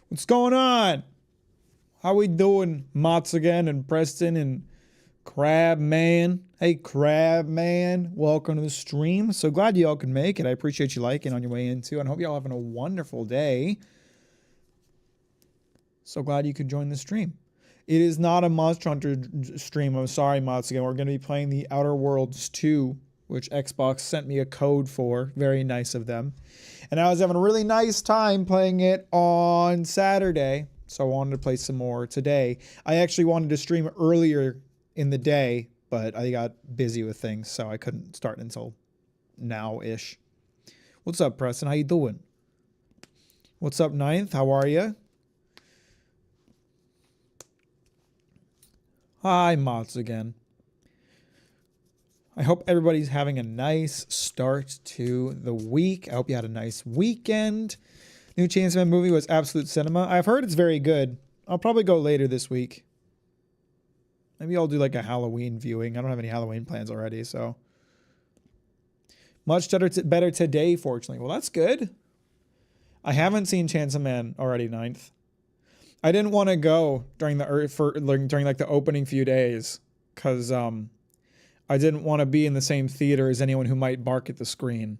What's going on? How we doing, Mott's again and Preston and Crab Man? Hey, Crab Man, welcome to the stream. So glad you all can make it. I appreciate you liking on your way in too, and hope you all having a wonderful day. So glad you could join the stream. It is not a Monster Hunter stream. I'm sorry, Mott's again. We're going to be playing the Outer Worlds 2, which Xbox sent me a code for. Very nice of them. And I was having a really nice time playing it on Saturday, so I wanted to play some more today. I actually wanted to stream earlier in the day, but I got busy with things, so I couldn't start until now-ish. What's up, Preston? How you doing? What's up, Ninth? How are you? Hi, Mods again. I hope everybody's having a nice start to the week. I hope you had a nice weekend. New Chainsaw Man movie was absolute cinema. I've heard it's very good. I'll probably go later this week. Maybe I'll do like a Halloween viewing. I don't have any Halloween plans already, so. Much better today, fortunately. Well, that's good. I haven't seen Chainsaw Man already, Ninth. I didn't want to go during the opening few days, because I didn't want to be in the same theater as anyone who might bark at the screen.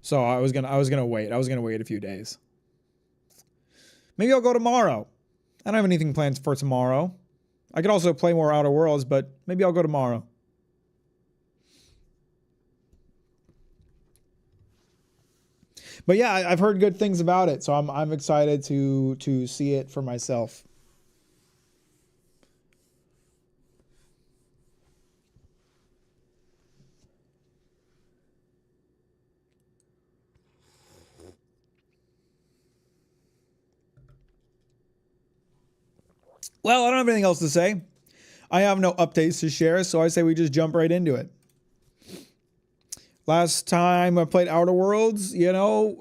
So I was gonna wait. I was gonna wait a few days. Maybe I'll go tomorrow. I don't have anything planned for tomorrow. I could also play more Outer Worlds, but maybe I'll go tomorrow. But yeah, I've heard good things about it, so I'm excited to see it for myself. Well, I don't have anything else to say. I have no updates to share, so I say we just jump right into it. Last time I played Outer Worlds, you know,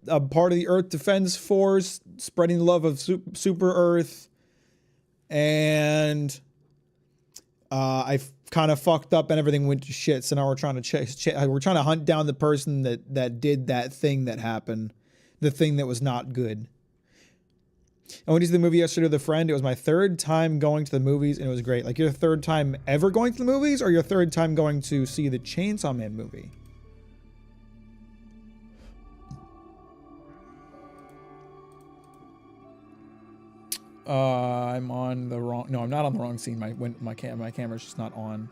a part of the Earth Defense Force, spreading the love of Super Earth, and I kind of fucked up and everything went to shit. So now we're trying to hunt down the person that did that thing that happened, the thing that was not good. I went to see the movie yesterday with a friend. It was my third time going to the movies, and it was great. Like, your third time ever going to the movies, or your third time going to see the Chainsaw Man movie? I'm on the wrong... No, I'm not on the wrong scene. My camera's just not on.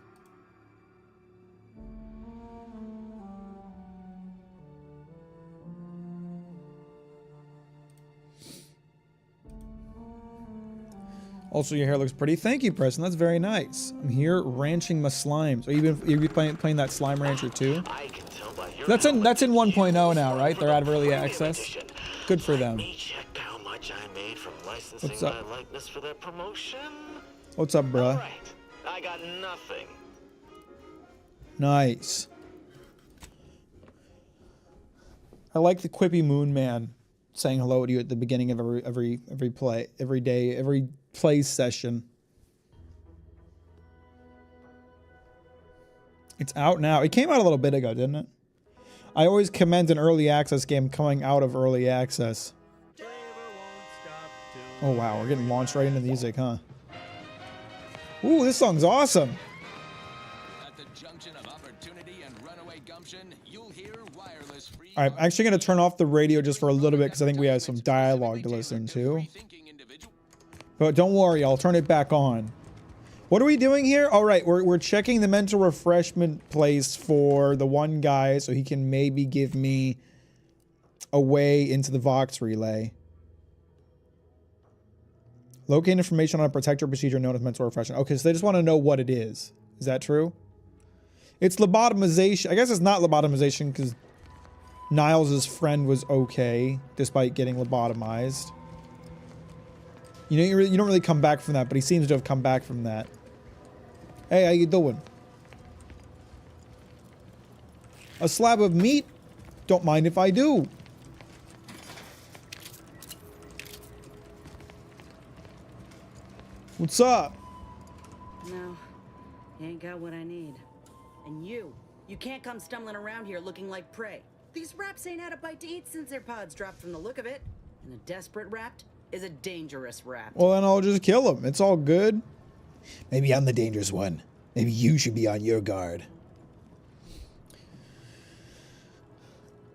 Also, your hair looks pretty. Thank you, Preston. That's very nice. I'm here ranching my slimes. Are you playing that Slime Rancher too? That's in 1.0 now, right? They're out of early access. Good for them. What's up? What's up, bruh? I got nothing. Nice. I like the quippy Moon Man saying hello to you at the beginning of every play session. It's out now. It came out a little bit ago, didn't it? I always commend an early access game coming out of early access. Oh wow, we're getting launched right into the music, huh? Ooh, this song's awesome. At the junction of opportunity and runaway gumption, you'll hear wireless free. All right, I'm actually going to turn off the radio just for a little bit because I think we have some dialogue to listen to. But don't worry, I'll turn it back on. What are we doing here? All right, we're checking the mental refreshment place for the one guy so he can maybe give me a way into the Vox relay. Locate information on a protector procedure known as mental refreshment. Okay, so they just want to know what it is. Is that true? It's lobotomization. I guess it's not lobotomization because Niles' friend was okay despite getting lobotomized. You know, you don't really come back from that, but he seems to have come back from that. Hey, how you doing? A slab of meat? Don't mind if I do. What's up? No, you ain't got what I need. And you can't come stumbling around here looking like prey. These raps ain't had a bite to eat since their pods dropped from the look of it. And a desperate rat is a dangerous rat. Well, then I'll just kill him. It's all good. Maybe I'm the dangerous one. Maybe you should be on your guard.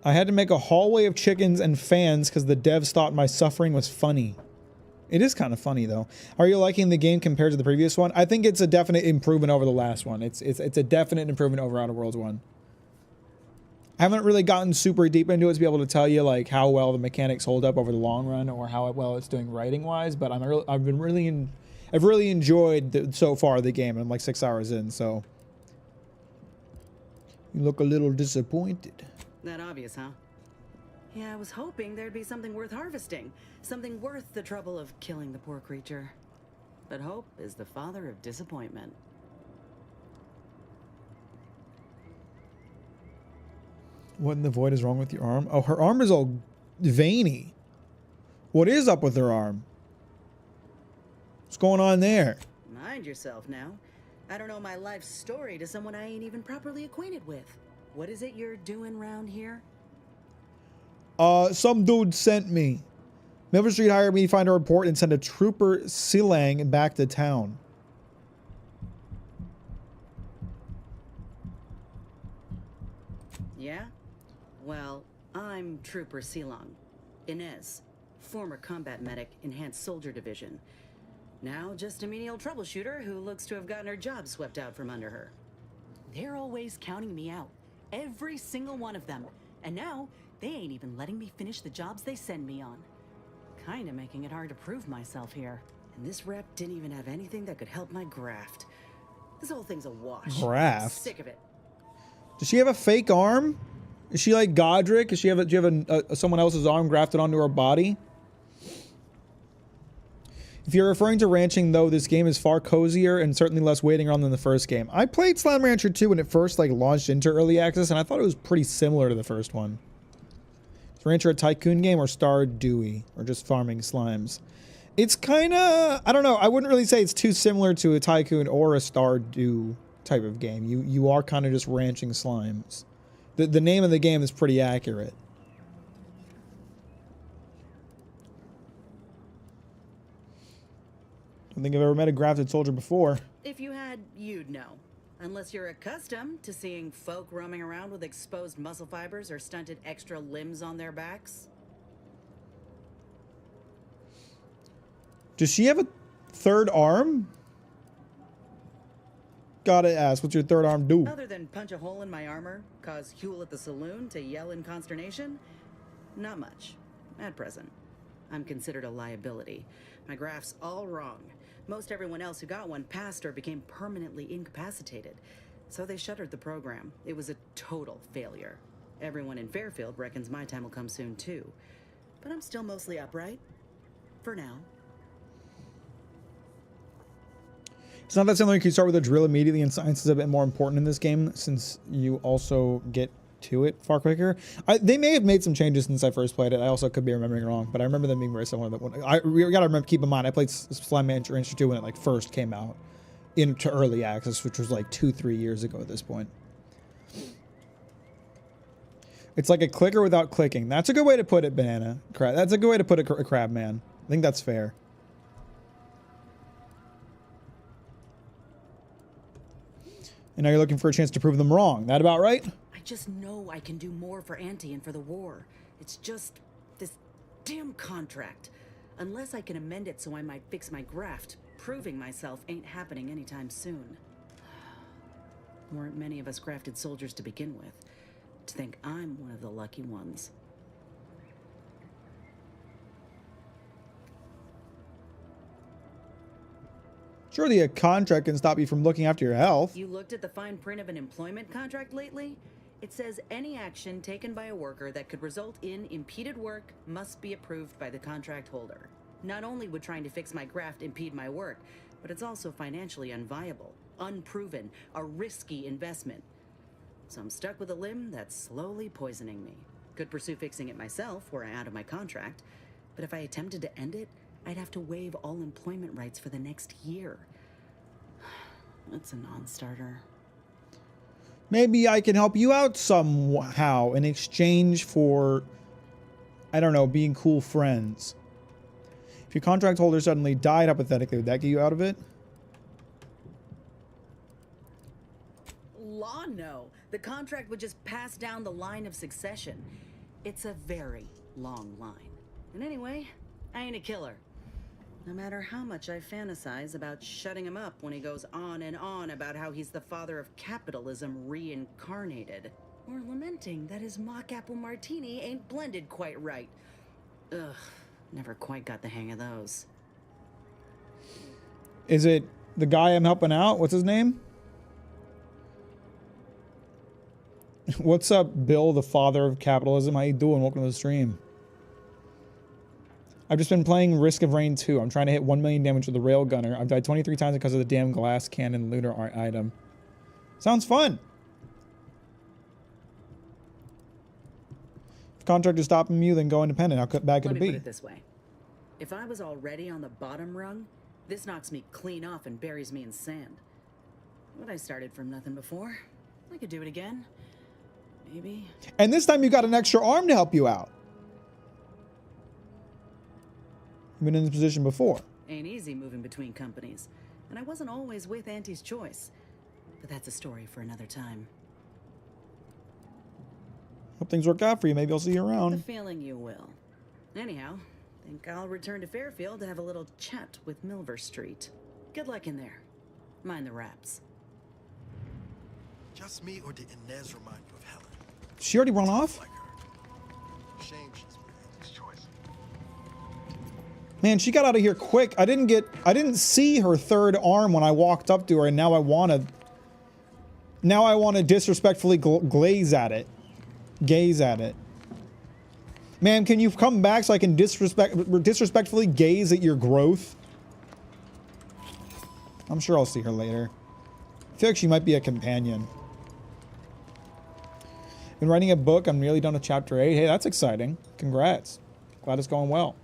I had to make a hallway of chickens and fans because the devs thought my suffering was funny. It is kind of funny, though. Are you liking the game compared to the previous one? I think it's a definite improvement over the last one. It's a definite improvement over Outer Worlds 1. I haven't really gotten super deep into it to be able to tell you like how well the mechanics hold up over the long run or how well it's doing writing-wise, but I've really enjoyed so far the game. I'm like 6 hours in, so you look a little disappointed. That obvious, huh? Yeah, I was hoping there'd be something worth harvesting. Something worth the trouble of killing the poor creature. But hope is the father of disappointment. What in the void is wrong with your arm? Oh, her arm is all veiny. What is up with her arm? What's going on there? Mind yourself now. I don't know my life story to someone I ain't even properly acquainted with. What is it you're doing round here? Some dude sent me. Milford Street hired me to find a report and send a trooper Silang back to town. Yeah? Well, I'm Trooper Silong. Inez, former combat medic, Enhanced Soldier Division. Now just a menial troubleshooter who looks to have gotten her job swept out from under her. They're always counting me out. Every single one of them. And now, they ain't even letting me finish the jobs they send me on. Kinda making it hard to prove myself here. And this rep didn't even have anything that could help my graft. This whole thing's a wash. Graft? I'm sick of it. Does she have a fake arm? Is she like Godric? Do you have someone else's arm grafted onto her body? If you're referring to ranching, though, this game is far cozier and certainly less waiting around than the first game. I played Slime Rancher 2 when it first like launched into early access, and I thought it was pretty similar to the first one. Is Rancher a tycoon game or Stardew, or just farming slimes? It's kind of, I don't know. I wouldn't really say it's too similar to a tycoon or a Stardew type of game. You are kind of just ranching slimes. The name of the game is pretty accurate. I don't think I've ever met a grafted soldier before. If you had, you'd know. Unless you're accustomed to seeing folk roaming around with exposed muscle fibers or stunted extra limbs on their backs. Does she have a third arm? Gotta ask, what's your third arm do? Other than punch a hole in my armor, cause Huel at the saloon to yell in consternation? Not much. At present. I'm considered a liability. My graph's all wrong. Most everyone else who got one passed or became permanently incapacitated. So they shuttered the program. It was a total failure. Everyone in Fairfield reckons my time will come soon too. But I'm still mostly upright. For now. It's not that similar. You can start with a drill immediately, and science is a bit more important in this game since you also get to it far quicker. They may have made some changes since I first played it. I also could be remembering wrong, but I remember them being very similar. We gotta remember, keep in mind, I played Slime Rancher 2 when it like first came out into early access, which was like 2-3 years ago at this point. It's like a clicker without clicking. That's a good way to put it, Banana. That's a good way to put it, Crab Man. I think that's fair. And now you're looking for a chance to prove them wrong. That about right? I just know I can do more for Auntie and for the war. It's just this damn contract. Unless I can amend it so I might fix my graft, proving myself ain't happening anytime soon. Weren't many of us grafted soldiers to begin with. To think I'm one of the lucky ones. Surely a contract can stop you from looking after your health. You looked at the fine print of an employment contract lately? It says any action taken by a worker that could result in impeded work must be approved by the contract holder. Not only would trying to fix my graft impede my work, but it's also financially unviable, unproven, a risky investment. So I'm stuck with a limb that's slowly poisoning me. Could pursue fixing it myself were I out of my contract, but if I attempted to end it, I'd have to waive all employment rights for the next year. That's a non-starter. Maybe I can help you out somehow in exchange for I don't know, being cool friends. If your contract holder suddenly died, hypothetically, would that get you out of it? Law, no. The contract would just pass down the line of succession. It's a very long line. And anyway, I ain't a killer. No matter how much I fantasize about shutting him up when he goes on and on about how he's the father of capitalism reincarnated. Or lamenting that his mock apple martini ain't blended quite right. Ugh, never quite got the hang of those. Is it the guy I'm helping out? What's his name? What's up, Bill, the father of capitalism? How you doing? Welcome to the stream. I've just been playing Risk of Rain 2. I'm trying to hit 1 million damage with the railgunner. I've died 23 times because of the damn glass cannon lunar item. Sounds fun. If contract is stopping you, then go independent. I'll cut back to the Let me B. put it this way. If I was already on the bottom rung, this knocks me clean off and buries me in sand. But I started from nothing before. I could do it again. Maybe. And this time you got an extra arm to help you out. You've been in this position before. Ain't easy moving between companies. And I wasn't always with Auntie's choice. But that's a story for another time. Hope things work out for you. Maybe I'll see you The around. feeling you will. Anyhow, think I'll return to Fairfield to have a little chat with Milver Street. Good luck in there. Mind the wraps. Just me, or did Inez remind you of Helen? She already run off? Like her. Shame she's made this choice. Man, she got out of here quick. I didn't see her third arm when I walked up to her, and now I want to disrespectfully gaze at it. Ma'am, can you come back so I can disrespectfully gaze at your growth? I'm sure I'll see her later. I feel like she might be a companion. Been writing a book. I'm nearly done with chapter 8. Hey, that's exciting. Congrats. Glad it's going well.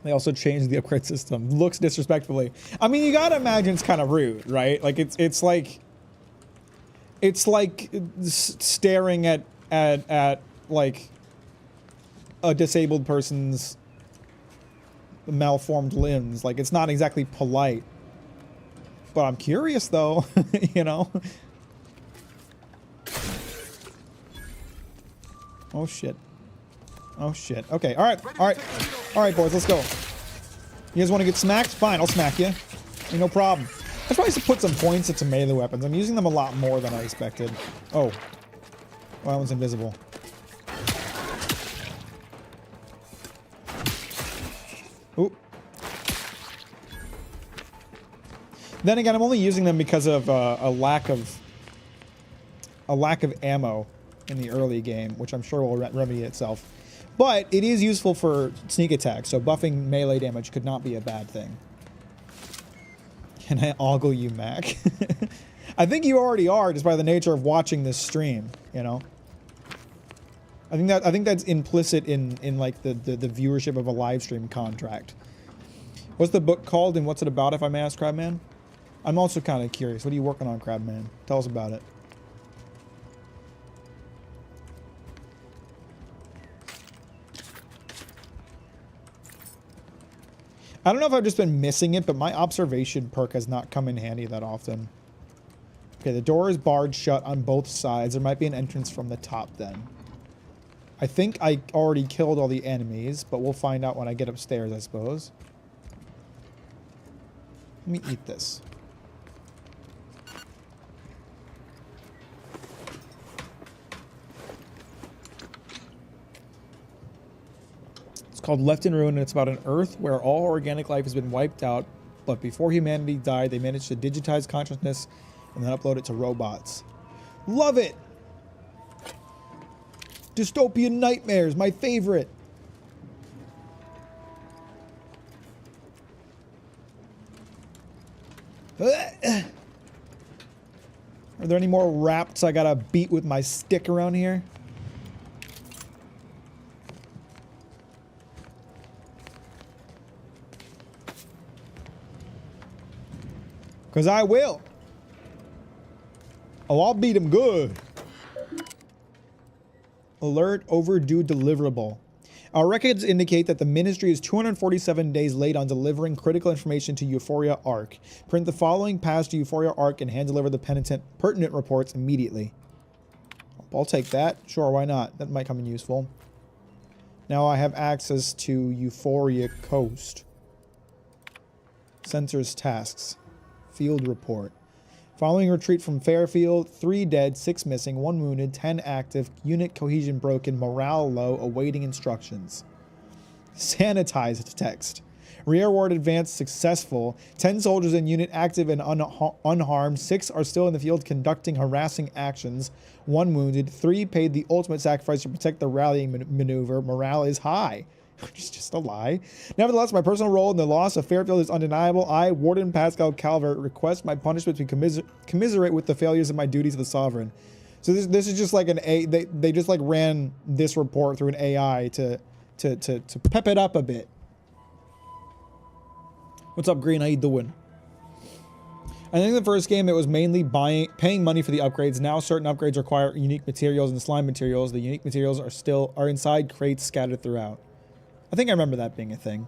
They also changed the upgrade system. Looks disrespectfully. I mean, you gotta imagine it's kind of rude, right? Like it's like staring at like a disabled person's malformed limbs. Like, it's not exactly polite. But I'm curious though, you know. Oh shit. Oh shit. Okay, alright, boys, let's go. You guys want to get smacked? Fine, I'll smack you. Ain't no problem. I probably should put some points into melee weapons. I'm using them a lot more than I expected. Oh. Well, that one's invisible. Ooh. Then again, I'm only using them because of a lack of ammo in the early game, which I'm sure will remedy itself. But it is useful for sneak attacks, so buffing melee damage could not be a bad thing. Can I ogle you, Mac? I think you already are, just by the nature of watching this stream, you know? I think that's implicit in like the viewership of a live stream contract. What's the book called and what's it about, if I may ask, Crabman? I'm also kind of curious. What are you working on, Crabman? Tell us about it. I don't know if I've just been missing it, but my observation perk has not come in handy that often. Okay, the door is barred shut on both sides. There might be an entrance from the top then. I think I already killed all the enemies, but we'll find out when I get upstairs, I suppose. Let me eat this. It's called Left in Ruin, and it's about an Earth where all organic life has been wiped out, but before humanity died, they managed to digitize consciousness and then upload it to robots. Love it! Dystopian nightmares, my favorite. Are there any more raps I gotta beat with my stick around here? Because I will. Oh, I'll beat him good. alert overdue deliverable. Our records indicate that the ministry is 247 days late on delivering critical information to Euphoria ARC. Print the following past to Euphoria ARC and hand deliver the pertinent reports immediately. I'll take that. Sure, why not? That might come in useful. Now I have access to Euphoria Coast. Sensors tasks. Field report. Following retreat from Fairfield, 3 dead, 6 missing, 1 wounded, 10 active, unit cohesion broken, morale low, awaiting instructions. Sanitized text. Rear ward advance successful. 10 soldiers in unit active and unharmed. 6 are still in the field conducting harassing actions. 1 wounded. 3 paid the ultimate sacrifice to protect the rallying maneuver. Morale is high. Which is just a lie. Nevertheless, my personal role in the loss of Fairfield is undeniable. I, Warden Pascal Calvert, request my punishment to commiserate with the failures of my duties to the Sovereign. So this is just like an they just like ran this report through an AI to pep it up a bit. What's up, Green? How you doing? I think the first game it was mainly paying money for the upgrades. Now certain upgrades require unique materials and slime materials. The unique materials are inside crates scattered throughout. I think I remember that being a thing.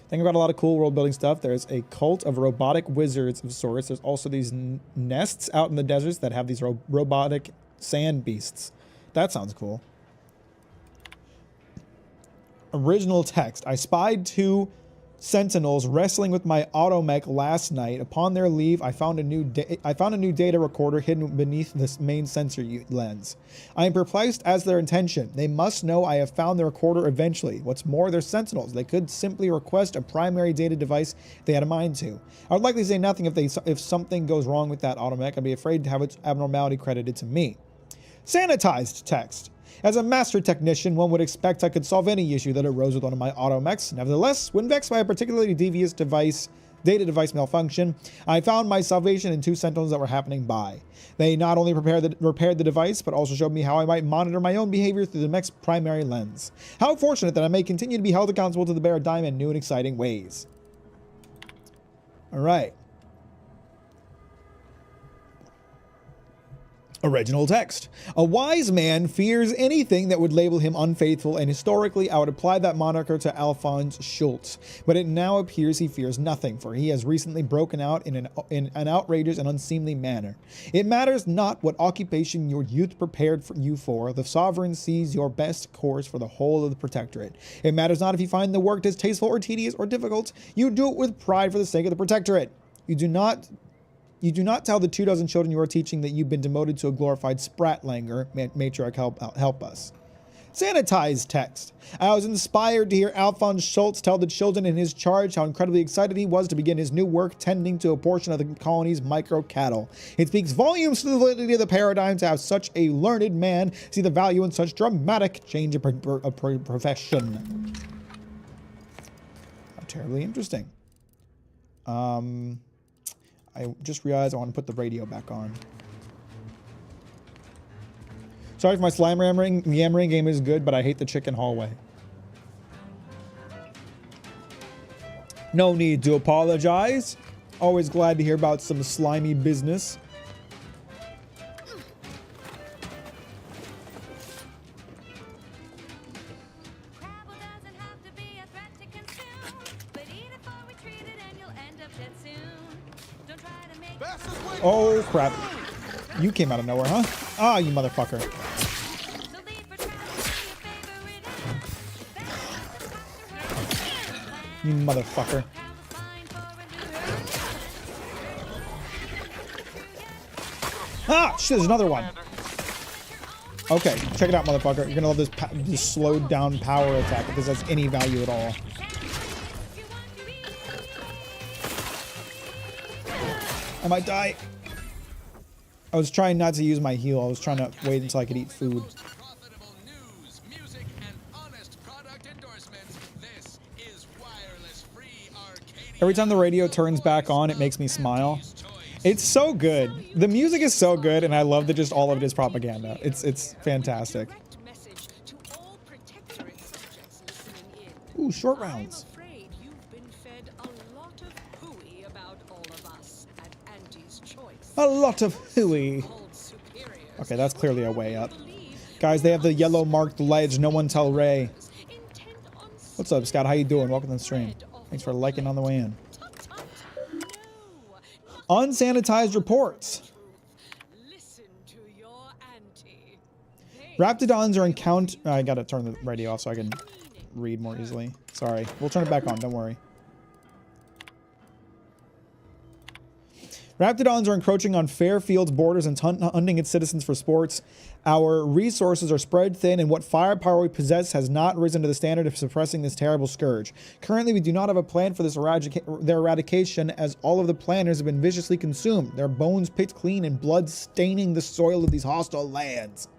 Think about a lot of cool world building stuff. There's a cult of robotic wizards of sorts. There's also these nests out in the deserts that have these robotic sand beasts. That sounds cool. Original text. I spied 2 sentinels wrestling with my automech last night. Upon their leave, I found a new data recorder hidden beneath this main sensor lens. I am perplexed as to their intention. They must know I have found the recorder eventually. What's more, they're sentinels. They could simply request a primary data device they had a mind to. I would likely say nothing if something goes wrong with that automech. I'd be afraid to have its abnormality credited to me. Sanitized text. As a master technician, one would expect I could solve any issue that arose with one of my automechs. Nevertheless, when vexed by a particularly devious data device malfunction, I found my salvation in 2 sentinels that were happening by. They not only repaired the device, but also showed me how I might monitor my own behavior through the mech's primary lens. How fortunate that I may continue to be held accountable to the paradigm in new and exciting ways. Alright. Original text. A wise man fears anything that would label him unfaithful, and historically I would apply that moniker to Alphonse Schultz. But it now appears he fears nothing, for he has recently broken out in an outrageous and unseemly manner. It matters not what occupation your youth prepared you for, the Sovereign sees your best course for the whole of the Protectorate. It matters not if you find the work distasteful or tedious or difficult, you do it with pride for the sake of the Protectorate. You do not tell the 24 children you are teaching that you've been demoted to a glorified spratlanger. Matriarch, help us. Sanitized text. I was inspired to hear Alphonse Schultz tell the children in his charge how incredibly excited he was to begin his new work tending to a portion of the colony's micro-cattle. It speaks volumes to the validity of the paradigm to have such a learned man see the value in such dramatic change of profession. How terribly interesting. I just realized I want to put the radio back on. Sorry if my slime yammering game is good, but I hate the chicken hallway. No need to apologize. Always glad to hear about some slimy business. Oh, crap. You came out of nowhere, huh? Ah, you motherfucker. You motherfucker. Ah, shit, there's another one. Okay, check it out, motherfucker. You're gonna love this slowed down power attack if this has any value at all. I might die. I was trying not to use my heal. I was trying to wait until I could eat food. Every time the radio turns back on, it makes me smile. It's so good. The music is so good, and I love that just all of it is propaganda. It's fantastic. Ooh, short rounds. A lot of hooey. Okay, that's clearly a way up. Guys, they have the yellow marked ledge. No one tell Ray. What's up, Scott? How you doing? Welcome to the stream. Thanks for liking on the way in. Unsanitized reports. Raptidons are encountered. I gotta turn the radio off so I can read more easily. Sorry. We'll turn it back on. Don't worry. Raptidons are encroaching on Fairfield's borders and hunting its citizens for sports. Our resources are spread thin, and what firepower we possess has not risen to the standard of suppressing this terrible scourge. Currently, we do not have a plan for their eradication, as all of the planners have been viciously consumed, their bones picked clean and blood staining the soil of these hostile lands.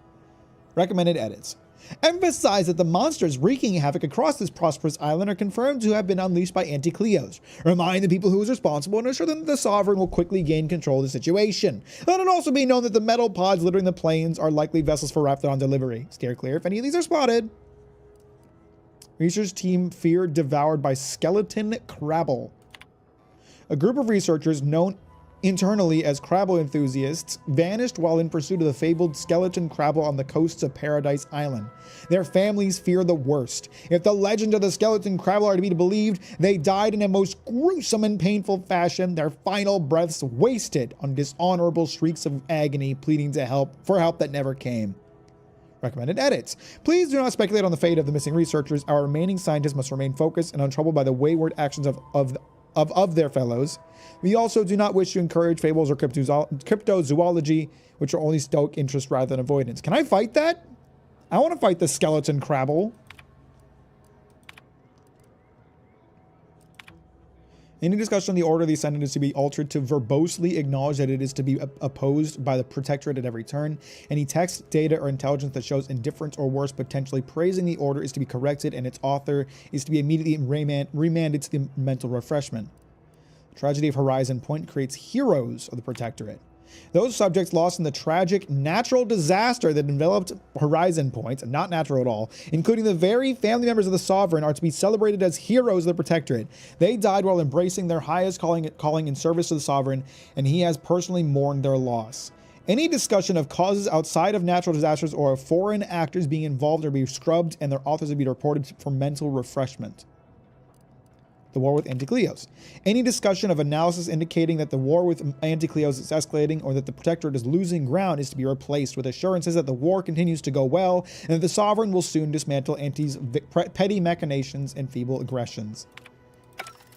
Recommended edits. Emphasize that the monsters wreaking havoc across this prosperous island are confirmed to have been unleashed by Anti-Cleos. Remind the people who is responsible and assure them that the Sovereign will quickly gain control of the situation. Let it also be known that the metal pods littering the plains are likely vessels for Raptidon delivery. Steer clear if any of these are spotted. Research team feared devoured by skeleton crabble. A group of researchers known internally as crabble enthusiasts vanished while in pursuit of the fabled skeleton crabble on the coasts of Paradise Island. Their families fear the worst. If the legend of the skeleton crabble are to be believed, they died in a most gruesome and painful fashion, their final breaths wasted on dishonorable shrieks of agony, pleading for help that never came. Recommended edits. Please do not speculate on the fate of the missing researchers. Our remaining scientists must remain focused and untroubled by the wayward actions of their fellows. We also do not wish to encourage fables or cryptozoology, which will only stoke interest rather than avoidance. Can I fight that? I want to fight the skeleton crabble. Any discussion on the order of the Ascendant is to be altered to verbosely acknowledge that it is to be opposed by the Protectorate at every turn. Any text, data, or intelligence that shows indifference or worse, potentially praising the order, is to be corrected, and its author is to be immediately remanded to the mental refreshment. The tragedy of Horizon Point creates heroes of the Protectorate. Those subjects lost in the tragic natural disaster that enveloped Horizon Point, not natural at all, including the very family members of the Sovereign, are to be celebrated as heroes of the Protectorate. They died while embracing their highest calling in service to the Sovereign, and he has personally mourned their loss. Any discussion of causes outside of natural disasters or of foreign actors being involved are to be scrubbed, and their authors will be reported for mental refreshment. The war with Anti-Cleos. Any discussion of analysis indicating that the war with Anti-Cleos is escalating or that the Protectorate is losing ground is to be replaced with assurances that the war continues to go well and that the Sovereign will soon dismantle Anti's petty machinations and feeble aggressions.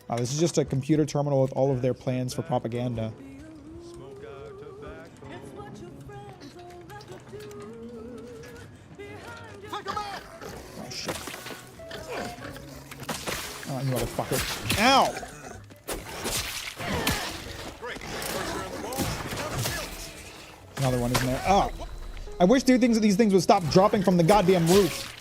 Wow, this is just a computer terminal with all of their plans for propaganda. Oh, shit. Oh, you motherfucker. Ow! Another one, isn't there? Oh! I wish these things would stop dropping from the goddamn roof.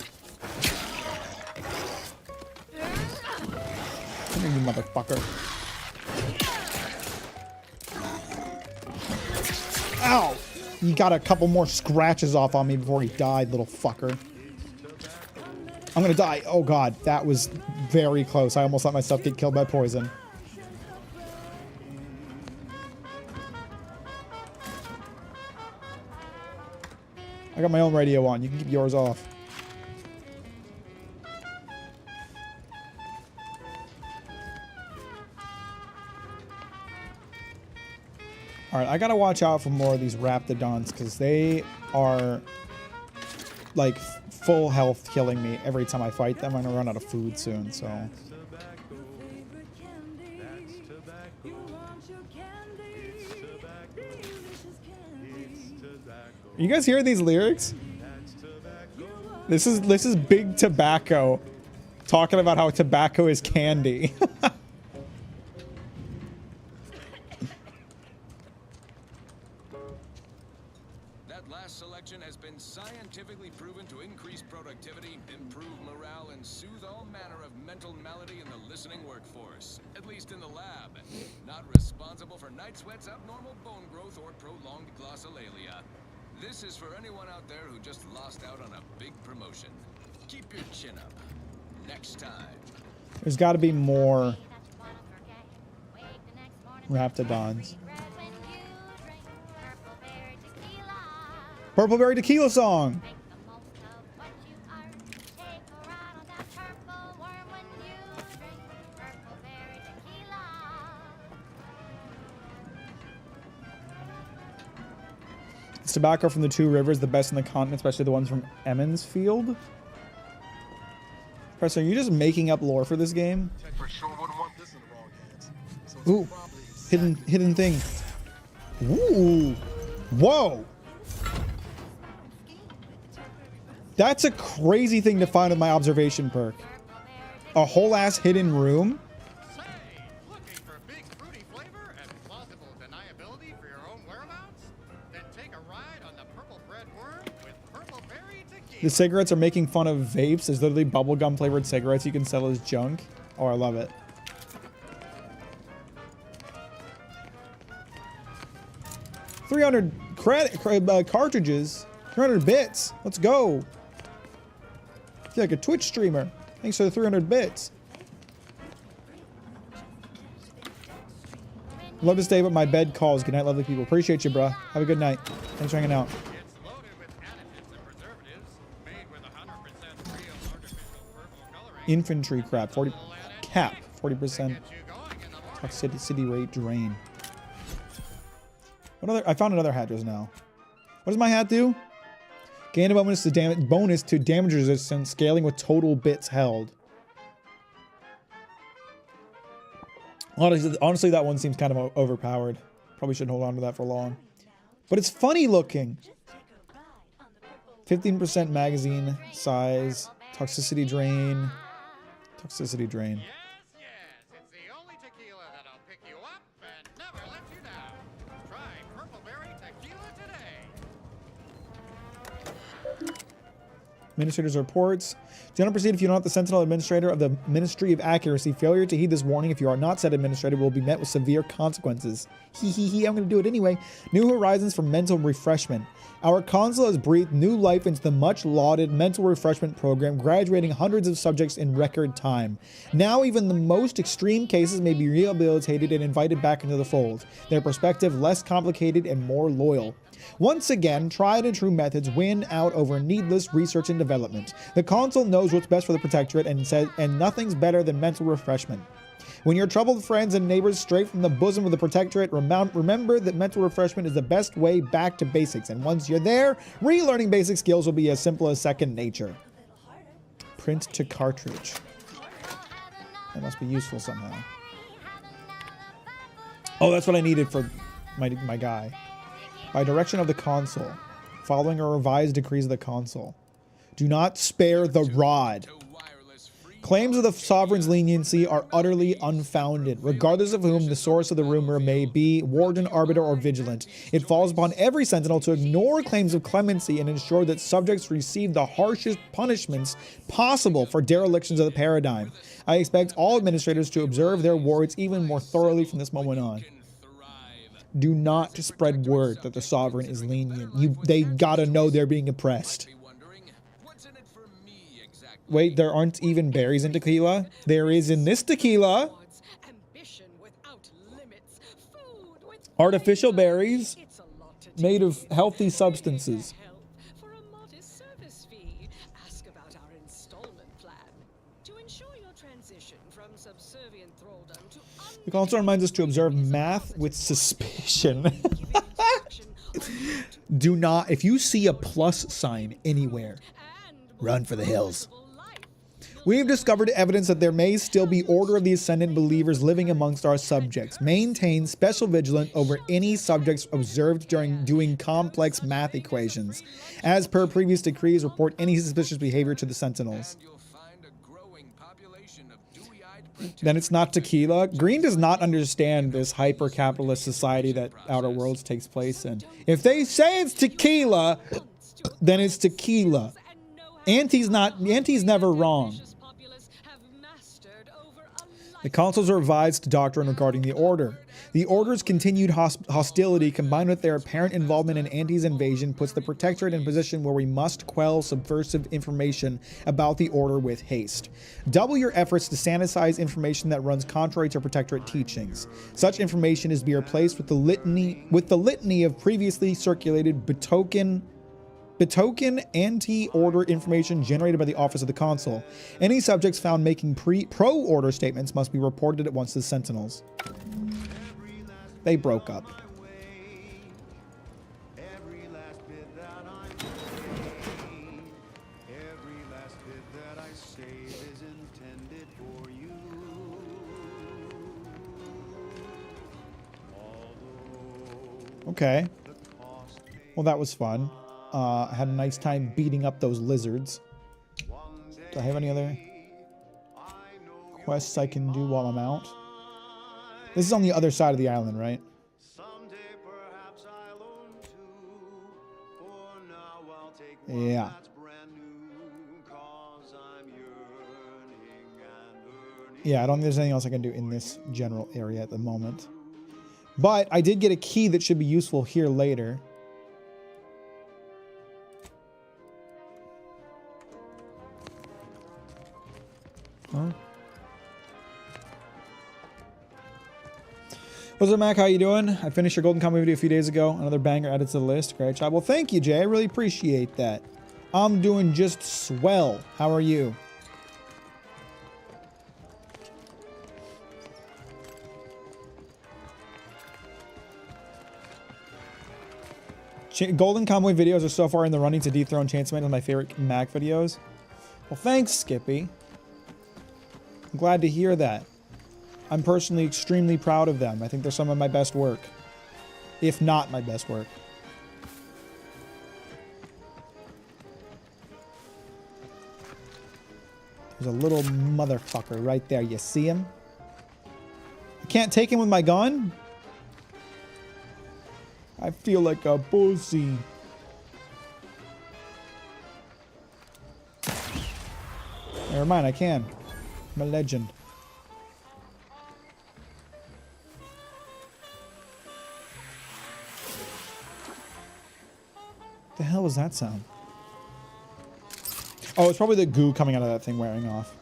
Come here, you motherfucker. Ow! You got a couple more scratches off on me before he died, little fucker. I'm gonna die. Oh god, that was very close. I almost let myself get killed by poison. I got my own radio on. You can keep yours off. Alright, I gotta watch out for more of these Raptidons because they are like full health killing me every time I fight them. I'm gonna run out of food soon, so. Are you guys hearing these lyrics? This is Big Tobacco talking about how tobacco is candy. Selection has been scientifically proven to increase productivity, improve morale, and soothe all manner of mental malady in the listening workforce. At least in the lab. Not responsible for night sweats, abnormal bone growth, or prolonged glossolalia. This is for anyone out there who just lost out on a big promotion. Keep your chin up. Next time. There's got to be more Raptidons. Purple Berry Tequila song. Is tobacco from the Two Rivers the best in the continent, especially the ones from Emmonsfield? Press, are you just making up lore for this game? For sure wouldn't want this in the wrong hands. So it's Ooh, probably hidden thing. Ooh, whoa. That's a crazy thing to find with my observation perk. A whole ass hidden room. Say, looking for big fruity flavor and plausible deniability for your own whereabouts? Then take a ride on the purple bread worm with purple berry tequila. The cigarettes are making fun of vapes. There's literally bubblegum flavored cigarettes you can sell as junk. Oh, I love it. $300 cartridges. 300 bits. Let's go. I feel like a Twitch streamer. Thanks for the 300 bits. Love to stay, but my bed calls. Good night, lovely people. Appreciate you, bruh. Have a good night. Thanks for hanging out. It's loaded with additives and preservatives, made with 100% real artificial purple coloring. Infantry crap. 40 cap. 40% Get you going in the morning. toxicity rate drain. What other? I found another hat just now. What does my hat do? Gain a bonus to damage resistance, scaling with total bits held. Honestly, that one seems kind of overpowered. Probably shouldn't hold on to that for long. But it's funny looking. 15% magazine size, toxicity drain, toxicity drain. Yes, it's the only tequila that'll pick you up and never let you down. Try purple berry tequila today. Administrator's reports. Do not proceed if you are not the Sentinel Administrator of the Ministry of Accuracy. Failure to heed this warning if you are not said administrator will be met with severe consequences. I'm going to do it anyway. New horizons for mental refreshment. Our console has breathed new life into the much lauded mental refreshment program, graduating hundreds of subjects in record time. Now even the most extreme cases may be rehabilitated and invited back into the fold, their perspective less complicated and more loyal. Once again, tried and true methods win out over needless research and development. The console knows what's best for the Protectorate and nothing's better than mental refreshment. When your troubled friends and neighbors stray from the bosom of the Protectorate, remember that mental refreshment is the best way back to basics. And once you're there, relearning basic skills will be as simple as second nature. Print to cartridge. That must be useful somehow. Oh, that's what I needed for my guy. By direction of the console, following a revised decrees of the console. Do not spare the rod. Claims of the sovereign's leniency are utterly unfounded, regardless of whom the source of the rumor may be, warden, arbiter, or vigilant. It falls upon every sentinel to ignore claims of clemency and ensure that subjects receive the harshest punishments possible for derelictions of the paradigm. I expect all administrators to observe their wards even more thoroughly from this moment on. Do not spread word that the sovereign is lenient. They gotta know they're being oppressed. Wait, there aren't even berries in tequila? There is in this tequila. Artificial berries made of healthy substances. The console reminds us to observe math with suspicion. Do not, if you see a plus sign anywhere, run for the hills. We have discovered evidence that there may still be Order of the Ascendant believers living amongst our subjects. Maintain special vigilance over any subjects observed during doing complex math equations. As per previous decrees, report any suspicious behavior to the Sentinels. Then it's not tequila. Green does not understand this hyper-capitalist society that Outer Worlds takes place in. If they say it's tequila, then it's tequila. Auntie's never wrong. The console's revised doctrine regarding the Order. The Order's continued hostility combined with their apparent involvement in Auntie's invasion puts the Protectorate in a position where we must quell subversive information about the Order with haste. Double your efforts to sanitize information that runs contrary to Protectorate teachings. Such information is to be replaced with the litany of previously circulated betoken betoken anti-order information generated by the Office of the Consul. Any subjects found making pro-order statements must be reported at once to the Sentinels. They broke up. Okay. Well, that was fun. I had a nice time beating up those lizards. Do I have any other quests I can do while I'm out? This is on the other side of the island, right? Yeah. Yeah, I don't think there's anything else I can do in this general area at the moment. But I did get a key that should be useful here later. Huh? What's up, Mac? How you doing? I finished your Golden Combo video a few days ago. Another banger added to the list. Great job. Well, thank you, Jay. I really appreciate that. I'm doing just swell. How are you? Golden Convoy videos are so far in the running to dethrone Chanceman as my favorite Mac videos. Well, thanks, Skippy. I'm glad to hear that. I'm personally extremely proud of them. I think they're some of my best work. If not my best work. There's a little motherfucker right there. You see him? I can't take him with my gun? I feel like a pussy. Never mind, I can. I'm a legend. The hell was that sound? Oh, it's probably the goo coming out of that thing wearing off.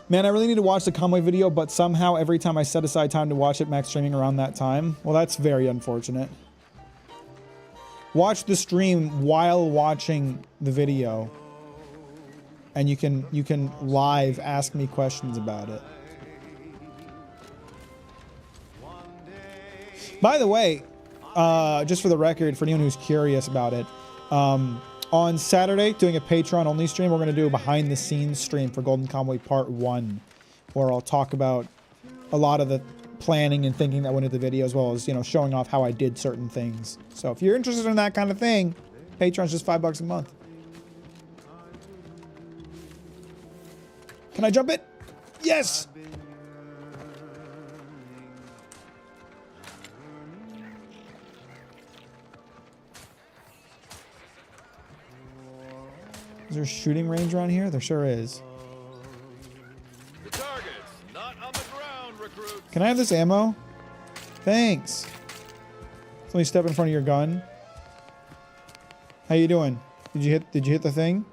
Man, I really need to watch the Convoy video, but somehow every time I set aside time to watch it, Max streaming around that time. Well, that's very unfortunate. Watch the stream while watching the video. And you can live ask me questions about it. By the way, just for the record, for anyone who's curious about it, on Saturday, doing a Patreon-only stream, we're going to do a behind-the-scenes stream for Golden Convoy Part 1, where I'll talk about a lot of the planning and thinking that went into the video, as well as, you know, showing off how I did certain things. So if you're interested in that kind of thing, Patreon's just $5 a month. Can I jump it? Yes! Is there a shooting range around here? There sure is. The target's not on the ground, recruit. Can I have this ammo? Thanks. Let me step in front of your gun. How you doing? Did you hit the thing?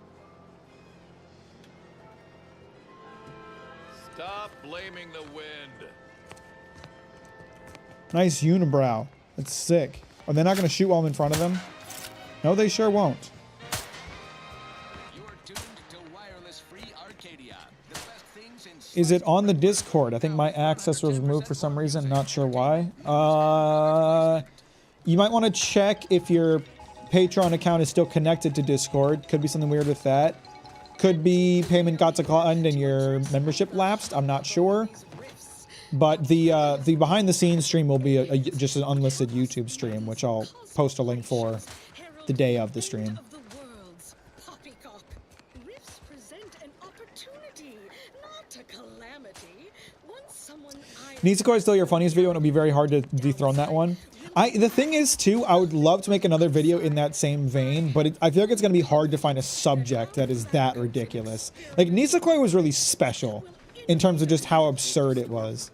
Stop blaming the wind. Nice unibrow. That's sick. Are they not going to shoot while I'm in front of them? No, they sure won't. Is it on the Discord? I think my access was removed for some reason. Not sure why. You might want to check if your Patreon account is still connected to Discord. Could be something weird with that. Could be payment got declined and your membership lapsed. I'm not sure. But the behind the scenes stream will be just an unlisted YouTube stream, which I'll post a link for the day of the stream. Nizuko is still your funniest video, and it'll be very hard to dethrone that one. The thing is, too, I would love to make another video in that same vein, but I feel like it's going to be hard to find a subject that is that ridiculous. Like, Nizuko was really special in terms of just how absurd it was.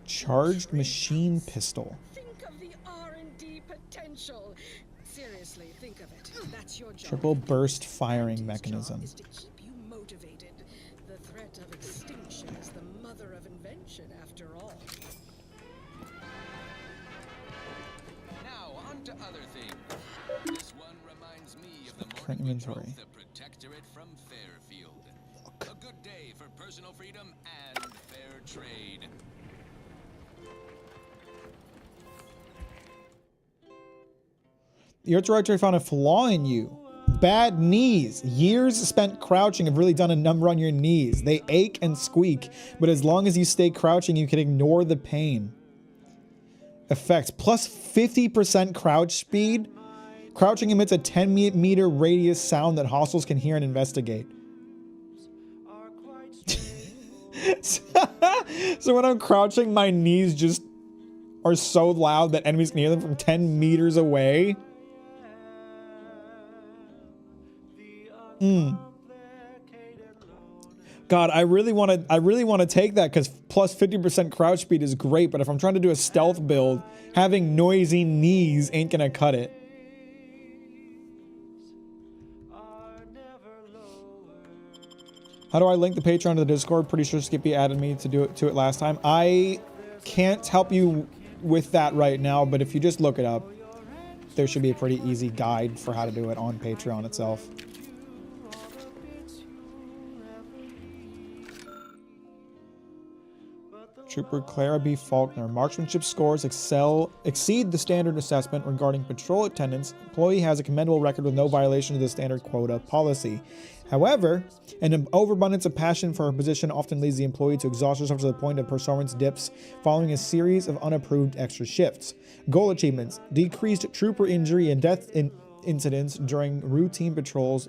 Charged machine pistol. Triple burst firing mechanism. Current inventory. The Protectorate from Fairfield. A good day for personal freedom and fair trade. The art director found a flaw in you. Bad knees. Years spent crouching have really done a number on your knees. They ache and squeak, but as long as you stay crouching, you can ignore the pain. Effects. Plus 50% crouch speed. Crouching emits a 10-meter radius sound that hostiles can hear and investigate. So when I'm crouching, my knees just are so loud that enemies can hear them from 10 meters away. God, I really want to take that because plus 50% crouch speed is great, but if I'm trying to do a stealth build, having noisy knees ain't gonna cut it. How do I link the Patreon to the Discord? Pretty sure Skippy added me to it last time. I can't help you with that right now, but if you just look it up, there should be a pretty easy guide for how to do it on Patreon itself. Trooper Clara B. Faulkner. Marksmanship scores exceed the standard assessment regarding patrol attendance. Employee has a commendable record with no violation of the standard quota policy. However, an overabundance of passion for her position often leads the employee to exhaust herself to the point of performance dips following a series of unapproved extra shifts. Goal achievements. Decreased trooper injury and death incidents during routine patrols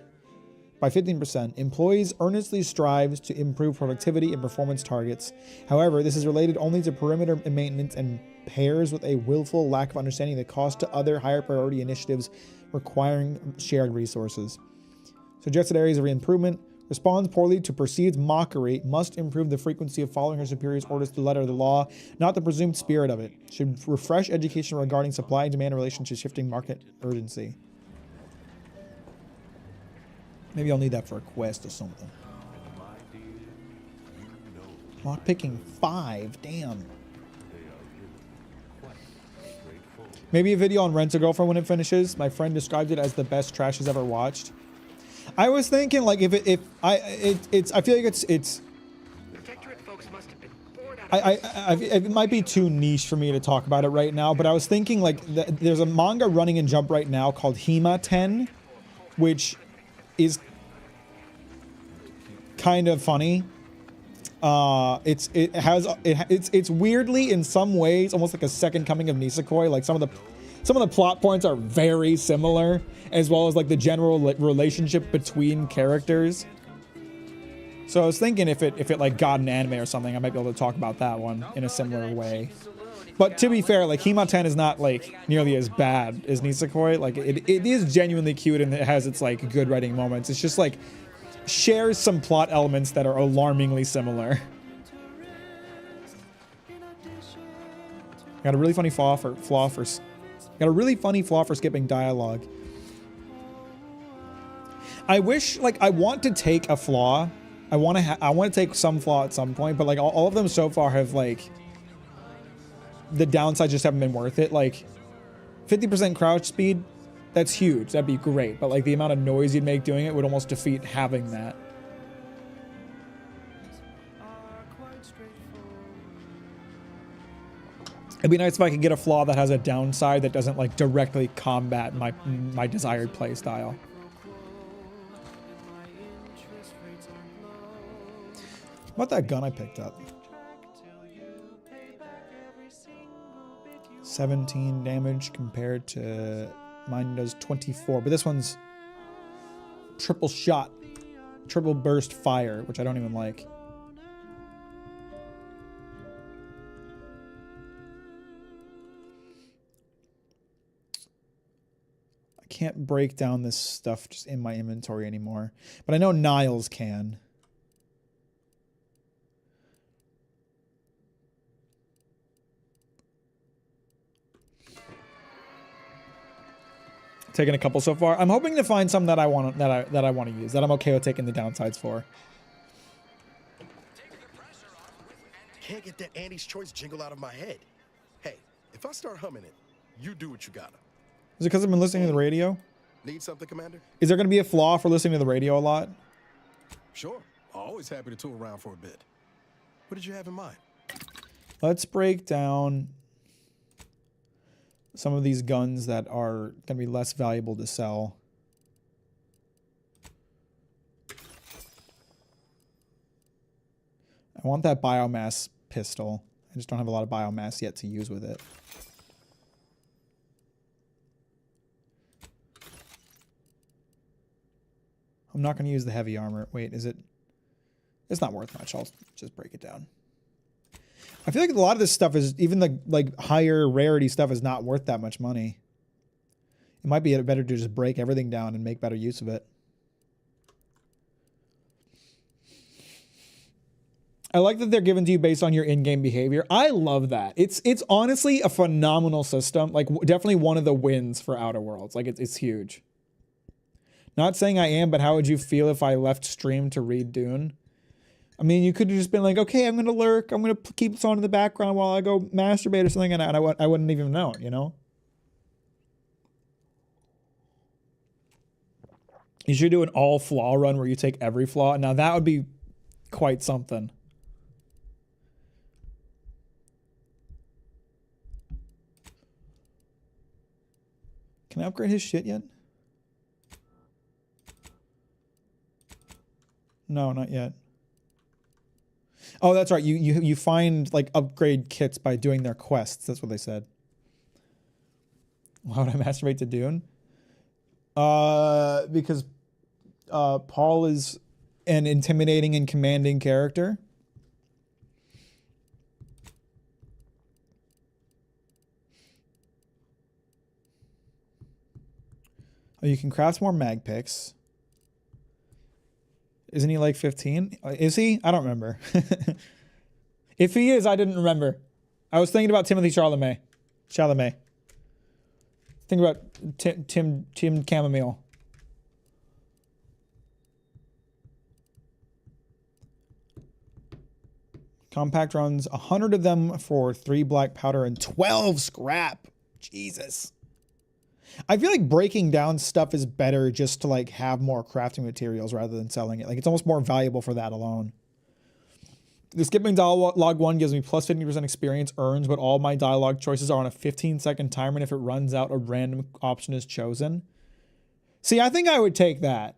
by 15%. Employees earnestly strives to improve productivity and performance targets. However, this is related only to perimeter maintenance and pairs with a willful lack of understanding the cost to other higher priority initiatives requiring shared resources. Suggested areas of improvement. Responds poorly to perceived mockery. Must improve the frequency of following her superior's orders to the letter of the law, not the presumed spirit of it. Should refresh education regarding supply and demand relationship shifting market urgency. Maybe I'll need that for a quest or something. Lockpicking 5, damn. Maybe a video on Rent a Girlfriend when it finishes. My friend described it as the best trash he's ever watched. I was thinking like I feel like it's it might be too niche for me to talk about it right now, but I was thinking like there's a manga running in Jump right now called Hima 10, which is kind of funny. It's weirdly in some ways almost like a second coming of Nisekoi. Like some of the plot points are very similar, as well as like the general relationship between characters. So I was thinking if it like got an anime or something, I might be able to talk about that one in a similar way. But to be fair, like Hima 10 is not like nearly as bad as Nisekoi. Like it is genuinely cute and it has its like good writing moments. It's just like shares some plot elements that are alarmingly similar. Got a really funny flaw for skipping dialogue. I wish, like, I want to take a flaw. I want to take some flaw at some point, but like all of them so far have like the downsides just haven't been worth it. Like 50% crouch speed, that's huge. That'd be great, but like the amount of noise you'd make doing it would almost defeat having that. It'd be nice if I could get a flaw that has a downside that doesn't like directly combat my desired play style. What about that gun I picked up? 17 damage compared to mine does 24, but this one's triple shot, triple burst fire, which I don't even like. I can't break down this stuff just in my inventory anymore, but I know Niles can. Taking a couple so far. I'm hoping to find some that I want to use, that I'm okay with taking the downsides for. Can't get that Andy's Choice jingle out of my head. Hey, if I start humming it, you do what you gotta. Is it because I've been listening to the radio? Need something, Commander? Is there going to be a flaw for listening to the radio a lot? Sure. Always happy to tool around for a bit. What did you have in mind? Let's break down some of these guns that are going to be less valuable to sell. I want that biomass pistol. I just don't have a lot of biomass yet to use with it. I'm not going to use the heavy armor. Wait, is it? It's not worth much. I'll just break it down. I feel like a lot of this stuff is, even the like higher rarity stuff is not worth that much money. It might be better to just break everything down and make better use of it. I like that they're given to you based on your in-game behavior. I love that. It's honestly a phenomenal system. Like definitely one of the wins for Outer Worlds. Like it's huge. Not saying I am, but how would you feel if I left stream to read Dune? I mean, you could have just been like, okay, I'm going to lurk. I'm going to keep this on in the background while I go masturbate or something, and I wouldn't even know it, you know? You should do an all flaw run where you take every flaw. Now that would be quite something. Can I upgrade his shit yet? No, not yet. Oh, that's right. You find like upgrade kits by doing their quests. That's what they said. Why would I masturbate to Dune? Because Paul is an intimidating and commanding character. Oh, you can craft more mag picks. Isn't he like 15? Is he? I don't remember. If he is, I didn't remember. I was thinking about Timothy Chalamet. Think about Tim Chamomile. Compact runs 100 of them for 3 black powder and 12 scrap. Jesus. I feel like breaking down stuff is better just to like have more crafting materials rather than selling it. Like it's almost more valuable for that alone. The skipping dialogue one gives me plus 50% experience earns, but all my dialogue choices are on a 15-second timer, and if it runs out, a random option is chosen. See, I think I would take that.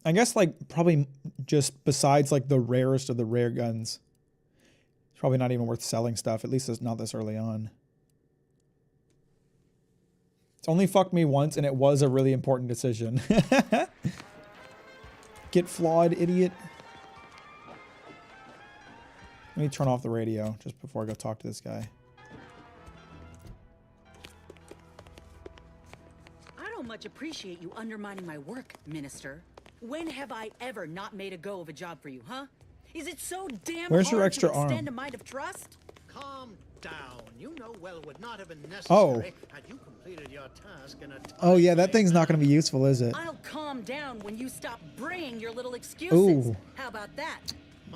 I guess like probably just besides like the rarest of the rare guns, it's probably not even worth selling stuff. At least it's not this early on. It's only fucked me once and it was a really important decision. Get flawed, idiot. Let me turn off the radio just before I go talk to this guy. I don't much appreciate you undermining my work, Minister. When have I ever not made a go of a job for you, huh? Is it so damn Where's hard your extra to extend arm? a mind of trust? Calm down. You know well it would not have been Oh. necessary had you completed your task in a Oh yeah, timely that thing's not going to be useful, is it? I'll calm down when you stop bringing your little excuses. Ooh. How about that?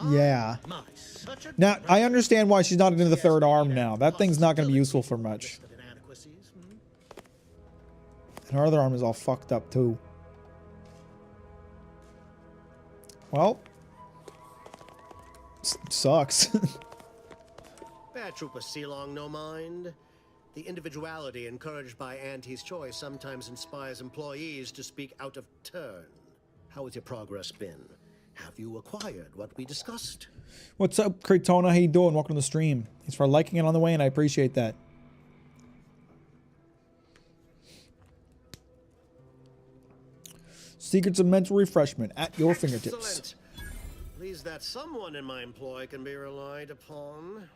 Yeah. My, such a Now, I understand why she's not into the third arm now. That thing's not going to be useful for much. inadequacies, And her other arm is all fucked up too. Well, sucks. Bad Trooper Sealong, no mind. The individuality encouraged by Auntie's choice sometimes inspires employees to speak out of turn. How has your progress been? Have you acquired what we discussed? What's up, Craytona? How you doing? Welcome to the stream. Thanks for liking it on the way, and I appreciate that. Secrets of mental refreshment at your fingertips. Excellent. Please that someone in my employ can be relied upon.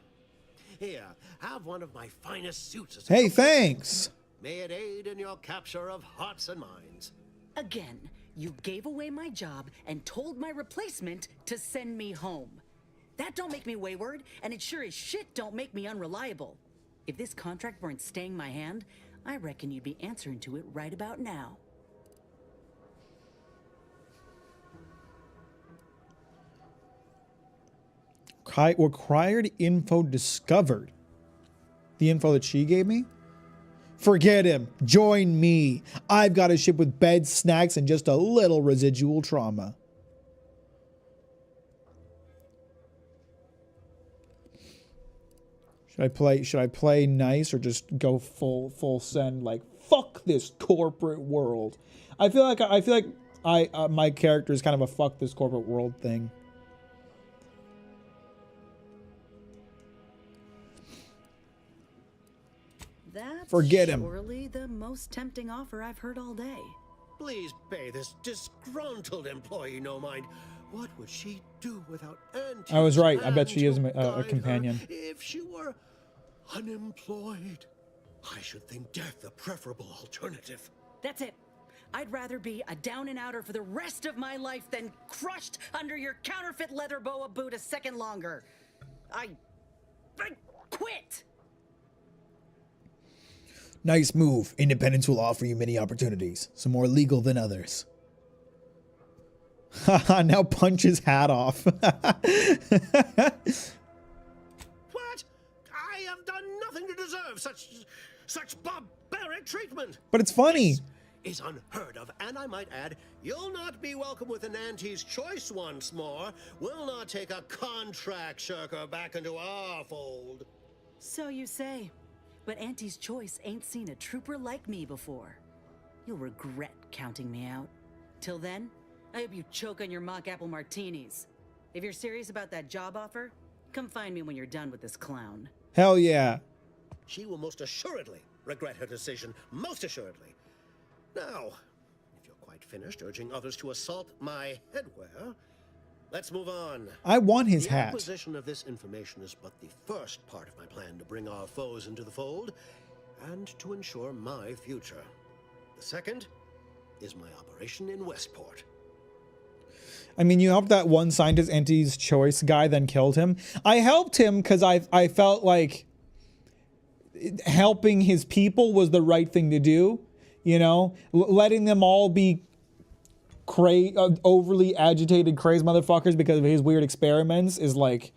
Here, have one of my finest suits as a Hey, trophy. thanks. May it aid in your capture of hearts and minds. Again, you gave away my job and told my replacement to send me home. That don't make me wayward, and it sure as shit don't make me unreliable. If this contract weren't staying my hand, I reckon you'd be answering to it right about now. Required info discovered. The info that she gave me? Forget him. Join me. I've got a ship with beds, snacks, and just a little residual trauma. Should I play nice or just go full send, like fuck this corporate world? I feel like my character is kind of a fuck this corporate world thing. That's Forget him. surely the most tempting offer I've heard all day. Please pay this disgruntled employee no mind. What would she do without Auntie? I was right. I bet she is a companion. If she were unemployed, I should think death a preferable alternative. That's it. I'd rather be a down and outer for the rest of my life than crushed under your counterfeit leather boa boot a second longer. I quit. Nice move. Independence will offer you many opportunities, some more legal than others. Haha, now punch his hat off. What? I have done nothing to deserve such barbaric treatment. But it's funny. This is unheard of, and I might add, you'll not be welcome with an Auntie's choice once more. We'll not take a contract shirker back into our fold. So you say. But Auntie's choice ain't seen a trooper like me before. You'll regret counting me out. Till then, I hope you choke on your mock apple martinis. If you're serious about that job offer, come find me when you're done with this clown. Hell yeah. She will most assuredly regret her decision, most assuredly. Now, if you're quite finished urging others to assault my headwear, let's move on. I want his The hat. acquisition of this information is but the first part of my plan to bring our foes into the fold and to ensure my future. The second is my operation in Westport. I mean, you helped that one scientist, Auntie's choice guy, then killed him. I helped him because I felt like helping his people was the right thing to do. You know, letting them all be overly agitated, crazed motherfuckers because of his weird experiments is like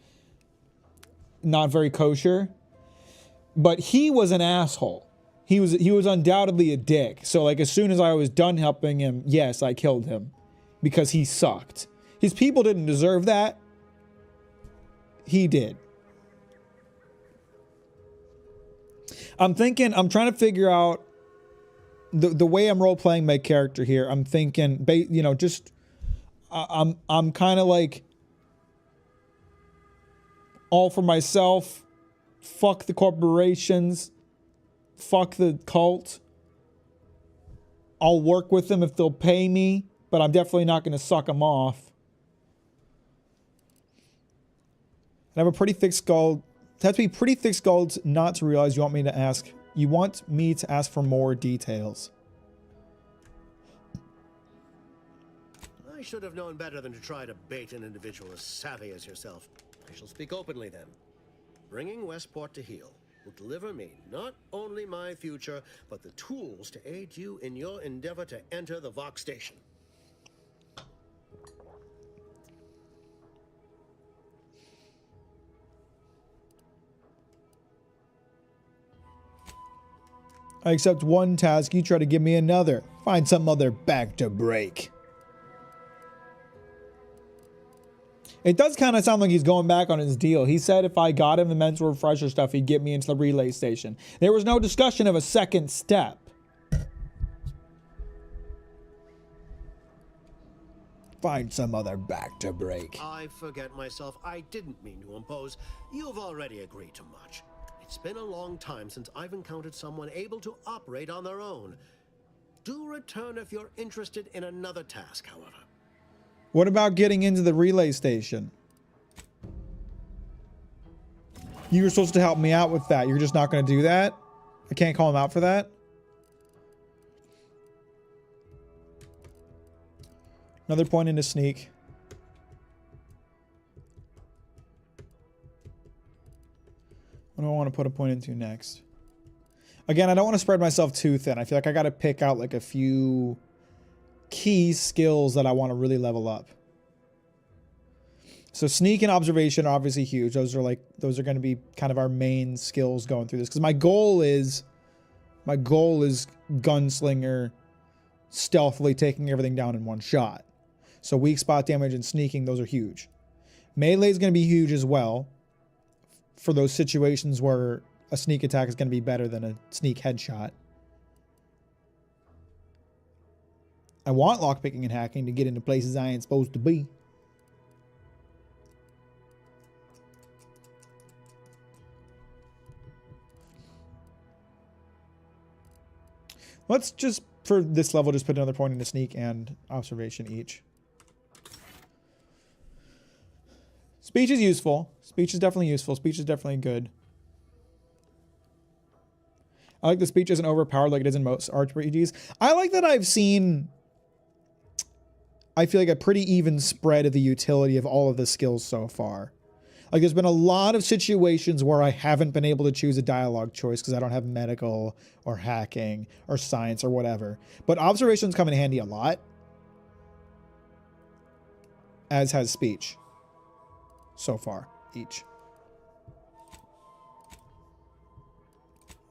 not very kosher. But he was an asshole. He was undoubtedly a dick. So like as soon as I was done helping him, yes, I killed him because he sucked. His people didn't deserve that. He did. I'm trying to figure out the way I'm role playing my character here. I'm thinking, you know, just I'm kind of like all for myself. Fuck the corporations. Fuck the cult. I'll work with them if they'll pay me, but I'm definitely not going to suck them off. I have a pretty thick skull. It has to be pretty thick skulled not to realize you want me to ask. You want me to ask for more details. I should have known better than to try to bait an individual as savvy as yourself. I shall speak openly then. Bringing Westport to heel will deliver me not only my future, but the tools to aid you in your endeavor to enter the Vox station. I accept one task, you try to give me another. Find some other back to break. It does kind of sound like he's going back on his deal. He said if I got him the mental refresher stuff, he'd get me into the relay station. There was no discussion of a second step. Find some other back to break. I forget myself. I didn't mean to impose. You've already agreed to much. It's been a long time since I've encountered someone able to operate on their own. Do return if you're interested in another task, however. What about getting into the relay station? You were supposed to help me out with that. You're just not going to do that? I can't call him out for that? Another point into sneak. What do I want to put a point into next? Again, I don't want to spread myself too thin. I feel like I got to pick out like a few key skills that I want to really level up. So sneak and observation are obviously huge. Those are going to be kind of our main skills going through this. Because my goal is gunslinger, stealthily taking everything down in one shot. So weak spot damage and sneaking, those are huge. Melee is going to be huge as well for those situations where a sneak attack is going to be better than a sneak headshot. I want lockpicking and hacking to get into places I ain't supposed to be. Let's just, for this level, just put another point into sneak and observation each. Speech is useful. Speech is definitely useful. Speech is definitely good. I like the speech isn't overpowered like it is in most RPGs. I like that I've seen, I feel like, a pretty even spread of the utility of all of the skills so far. Like, there's been a lot of situations where I haven't been able to choose a dialogue choice because I don't have medical or hacking or science or whatever. But observations come in handy a lot, as has speech so far, each.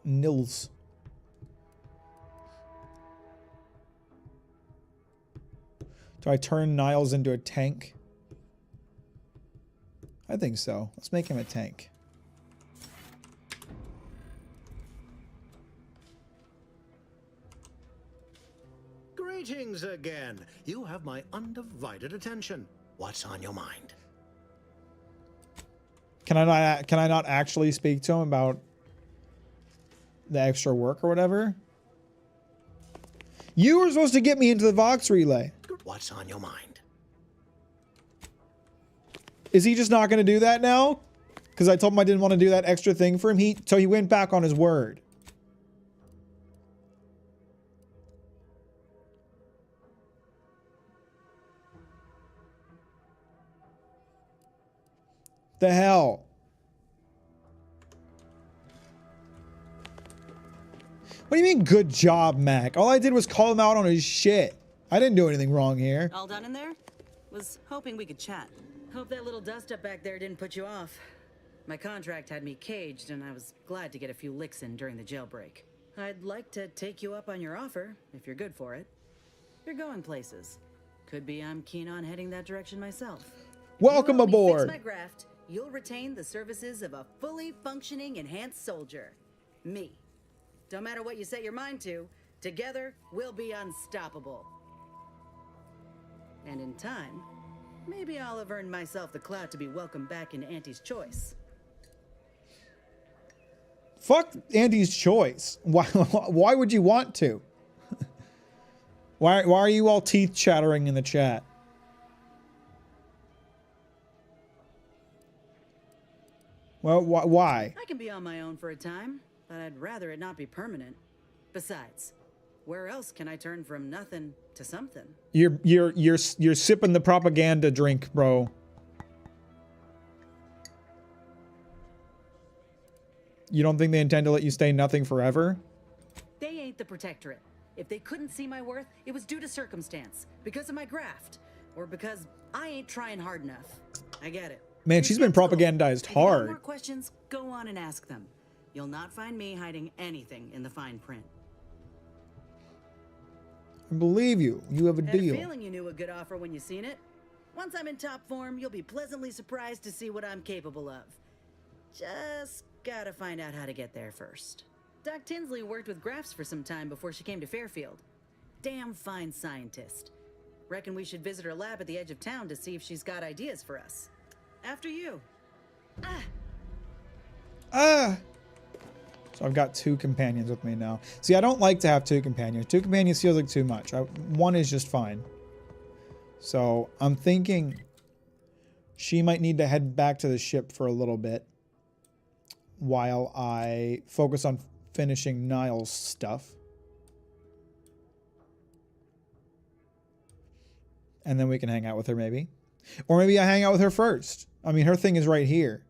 Nils. Do I turn Niles into a tank? I think so. Let's make him a tank. Greetings again. You have my undivided attention. What's on your mind? Can I not actually speak to him about the extra work or whatever? You were supposed to get me into the Vox relay. What's on your mind? Is he just not going to do that now? Because I told him I didn't want to do that extra thing for him. So he went back on his word. The hell? What do you mean, good job, Mac? All I did was call him out on his shit. I didn't do anything wrong here. All done in there? Was hoping we could chat. Hope that little dust up back there didn't put you off. My contract had me caged, and I was glad to get a few licks in during the jailbreak. I'd like to take you up on your offer, if you're good for it. You're going places. Could be I'm keen on heading that direction myself. Welcome You help me aboard. fix my graft, you'll retain the services of a fully functioning enhanced soldier. Me. Don't matter what you set your mind to, together we'll be unstoppable. And in time, maybe I'll have earned myself the clout to be welcomed back into Auntie's Choice. Fuck Andy's choice. Why would you want to? Why are you all teeth chattering in the chat? Well, why? I can be on my own for a time, but I'd rather it not be permanent. Besides, where else can I turn from nothing to something? You're sipping the propaganda drink, bro. You don't think they intend to let you stay nothing forever? They ain't the Protectorate. If they couldn't see my worth, it was due to circumstance, because of my graft, or because I ain't trying hard enough. I get it. Man, she's been propagandized If you have hard. more questions, go on and ask them. You'll not find me hiding anything in the fine print. I believe you. You have a Had a deal. feeling you knew a good offer when you seen it. Once I'm in top form, you'll be pleasantly surprised to see what I'm capable of. Just gotta find out how to get there first. Doc Tinsley worked with grafts for some time before she came to Fairfield. Damn fine scientist. Reckon we should visit her lab at the edge of town to see if she's got ideas for us. After you. So I've got 2 companions with me now. See, I don't like to have 2 companions. 2 companions feels like too much. One is just fine. So I'm thinking she might need to head back to the ship for a little bit while I focus on finishing Niles' stuff. And then we can hang out with her maybe. Or maybe I hang out with her first. I mean, her thing is right here.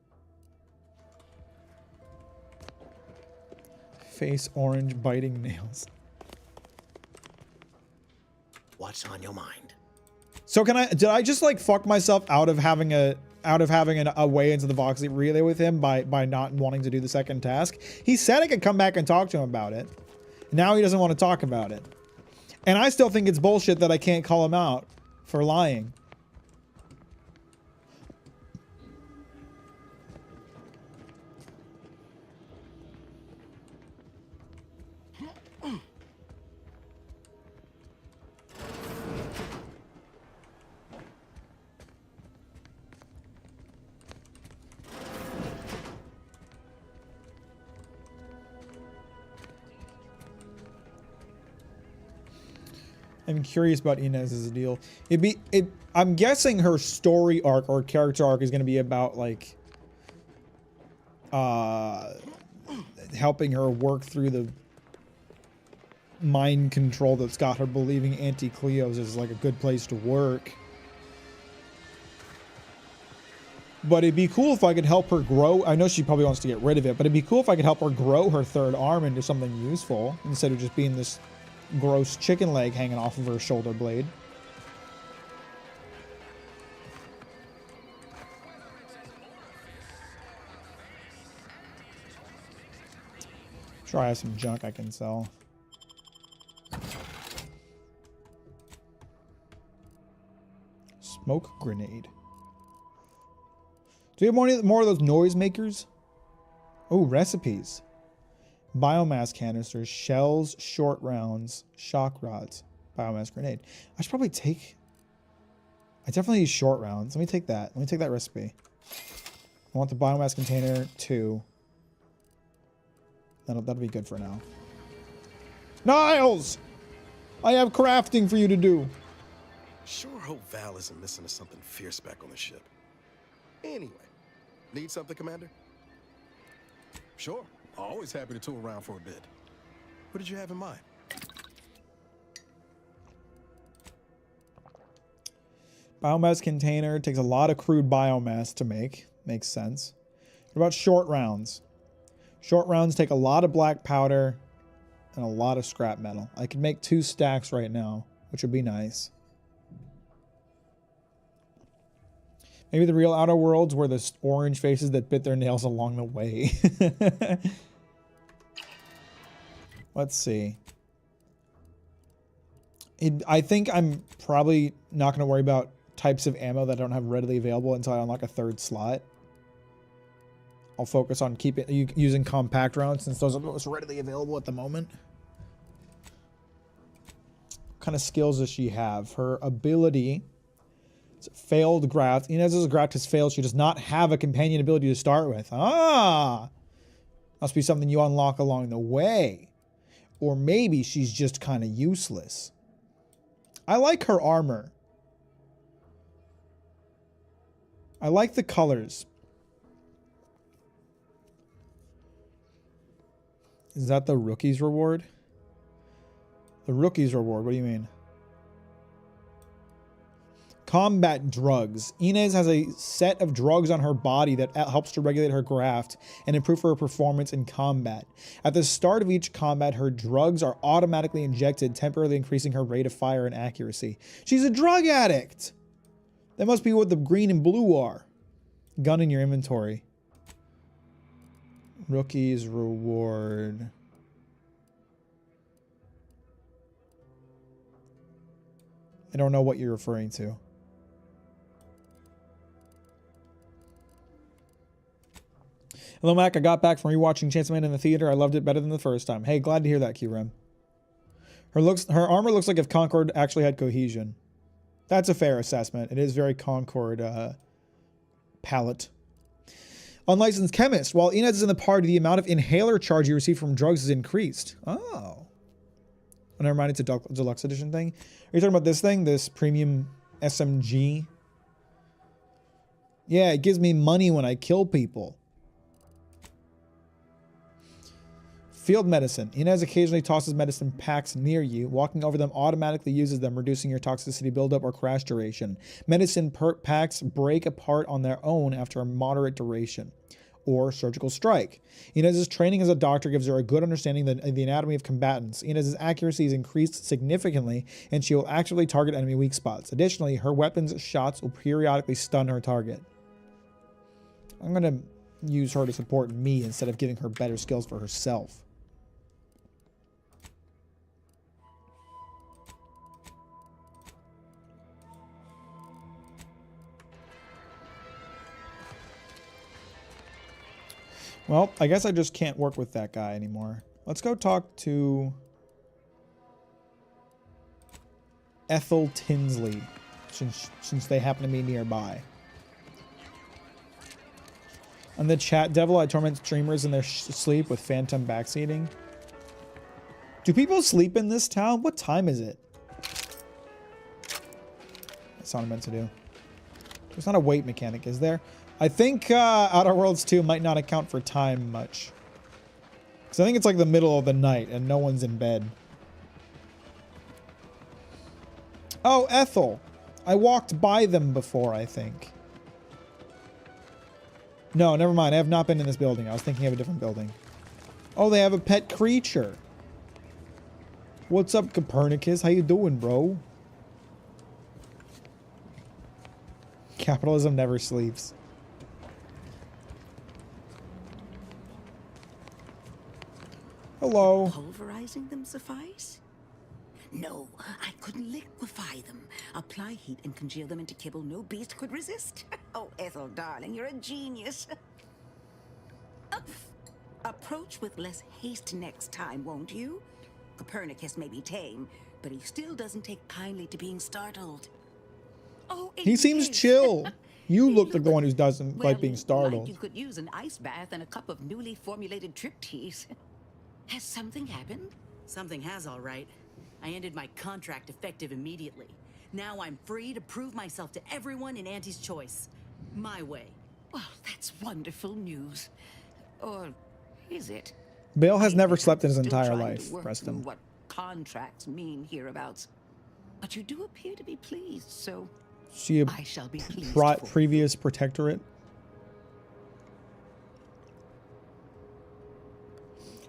face orange biting nails. What's on your mind? So did I just like fuck myself out of having a way into the Vox relay with him by not wanting to do the second task? He said I could come back and talk to him about it. Now he doesn't want to talk about it. And I still think it's bullshit that I can't call him out for lying. I'm curious about Inez's deal. I'm guessing her story arc or character arc is going to be about like helping her work through the mind control that's got her believing Auntie Cleo's is like a good place to work. But it'd be cool if I could help her grow. I know she probably wants to get rid of it, but it'd be cool if I could help her grow her third arm into something useful instead of just being this gross chicken leg hanging off of her shoulder blade. Sure, I have some junk I can sell. Smoke grenade. Do we have more of those noise makers? Oh, recipes. Biomass canisters, shells, short rounds, shock rods, biomass grenade. I should probably take... I definitely use short rounds. Let me take that. Let me take that recipe. I want the biomass container 2. That'll be good for now. Niles! I have crafting for you to do. Sure hope Val isn't listening to something fierce back on the ship. Anyway, need something, Commander? Sure. Always happy to tool around for a bit. What did you have in mind? Biomass container takes a lot of crude biomass to make. Makes sense. What about short rounds? Short rounds take a lot of black powder and a lot of scrap metal. I could make 2 stacks right now, which would be nice. Maybe the real Outer Worlds were the orange faces that bit their nails along the way. Let's see. I think I'm probably not going to worry about types of ammo that I don't have readily available until I unlock a 3rd slot. I'll focus on using compact rounds since those are most readily available at the moment. What kind of skills does she have? Her ability... Failed graft. Inez's graft has failed. She does not have a companion ability to start with. Ah! Must be something you unlock along the way. Or maybe she's just kind of useless. I like her armor. I like the colors. Is that the rookie's reward? The rookie's reward, what do you mean? Combat drugs. Inez has a set of drugs on her body that helps to regulate her graft and improve her performance in combat. At the start of each combat, her drugs are automatically injected, temporarily increasing her rate of fire and accuracy. She's a drug addict! That must be what the green and blue are. Gun in your inventory. Rookie's reward. I don't know what you're referring to. Hello, Mac. I got back from rewatching Chainsaw Man in the theater. I loved it better than the first time. Hey, glad to hear that, Q-Rem. Her armor looks like if Concord actually had cohesion. That's a fair assessment. It is very Concord palette. Unlicensed chemist. While Inez is in the party, the amount of inhaler charge you receive from drugs is increased. Oh. Never mind, it's a deluxe edition thing. Are you talking about this thing? This premium SMG? Yeah, it gives me money when I kill people. Field medicine. Inez occasionally tosses medicine packs near you. Walking over them automatically uses them, reducing your toxicity buildup or crash duration. Medicine packs break apart on their own after a moderate duration. or surgical strike. Inez's training as a doctor gives her a good understanding of the anatomy of combatants. Inez's accuracy is increased significantly, and she will actively target enemy weak spots. Additionally, her weapon's shots will periodically stun her target. I'm going to use her to support me instead of giving her better skills for herself. Well, I guess I just can't work with that guy anymore. Let's go talk to Ethel Tinsley, since they happen to be nearby. On the chat, Devil, I torment streamers in their sleep with phantom backseating. Do people sleep in this town? What time is it? That's not what I meant to do. There's not a weight mechanic, is there? I think Outer Worlds 2 might not account for time much. Because I think it's like the middle of the night and no one's in bed. Oh, Ethel. I walked by them before, I think. No, never mind. I have not been in this building. I was thinking of a different building. Oh, they have a pet creature. What's up, Copernicus? How you doing, bro? Capitalism never sleeps. Hello. Pulverizing them suffice? No, I couldn't liquefy them. Apply heat and congeal them into kibble no beast could resist. Oh, Ethel, darling, you're a genius. Approach with less haste next time, won't you? Copernicus may be tame, but he still doesn't take kindly to being startled. Oh, He seems yes. chill. You look like the one who doesn't Well, like being startled. like you could use an ice bath and a cup of newly formulated trip teas. Has something happened? Something has, all right. I ended my contract effective immediately. Now I'm free to prove myself to everyone in Auntie's Choice. My way. Well, that's wonderful news. Or is it? Bale has never slept in his Still entire trying to life, work Preston. through what contracts mean hereabouts. But you do appear to be pleased, so She a I shall be pleased. for you. previous protectorate.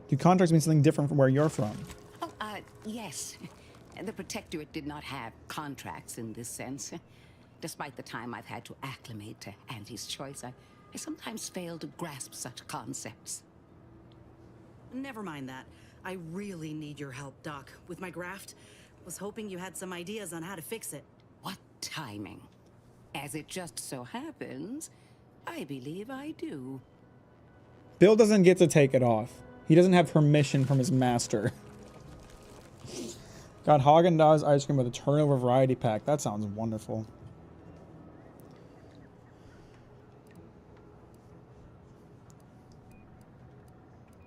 Do contracts mean something different from where you're from? Oh, yes. The Protectorate did not have contracts in this sense. Despite the time I've had to acclimate to Auntie's Choice, I sometimes fail to grasp such concepts. Never mind that. I really need your help, Doc, with my graft. Was hoping you had some ideas on how to fix it. What timing? As it just so happens, I believe I do. Bill doesn't get to take it off. He doesn't have permission from his master. Got Haagen-Dazs ice cream with a turnover variety pack. That sounds wonderful.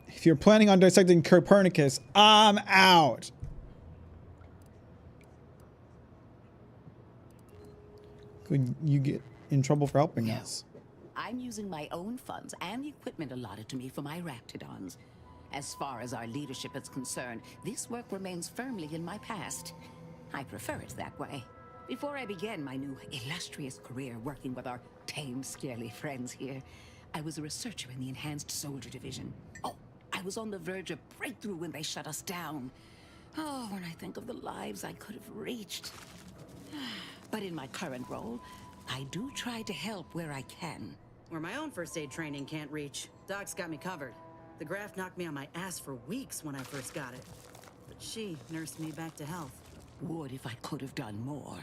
If you're planning on dissecting Copernicus, I'm out. Could you get in trouble for helping us? I'm using my own funds and the equipment allotted to me for my raptidons. As far as our leadership is concerned, this work remains firmly in my past. I prefer it that way. Before I began my new illustrious career working with our tame, scarily friends here, I was a researcher in the Enhanced Soldier Division. Oh, I was on the verge of breakthrough when they shut us down. Oh, when I think of the lives I could have reached. But in my current role, I do try to help where I can. Where my own first aid training can't reach, Doc's got me covered. The graft knocked me on my ass for weeks when I first got it. But she nursed me back to health. Would if I could have done more.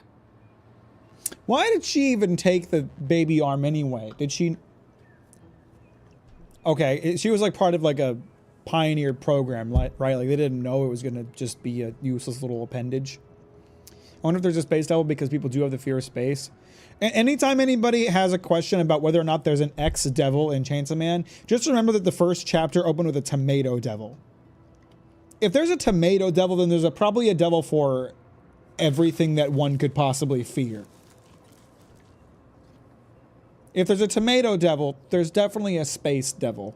Why did she even take the baby arm anyway? Did she... Okay, she was like part of like a pioneered program, right? Like they didn't know it was going to just be a useless little appendage. I wonder if there's a space devil because people do have the fear of space. Anytime anybody has a question about whether or not there's an ex-devil in Chainsaw Man, just remember that the first chapter opened with a tomato devil. If there's a tomato devil, then there's probably a devil for everything that one could possibly fear. If there's a tomato devil, there's definitely a space devil.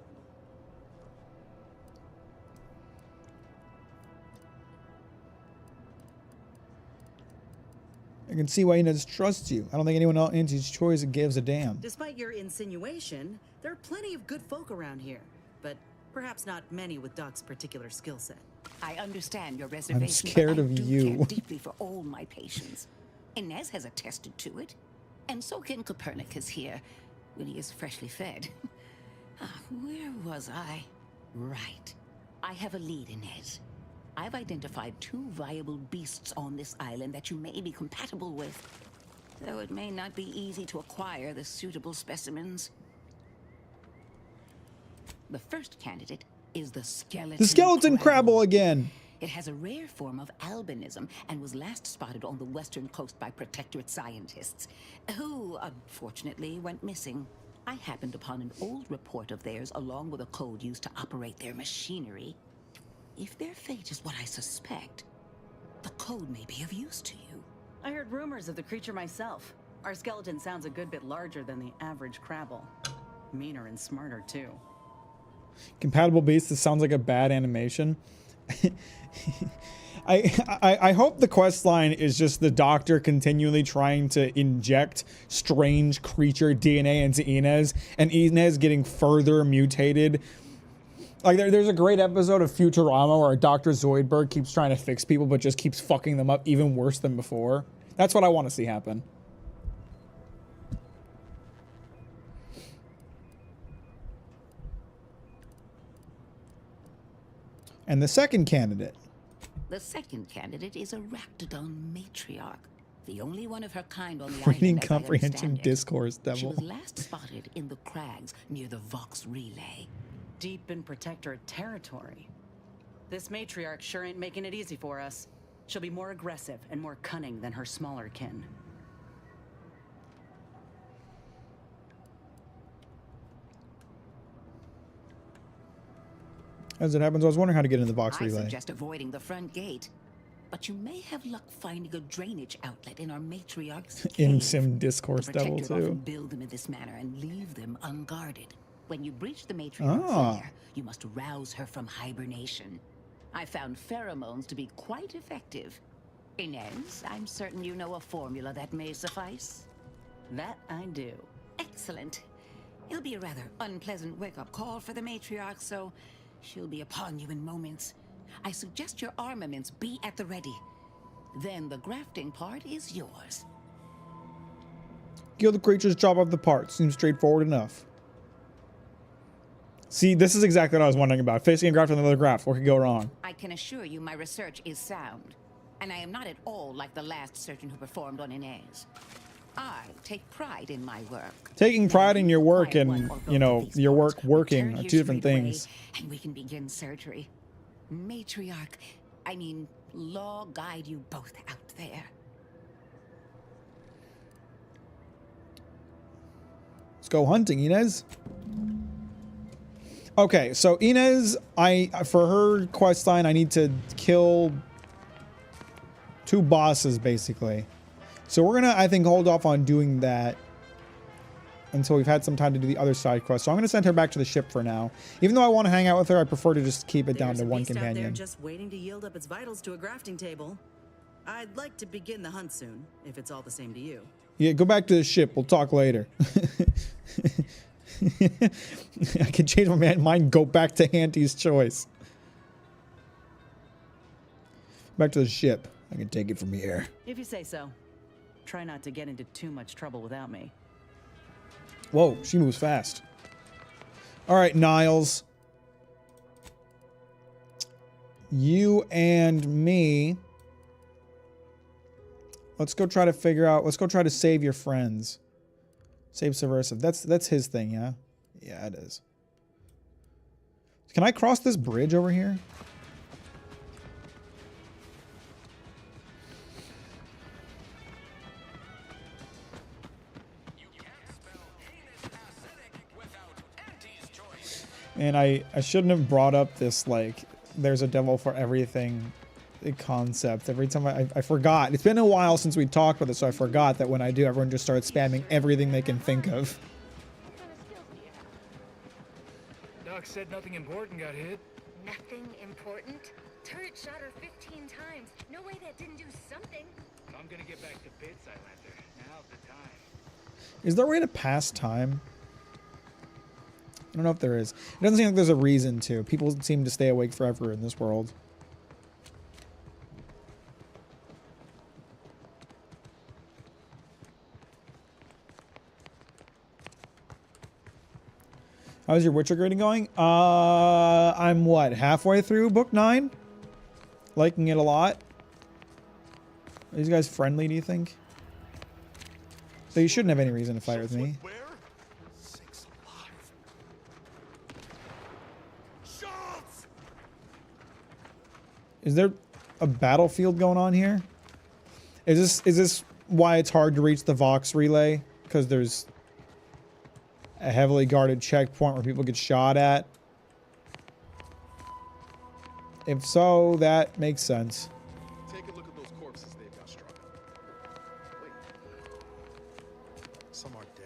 can see why he doesn't trust you. I don't think anyone else Auntie's choice gives a damn. Despite your insinuation, there are plenty of good folk around here, but perhaps not many with Doc's particular skill set. I understand your reservation. I'm scared but of I do you. care deeply for all my patients. Inez has attested to it, and so can Copernicus here, when he is freshly fed. Where was I? Right. I have a lead, Inez. I've identified 2 viable beasts on this island that you may be compatible with, though it may not be easy to acquire the suitable specimens. The first candidate is the skeleton. The skeleton crabble again. It has a rare form of albinism and was last spotted on the western coast by protectorate scientists, who unfortunately went missing. I happened upon an old report of theirs along with a code used to operate their machinery. If their fate is what I suspect, the code may be of use to you. I heard rumors of the creature myself. Our skeleton sounds a good bit larger than the average crabble. Meaner and smarter, too. Compatible beast. This sounds like a bad animation. I hope the quest line is just the doctor continually trying to inject strange creature DNA into Inez, and Inez getting further mutated. Like there's a great episode of Futurama where Dr. Zoidberg keeps trying to fix people but just keeps fucking them up even worse than before. That's what I want to see happen. And the second candidate. The second candidate is a Raptidon matriarch, the only one of her kind on the Reading island, as I comprehension understand it. discourse, She devil. was last spotted in the crags near the Vox Relay. Deep in protectorate territory. This matriarch sure ain't making it easy for us. She'll be more aggressive and more cunning than her smaller kin. As it happens, I was wondering how to get in the Vox I Relay. suggest avoiding the front gate, but you may have luck finding a drainage outlet in our matriarch's In cave. Sim discourse The devil protector often too. build them in this manner and leave them unguarded. When you breach the matriarch's lair, you must rouse her from hibernation. I found pheromones to be quite effective. Inez, I'm certain you know a formula that may suffice. That I do. Excellent. It'll be a rather unpleasant wake-up call for the matriarch, so she'll be upon you in moments. I suggest your armaments be at the ready. Then the grafting part is yours. Kill the creatures, chop off the parts. Seems straightforward enough. See, this is exactly what I was wondering about. Facing a graft with another graft. What could go wrong? I can assure you my research is sound, and I am not at all like the last surgeon who performed on Inez. I take pride in my work. Taking pride in your work Find and, one or you both know, of these your parts, work working return are here two different straightaway, things. And we can begin surgery. Matriarch, I mean, law guide you both out there. Let's go hunting, Inez. Okay, so Inez, for her quest line, I need to kill 2 bosses, basically. So we're gonna, I think, hold off on doing that until we've had some time to do the other side quest. So I'm gonna send her back to the ship for now. Even though I want to hang out with her, I prefer to just keep it down There's to a one beast out there companion. just waiting to yield up its vitals to a grafting table. I'd like to begin the hunt soon, if it's all the same to you. Yeah, go back to the ship. We'll talk later. I can change my mind. Go back to Auntie's choice. Back to the ship. I can take it from here. If you say so. Try not to get into too much trouble without me. Whoa, she moves fast. All right, Niles. You and me. Let's go try to figure out. Let's go try to save your friends. Save Subversive. That's his thing, yeah? Yeah, it is. Can I cross this bridge over here? And I shouldn't have brought up this, like, there's a devil for everything concept. Every time I forgot. It's been a while since we talked about this, so I forgot that when I do, everyone just starts spamming everything they can think of. Doc said nothing important got hit. Nothing important? Turret shot her 15 times. No way that didn't do something. I'm gonna get back to bits, Islander. Now's the time. Is there a way to pass time? I don't know if there is. It doesn't seem like there's a reason to. People seem to stay awake forever in this world. How's your Witcher grading going? I'm what, halfway through book 9? Liking it a lot. Are these guys friendly, do you think? So you shouldn't have any reason to fight with me. Is there a battlefield going on here? Is this why it's hard to reach the Vox relay? Because there's a heavily guarded checkpoint where people get shot at? If so, that makes sense. Take a look at those corpses they've got struck. Wait. Some aren't dead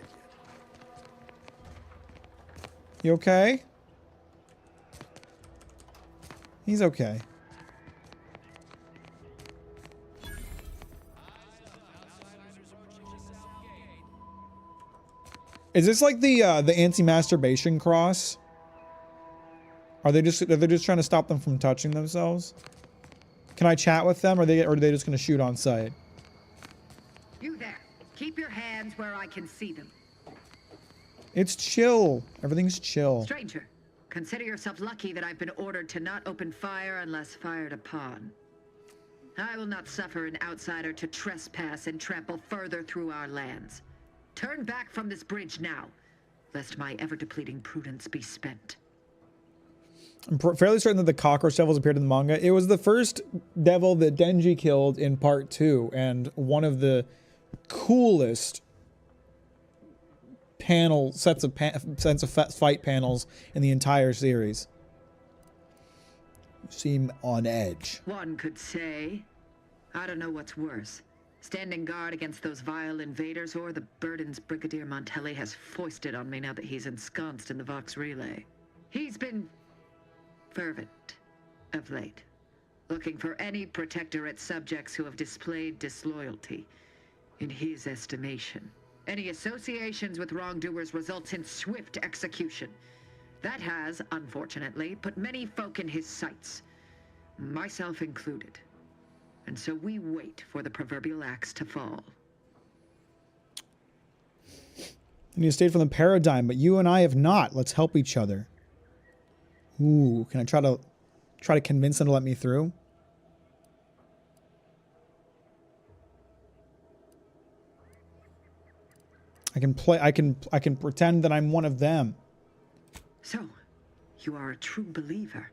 yet. You okay? He's okay. Is this like the anti-masturbation cross? Are they just trying to stop them from touching themselves? Can I chat with them, or are they just going to shoot on sight? You there. Keep your hands where I can see them. It's chill. Everything's chill. Stranger, consider yourself lucky that I've been ordered to not open fire unless fired upon. I will not suffer an outsider to trespass and trample further through our lands. Turn back from this bridge now, lest my ever-depleting prudence be spent. I'm fairly certain that the cockroach devils appeared in the manga. It was the first devil that Denji killed in part 2, and one of the coolest sets of fight panels in the entire series. You seem on edge. One could say, I don't know what's worse. Standing guard against those vile invaders, or the burdens Brigadier Montelli has foisted on me now that he's ensconced in the Vox relay. He's been fervent of late, looking for any protectorate subjects who have displayed disloyalty. In his estimation, any associations with wrongdoers results in swift execution. That has, unfortunately, put many folk in his sights, myself included. And so we wait for the proverbial axe to fall. And you stayed from the paradigm, but you and I have not. Let's help each other. Ooh, can I try to convince them to let me through? I can pretend that I'm one of them. So, you are a true believer.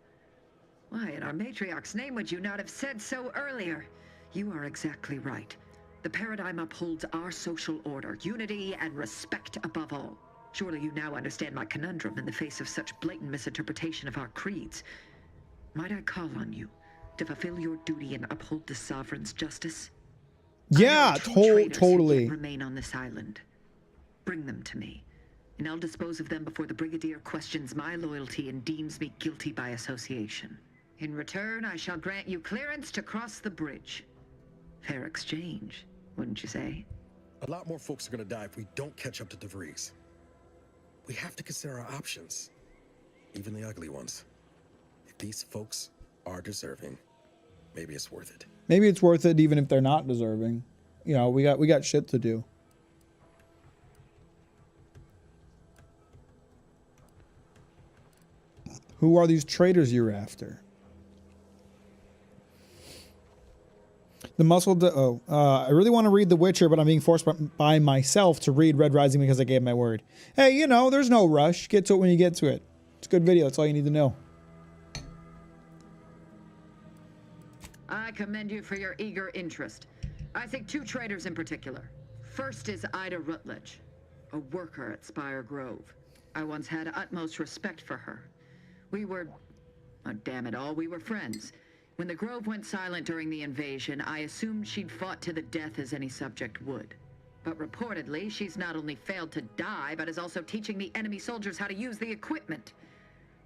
Why, in our matriarch's name would you not have said so earlier? You are exactly right. The paradigm upholds our social order, unity and respect above all. Surely you now understand my conundrum in the face of such blatant misinterpretation of our creeds. Might I call on you to fulfill your duty and uphold the sovereign's justice? Yeah, totally. Remain on this island. Bring them to me, and I'll dispose of them before the Brigadier questions my loyalty and deems me guilty by association. In return, I shall grant you clearance to cross the bridge. Fair exchange, wouldn't you say? A lot more folks are gonna die if we don't catch up to DeVries. We have to consider our options, even the ugly ones. If these folks are deserving, maybe it's worth it. Maybe it's worth it even if they're not deserving. You know, we got shit to do. Who are these traitors you're after? The muscle. I really want to read The Witcher, but I'm being forced by myself to read Red Rising because I gave my word. Hey, you know, there's no rush. Get to it when you get to it. It's a good video. That's all you need to know. I commend you for your eager interest. I think two traitors in particular. First is Ida Rutledge, a worker at Spire Grove. I once had utmost respect for her. We were, oh, damn it all, we were friends. When the Grove went silent during the invasion, I assumed she'd fought to the death as any subject would. But reportedly, she's not only failed to die, but is also teaching the enemy soldiers how to use the equipment.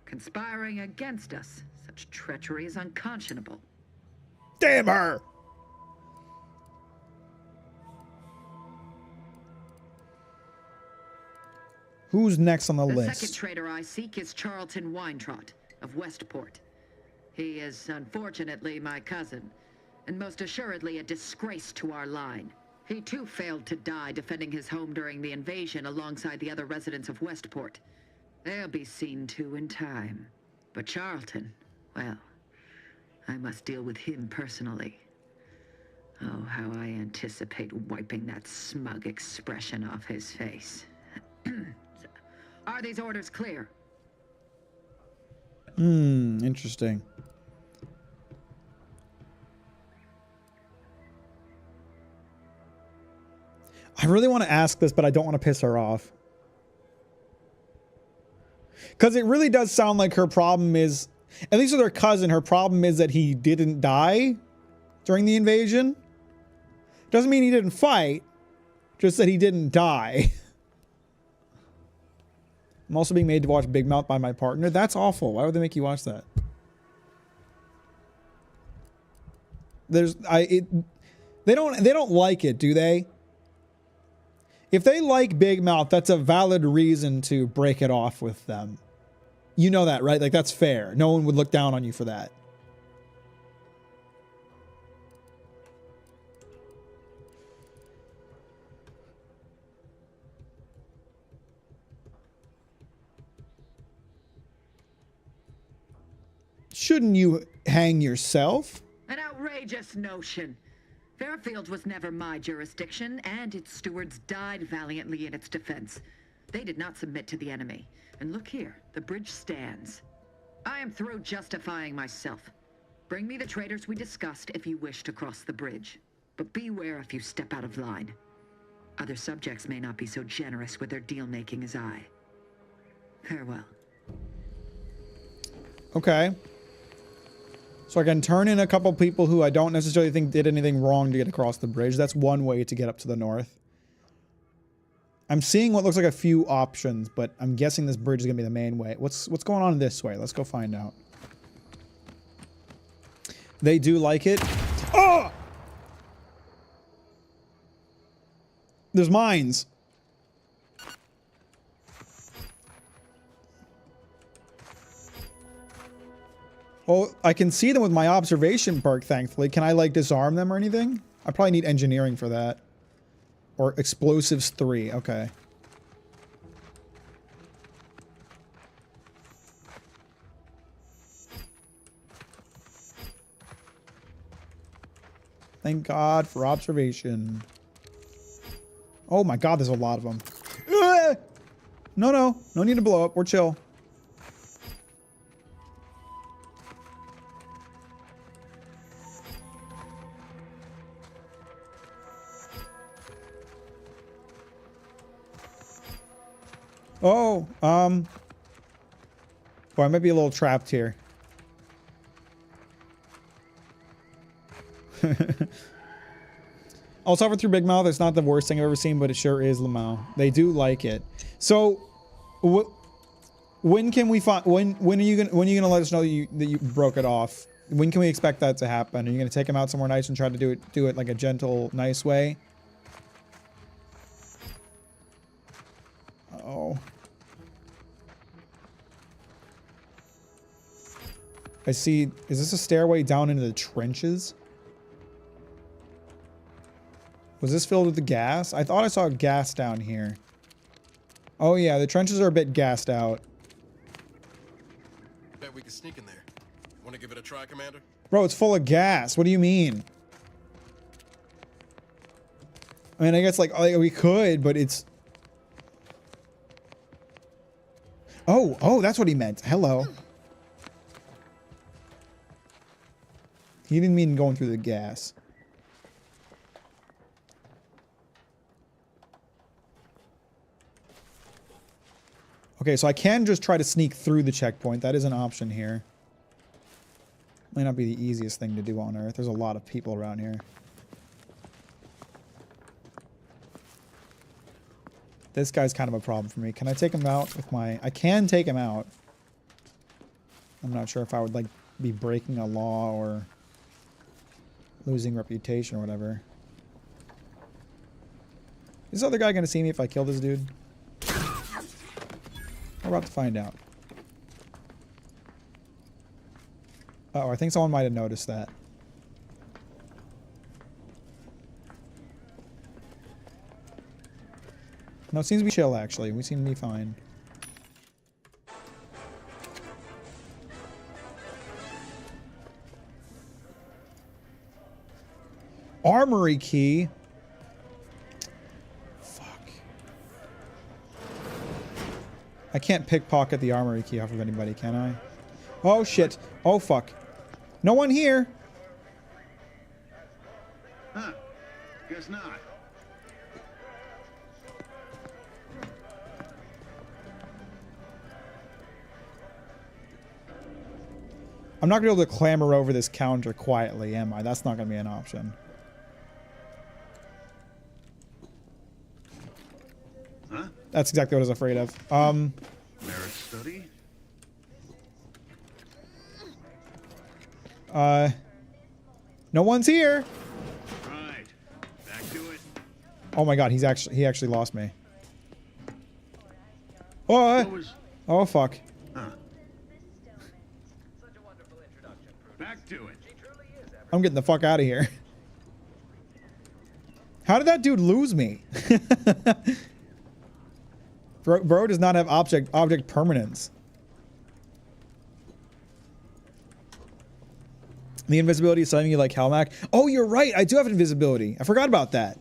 Conspiring against us. Such treachery is unconscionable. Damn her! Who's next on the The list? second traitor I seek is Charlton Weintrot of Westport. He is unfortunately my cousin, and most assuredly a disgrace to our line. He too failed to die defending his home during the invasion alongside the other residents of Westport. They'll be seen to in time. But Charlton, well, I must deal with him personally. Oh, how I anticipate wiping that smug expression off his face. Are these orders clear? Interesting. I really want to ask this, but I don't want to piss her off. Because it really does sound like her problem is, at least with her cousin, her problem is that he didn't die during the invasion. Doesn't mean he didn't fight, just that he didn't die. I'm also being made to watch Big Mouth by my partner. That's awful. Why would they make you watch that? They don't like it, do they? If they like Big Mouth, that's a valid reason to break it off with them. You know that, right? Like, that's fair. No one would look down on you for that. Shouldn't you hang yourself? An outrageous notion. Fairfield was never my jurisdiction, and its stewards died valiantly in its defense. They did not submit to the enemy. And look here, the bridge stands. I am through justifying myself. Bring me the traitors we discussed if you wish to cross the bridge. But beware if you step out of line. Other subjects may not be so generous with their deal-making as I. Farewell. Okay. So I can turn in a couple people who I don't necessarily think did anything wrong to get across the bridge. That's one way to get up to the north. I'm seeing what looks like a few options, but I'm guessing this bridge is going to be the main way. What's going on this way? Let's go find out. They do like it. Oh! There's mines. Oh, I can see them with my observation perk, thankfully. Can I, like, disarm them or anything? I probably need engineering for that. Or explosives 3. Okay. Thank God for observation. Oh my God, there's a lot of them. No need to blow up. We're chill. Oh, boy, I might be a little trapped here. I'll suffer through Big Mouth. It's not the worst thing I've ever seen, but it sure is Lamau. They do like it. So, when can we find? When are you gonna let us know that you broke it off? When can we expect that to happen? Are you gonna take him out somewhere nice and try to do it like a gentle, nice way? Oh. I see. Is this a stairway down into the trenches? Was this filled with the gas? I thought I saw gas down here. Oh yeah, the trenches are a bit gassed out. Bet we can sneak in there. Want to give it a try, Commander? Bro, it's full of gas. What do you mean? I mean, I guess like we could, but it's... Oh, that's what he meant. Hello. He didn't mean going through the gas. Okay, so I can just try to sneak through the checkpoint. That is an option here. Might not be the easiest thing to do on Earth. There's a lot of people around here. This guy's kind of a problem for me. Can I take him out with my... I can take him out. I'm not sure if I would, like, be breaking a law or losing reputation or whatever. Is this other guy going to see me if I kill this dude? We're about to find out. Uh oh, I think someone might have noticed that. No, it seems to be chill, actually. We seem to be fine. Armory key? Fuck. I can't pickpocket the armory key off of anybody, can I? Oh, shit. Oh, fuck. No one here. Huh. Guess not. I'm not going to be able to clamber over this counter quietly, am I? That's not going to be an option. Huh? That's exactly what I was afraid of. Merit study? No one's here. Right. Back to it. Oh my god, he actually lost me. Oh, oh fuck. Huh. Back to it. I'm getting the fuck out of here. How did that dude lose me? Bro does not have object permanence. The invisibility is something you like, Mack. Oh, you're right. I do have invisibility. I forgot about that.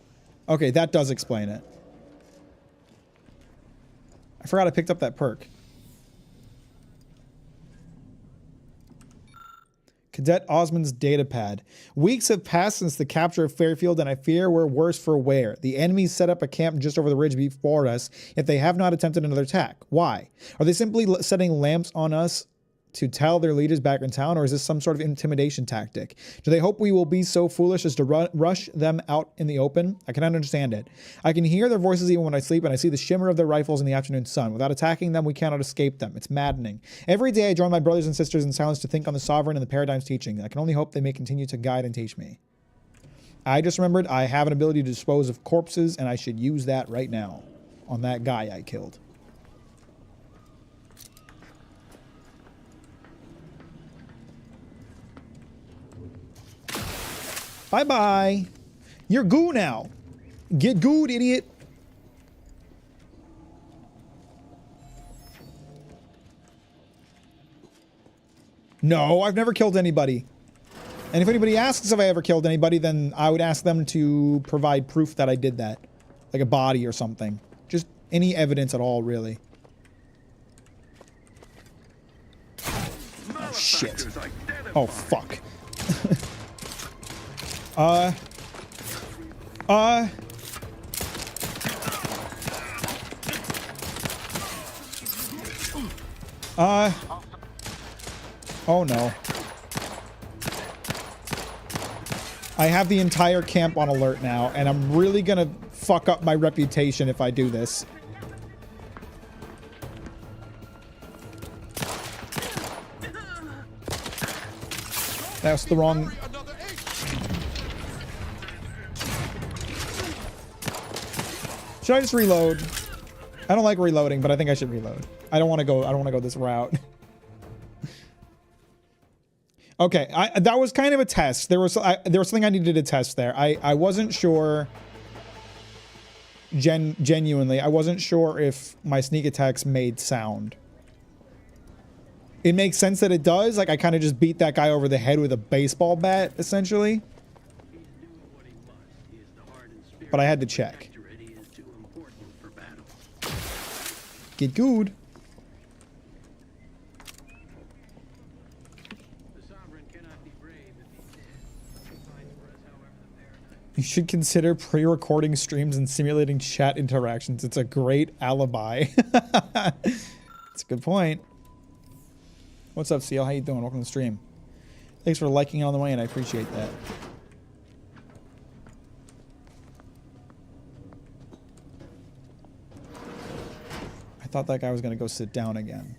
Okay, that does explain it. I forgot I picked up that perk. Cadet Osmond's datapad. Weeks have passed since the capture of Fairfield, and I fear we're worse for wear. The enemy set up a camp just over the ridge before us, yet they have not attempted another attack. Why? Are they simply setting lamps on us to tell their leaders back in town, or is this some sort of intimidation tactic? Do they hope we will be so foolish as to rush them out in the open? I cannot understand it. I can hear their voices even when I sleep, and I see the shimmer of their rifles in the afternoon sun. Without attacking them, we cannot escape them. It's maddening. Every day I join my brothers and sisters in silence to think on the Sovereign and the Paradigm's teaching. I can only hope they may continue to guide and teach me. I just remembered I have an ability to dispose of corpses, and I should use that right now on that guy I killed. Bye-bye. You're goo now. Get gooed, idiot. No, I've never killed anybody. And if anybody asks if I ever killed anybody, then I would ask them to provide proof that I did that. Like a body or something. Just any evidence at all, really. Oh, shit. Oh, fuck. Oh no. I have the entire camp on alert now, and I'm really gonna fuck up my reputation if I do this. That's the wrong... Should I just reload? I don't like reloading, but I think I should reload. I don't want to go this route. Okay, that was kind of a test. There was something I needed to test there. I wasn't sure genuinely. I wasn't sure if my sneak attacks made sound. It makes sense that it does. Like I kind of just beat that guy over the head with a baseball bat essentially. But I had to check. Get good. You should consider pre-recording streams and simulating chat interactions. It's a great alibi. That's a good point. What's up, CL? How you doing? Welcome to the stream. Thanks for liking it on the way, and I appreciate that. I thought that guy was going to go sit down again.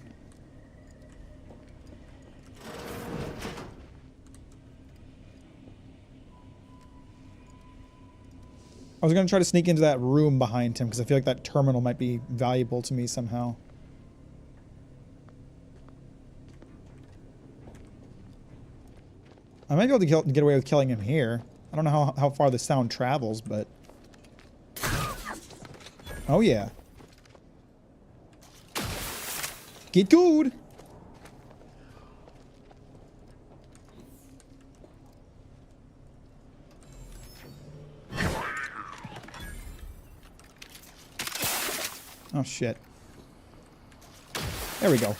I was going to try to sneak into that room behind him because I feel like that terminal might be valuable to me somehow. I might be able to get away with killing him here. I don't know how far the sound travels, but... Oh, yeah. Get good! Oh, shit. There we go.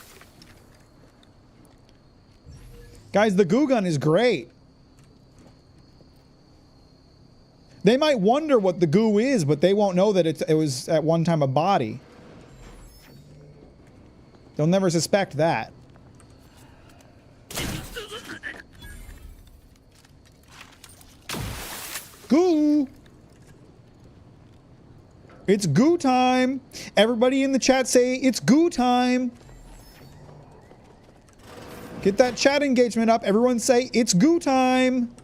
Guys, the goo gun is great. They might wonder what the goo is, but they won't know that it was at one time a body. They'll never suspect that. Goo! It's goo time! Everybody in the chat say it's goo time! Get that chat engagement up. Everyone say it's goo time!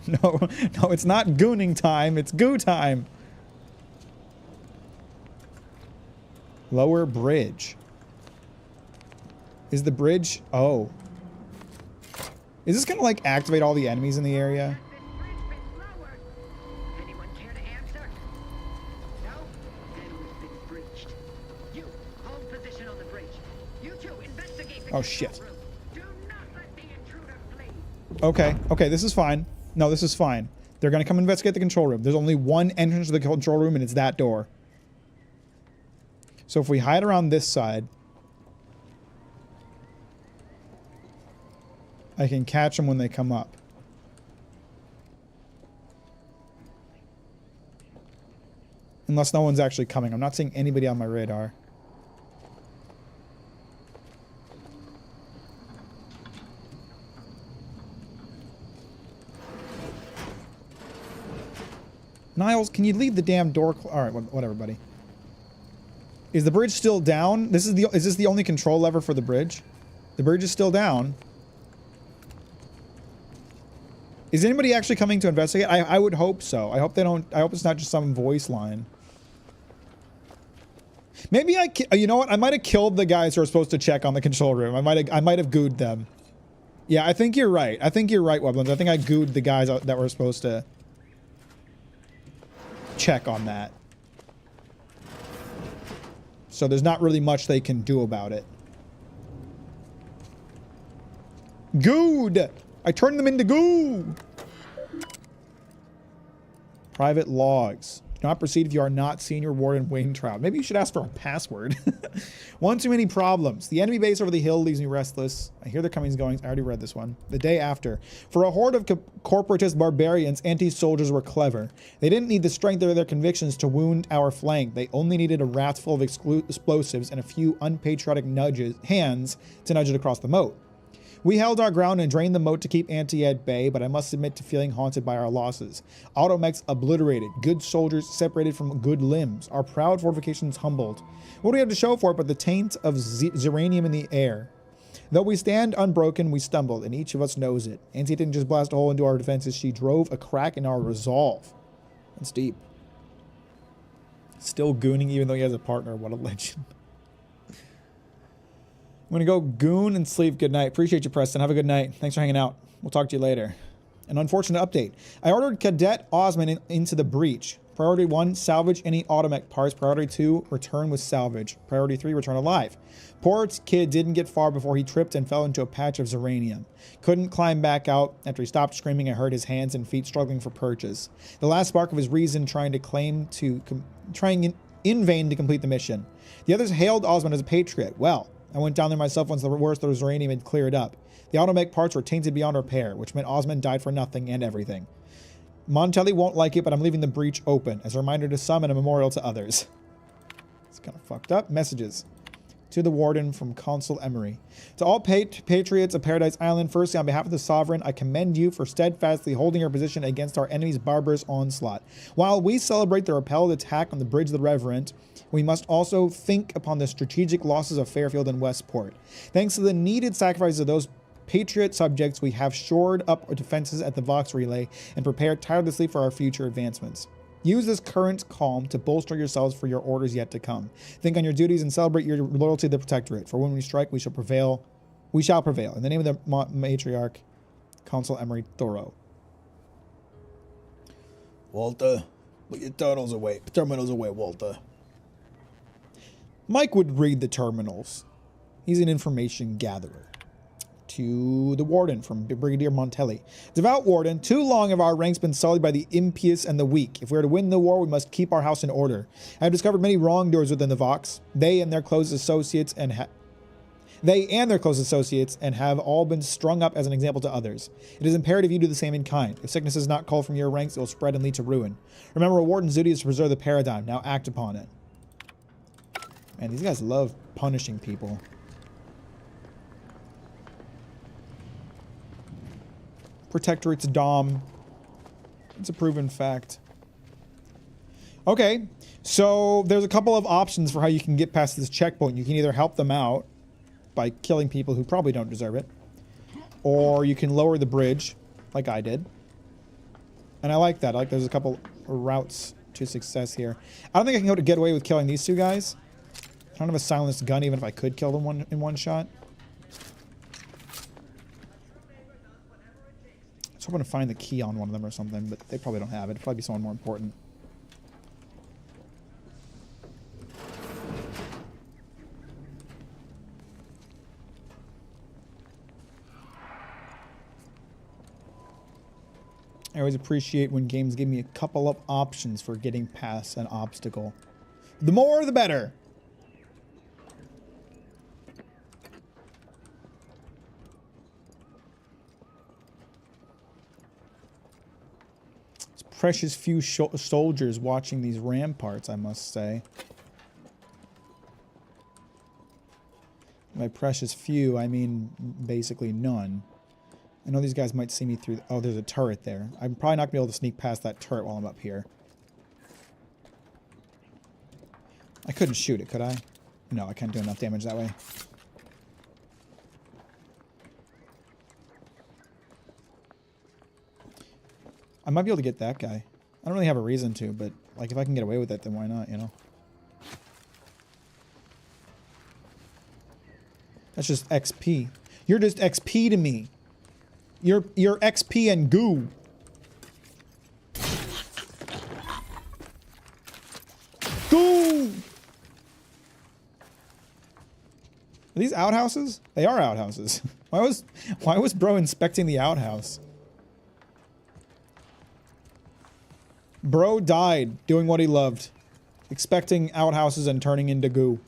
No, no, it's not gooning time. It's goo time. Lower bridge. Is the bridge... Oh. Is this gonna, like, activate all the enemies in the area? Anyone care to answer? No? Then we've been breached. You, hold position on the bridge. You two, investigate the Oh, shit. room. Do not let the intruder flee. Okay, okay, this is fine. No, this is fine. They're gonna come investigate the control room. There's only one entrance to the control room, and it's that door. So if we hide around this side, I can catch them when they come up. Unless no one's actually coming. I'm not seeing anybody on my radar. Niles, can you leave the damn door? Alright, whatever, buddy. Is the bridge still down? Is this the only control lever for the bridge? The bridge is still down. Is anybody actually coming to investigate? I would hope so. I hope they don't. I hope it's not just some voice line. Maybe you know what? I might have killed the guys who are supposed to check on the control room. I might have gooed them. Yeah, I think you're right. I think you're right, Weblands. I think I gooed the guys that were supposed to check on that. So there's not really much they can do about it. Good! I turned them into goo! Private logs. Do not proceed if you are not Senior Warden Waintrout. Maybe you should ask for a password. One too many problems. The enemy base over the hill leaves me restless. I hear the comings and goings. I already read this one. The day after. For a horde of corporatist barbarians, anti-soldiers were clever. They didn't need the strength of their convictions to wound our flank. They only needed a raft full of explosives and a few unpatriotic hands to nudge it across the moat. We held our ground and drained the moat to keep Anti at bay, but I must admit to feeling haunted by our losses. Automechs obliterated, good soldiers separated from good limbs, our proud fortifications humbled. What do we have to show for it but the taint of Zeranium in the air? Though we stand unbroken, we stumbled, and each of us knows it. Anti didn't just blast a hole into our defenses, she drove a crack in our resolve. That's deep. Still gooning even though he has a partner. What a legend. I'm going to go goon and sleep. Good night. Appreciate you, Preston. Have a good night. Thanks for hanging out. We'll talk to you later. An unfortunate update. I ordered Cadet Osman into the breach. Priority 1, salvage any automech parts. Priority 2, return with salvage. Priority 3, return alive. Poor kid didn't get far before he tripped and fell into a patch of Zeranium. Couldn't climb back out. After he stopped screaming, I heard his hands and feet struggling for purchase. The last spark of his reason trying in vain to complete the mission. The others hailed Osman as a patriot. Well, I went down there myself once the worst of the Zeranium had cleared up. The automech parts were tainted beyond repair, which meant Osman died for nothing and everything. Montelli won't like it, but I'm leaving the breach open as a reminder to some and a memorial to others. It's kind of fucked up. Messages. To the Warden from Consul Emery. To all patriots of Paradise Island, firstly, on behalf of the Sovereign, I commend you for steadfastly holding your position against our enemy's barbarous onslaught. While we celebrate the repelled attack on the Bridge of the Reverend, we must also think upon the strategic losses of Fairfield and Westport. Thanks to the needed sacrifices of those patriot subjects, we have shored up our defenses at the Vox Relay and prepared tirelessly for our future advancements. Use this current calm to bolster yourselves for your orders yet to come. Think on your duties and celebrate your loyalty to the Protectorate. For when we strike, we shall prevail. We shall prevail. In the name of the matriarch, Consul Emery Thoreau. Walter, put your terminals away. Terminals away, Walter. Mike would read the terminals. He's an information gatherer. To the Warden from Brigadier Montelli. Devout Warden, too long have our ranks been sullied by the impious and the weak. If we are to win the war, we must keep our house in order. I have discovered many wrongdoers within the Vox. They and their close associates and have all been strung up as an example to others. It is imperative you do the same in kind. If sickness is not called from your ranks, it will spread and lead to ruin. Remember, a warden's duty is to preserve the paradigm. Now act upon it. Man, these guys love punishing people. Protectorate's Dom. It's a proven fact. Okay, so there's a couple of options for how you can get past this checkpoint. You can either help them out by killing people who probably don't deserve it, or you can lower the bridge, like I did. And I like that. I like there's a couple routes to success here. I don't think I can get away with killing these two guys. I don't have a silenced gun, even if I could kill them in one shot. I was hoping to find the key on one of them or something, but they probably don't have it. It'd probably be someone more important. I always appreciate when games give me a couple of options for getting past an obstacle. The more, the better. Precious few soldiers watching these ramparts, I must say. By precious few, I mean basically none. I know these guys might see me through... Oh, there's a turret there. I'm probably not going to be able to sneak past that turret while I'm up here. I couldn't shoot it, could I? No, I can't do enough damage that way. I might be able to get that guy. I don't really have a reason to, but like if I can get away with it, then why not, you know? That's just XP. You're just XP to me. You're XP and goo. Goo! Are these outhouses? They are outhouses. Why was bro inspecting the outhouse? Bro died doing what he loved. Expecting outhouses and turning into goo.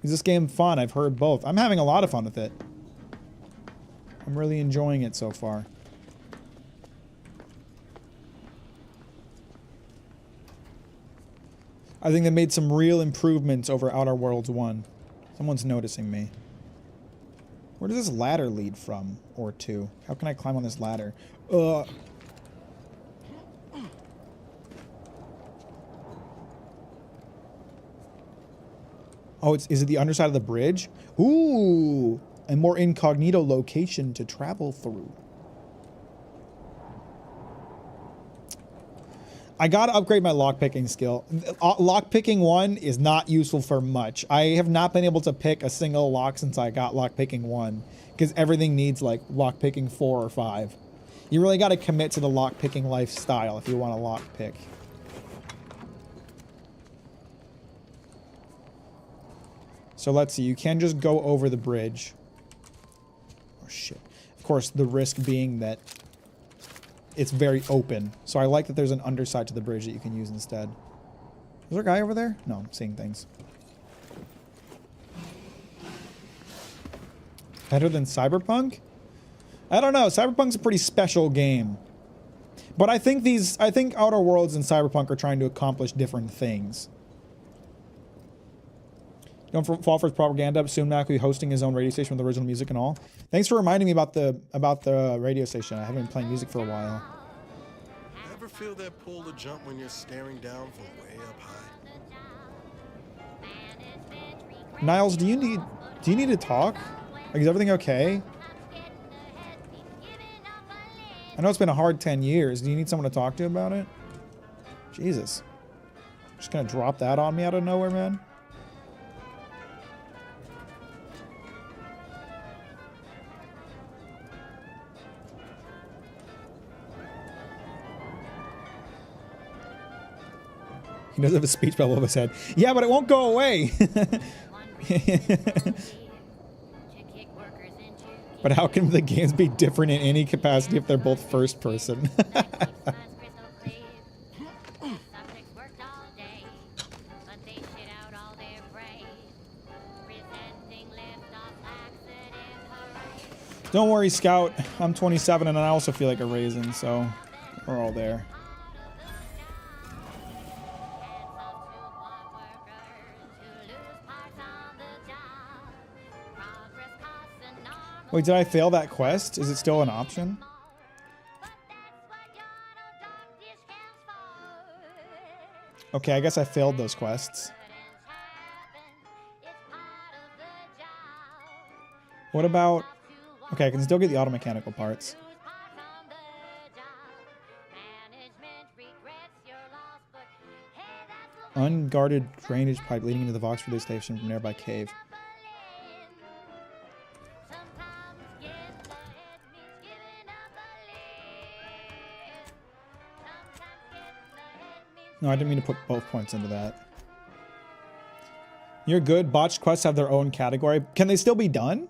Is this game fun? I've heard both. I'm having a lot of fun with it. I'm really enjoying it so far. I think they made some real improvements over Outer Worlds 1. Someone's noticing me. Where does this ladder lead from? Or to? How can I climb on this ladder? Oh, is it the underside of the bridge? Ooh, a more incognito location to travel through. I gotta upgrade my lockpicking skill. Lockpicking 1 is not useful for much. I have not been able to pick a single lock since I got lockpicking 1, because everything needs like lockpicking 4 or 5. You really gotta commit to the lockpicking lifestyle if you want to lockpick. So let's see, you can just go over the bridge. Oh shit. Of course, the risk being that it's very open. So I like that there's an underside to the bridge that you can use instead. Is there a guy over there? No, I'm seeing things. Better than Cyberpunk? I don't know. Cyberpunk's a pretty special game. But I think Outer Worlds and Cyberpunk are trying to accomplish different things. Don't fall for his propaganda. Soon Mack will be hosting his own radio station with original music and all. Thanks for reminding me about the radio station. I haven't been playing music for a while. Ever feel that pull to jump when you're staring down from way up high? Niles, do you need to talk? Like, is everything okay? I know it's been a hard 10 years. Do you need someone to talk to about it? Jesus. Just gonna drop that on me out of nowhere, man. He does have a speech bubble of his head. Yeah, but it won't go away. But how can the games be different in any capacity if they're both first person? Don't worry, Scout. I'm 27 and I also feel like a raisin, so we're all there. Wait, did I fail that quest? Is it still an option? Okay, I guess I failed those quests. What about... Okay, I can still get the auto mechanical parts. Unguarded drainage pipe leading into the Vox Relay station from nearby cave. No, I didn't mean to put both points into that. You're good. Botched quests have their own category. Can they still be done?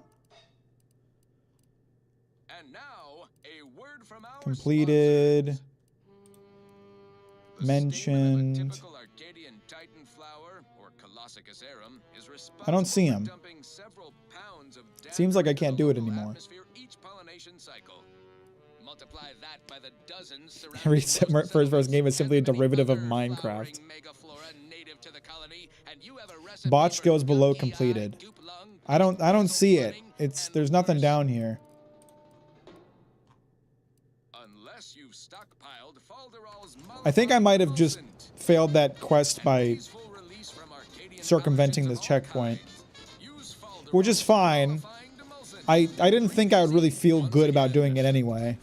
And now, a word from our Completed. Mentioned. I don't see him. Seems like I can't do it anymore. Every first-person game is simply a derivative of Minecraft. Botch goes below completed. I don't see it. There's nothing down here. I think I might have just failed that quest by circumventing the checkpoint, which is fine. I didn't think I would really feel good about doing it anyway.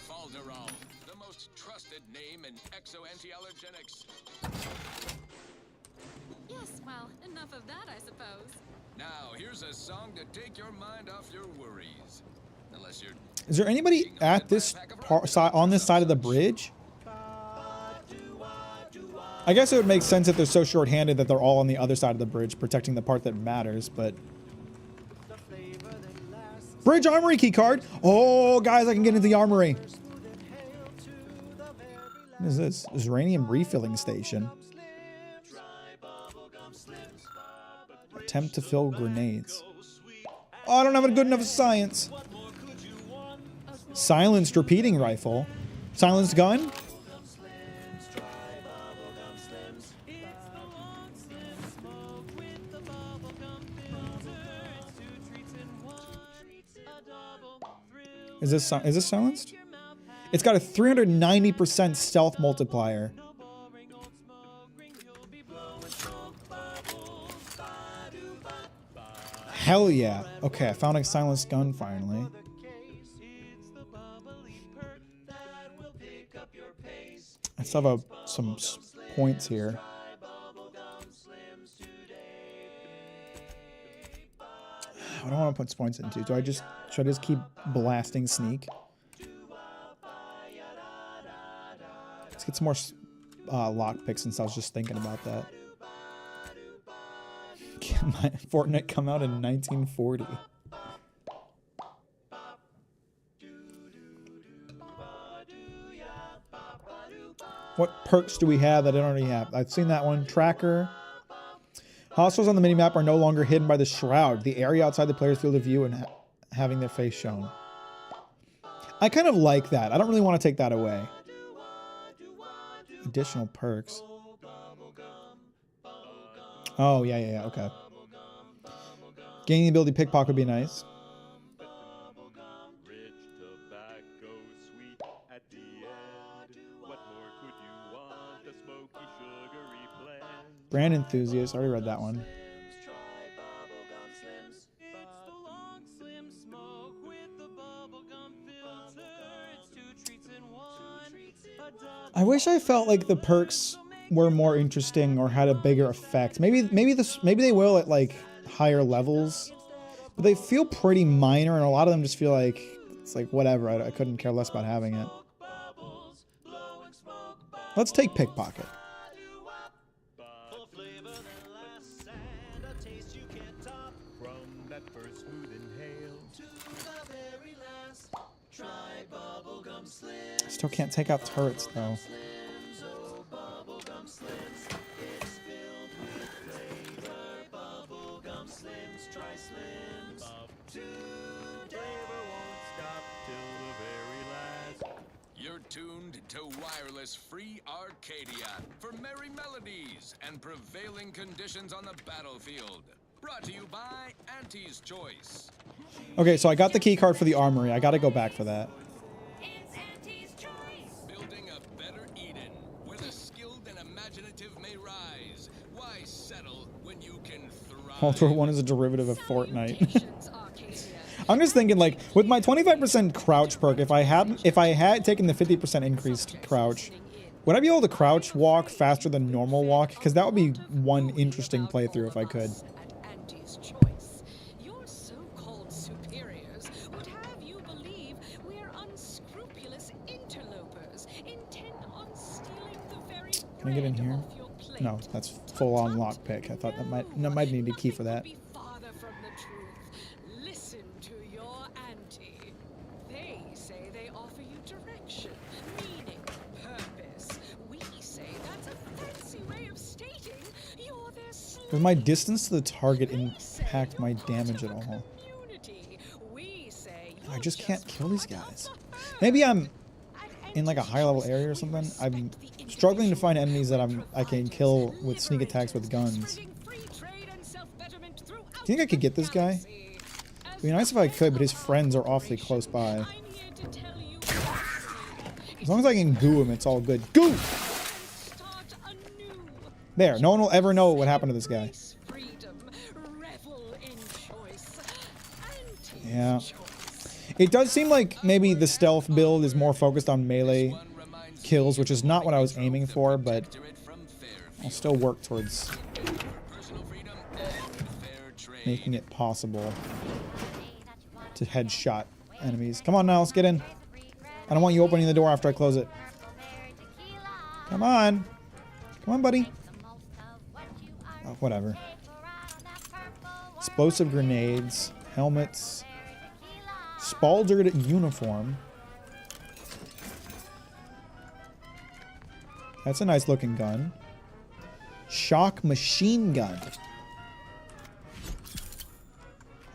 Yes, well, enough of that, I suppose. Now, here's a song to take your mind off your worries. Unless you're... Is there anybody at this on this side of the bridge? I guess it would make sense if they're so short-handed that they're all on the other side of the bridge, protecting the part that matters, but... Bridge armory key card! Oh, guys, I can get into the armory. What is this? Uranium refilling station. Attempt to fill grenades. Oh, I don't have a good enough science. Silenced repeating rifle. Silenced gun? Is this silenced? It's got a 390% stealth multiplier. Hell yeah. Okay, I found a silenced gun finally. I still have some points here. I don't want to put points into. Should I just keep blasting sneak? Let's get some more lockpicks since I was just thinking about that. Can my Fortnite come out in 1940? What perks do we have that I don't already have? I've seen that one. Tracker. Hostiles on the minimap are no longer hidden by the shroud, the area outside the player's field of view, and having their face shown. I kind of like that. I don't really want to take that away. Additional perks. Oh, yeah, okay. Gaining the ability to pickpocket would be nice. Brand enthusiast. I already read that one. I wish I felt like the perks were more interesting or had a bigger effect. Maybe they will at like higher levels, but they feel pretty minor, and a lot of them just feel like it's like whatever. I couldn't care less about having it. Let's take pickpocket. I still can't take out turrets though. You're tuned to wireless free Arcadia for merry melodies and prevailing conditions on the battlefield. Brought to you by Auntie's Choice. Okay, so I got the key card for the armory. I gotta go back for that. Building a better Eden, where the skilled and imaginative may rise. Why settle when you can thrive? World War 1 is a derivative of Fortnite. I'm just thinking, like, with my 25% crouch perk, if I had taken the 50% increased crouch, would I be able to crouch walk faster than normal walk? Because that would be one interesting playthrough if I could. Your so-called superiors would have you believe we're unscrupulous interlopers intent on stealing the very Can I get in here? No, that's full-on lockpick. I thought that might need a key for that. farther from the truth. Listen to your auntie. They say they offer you direction, meaning, purpose. We say that's a fancy way of stating you're their slave. Does my distance to the target impact my damage at all? I just can't kill these guys. Maybe I'm in like a high level area or something. I'm struggling to find enemies that I can kill with sneak attacks with guns. Do you think I could get this guy? It'd be nice if I could, but his friends are awfully close by. As long as I can goo him, it's all good. Goo! There, no one will ever know what happened to this guy. Yeah. It does seem like maybe the stealth build is more focused on melee kills, which is not what I was aiming for, but I'll still work towards making it possible to headshot enemies. Come on now, let's get in. I don't want you opening the door after I close it. Come on. Come on, buddy. Oh, whatever. Explosive grenades, helmets, spaldered uniform. That's a nice looking gun. Shock machine gun.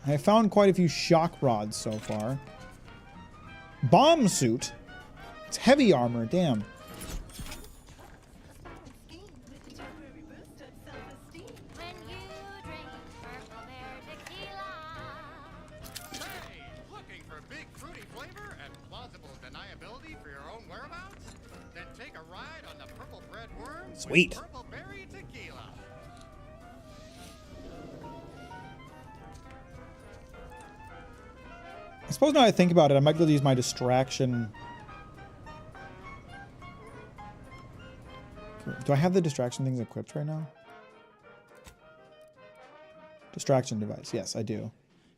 I found quite a few shock rods so far. Bomb suit. It's heavy armor, damn. Looking for big fruity flavor and plausible deniability for your own whereabouts? Then take a ride on the purple bread worm Sweet. with purple berry tequila. I suppose now I think about it, I might be able to use my distraction. Do I have the distraction things equipped right now? Distraction device. Yes, I do.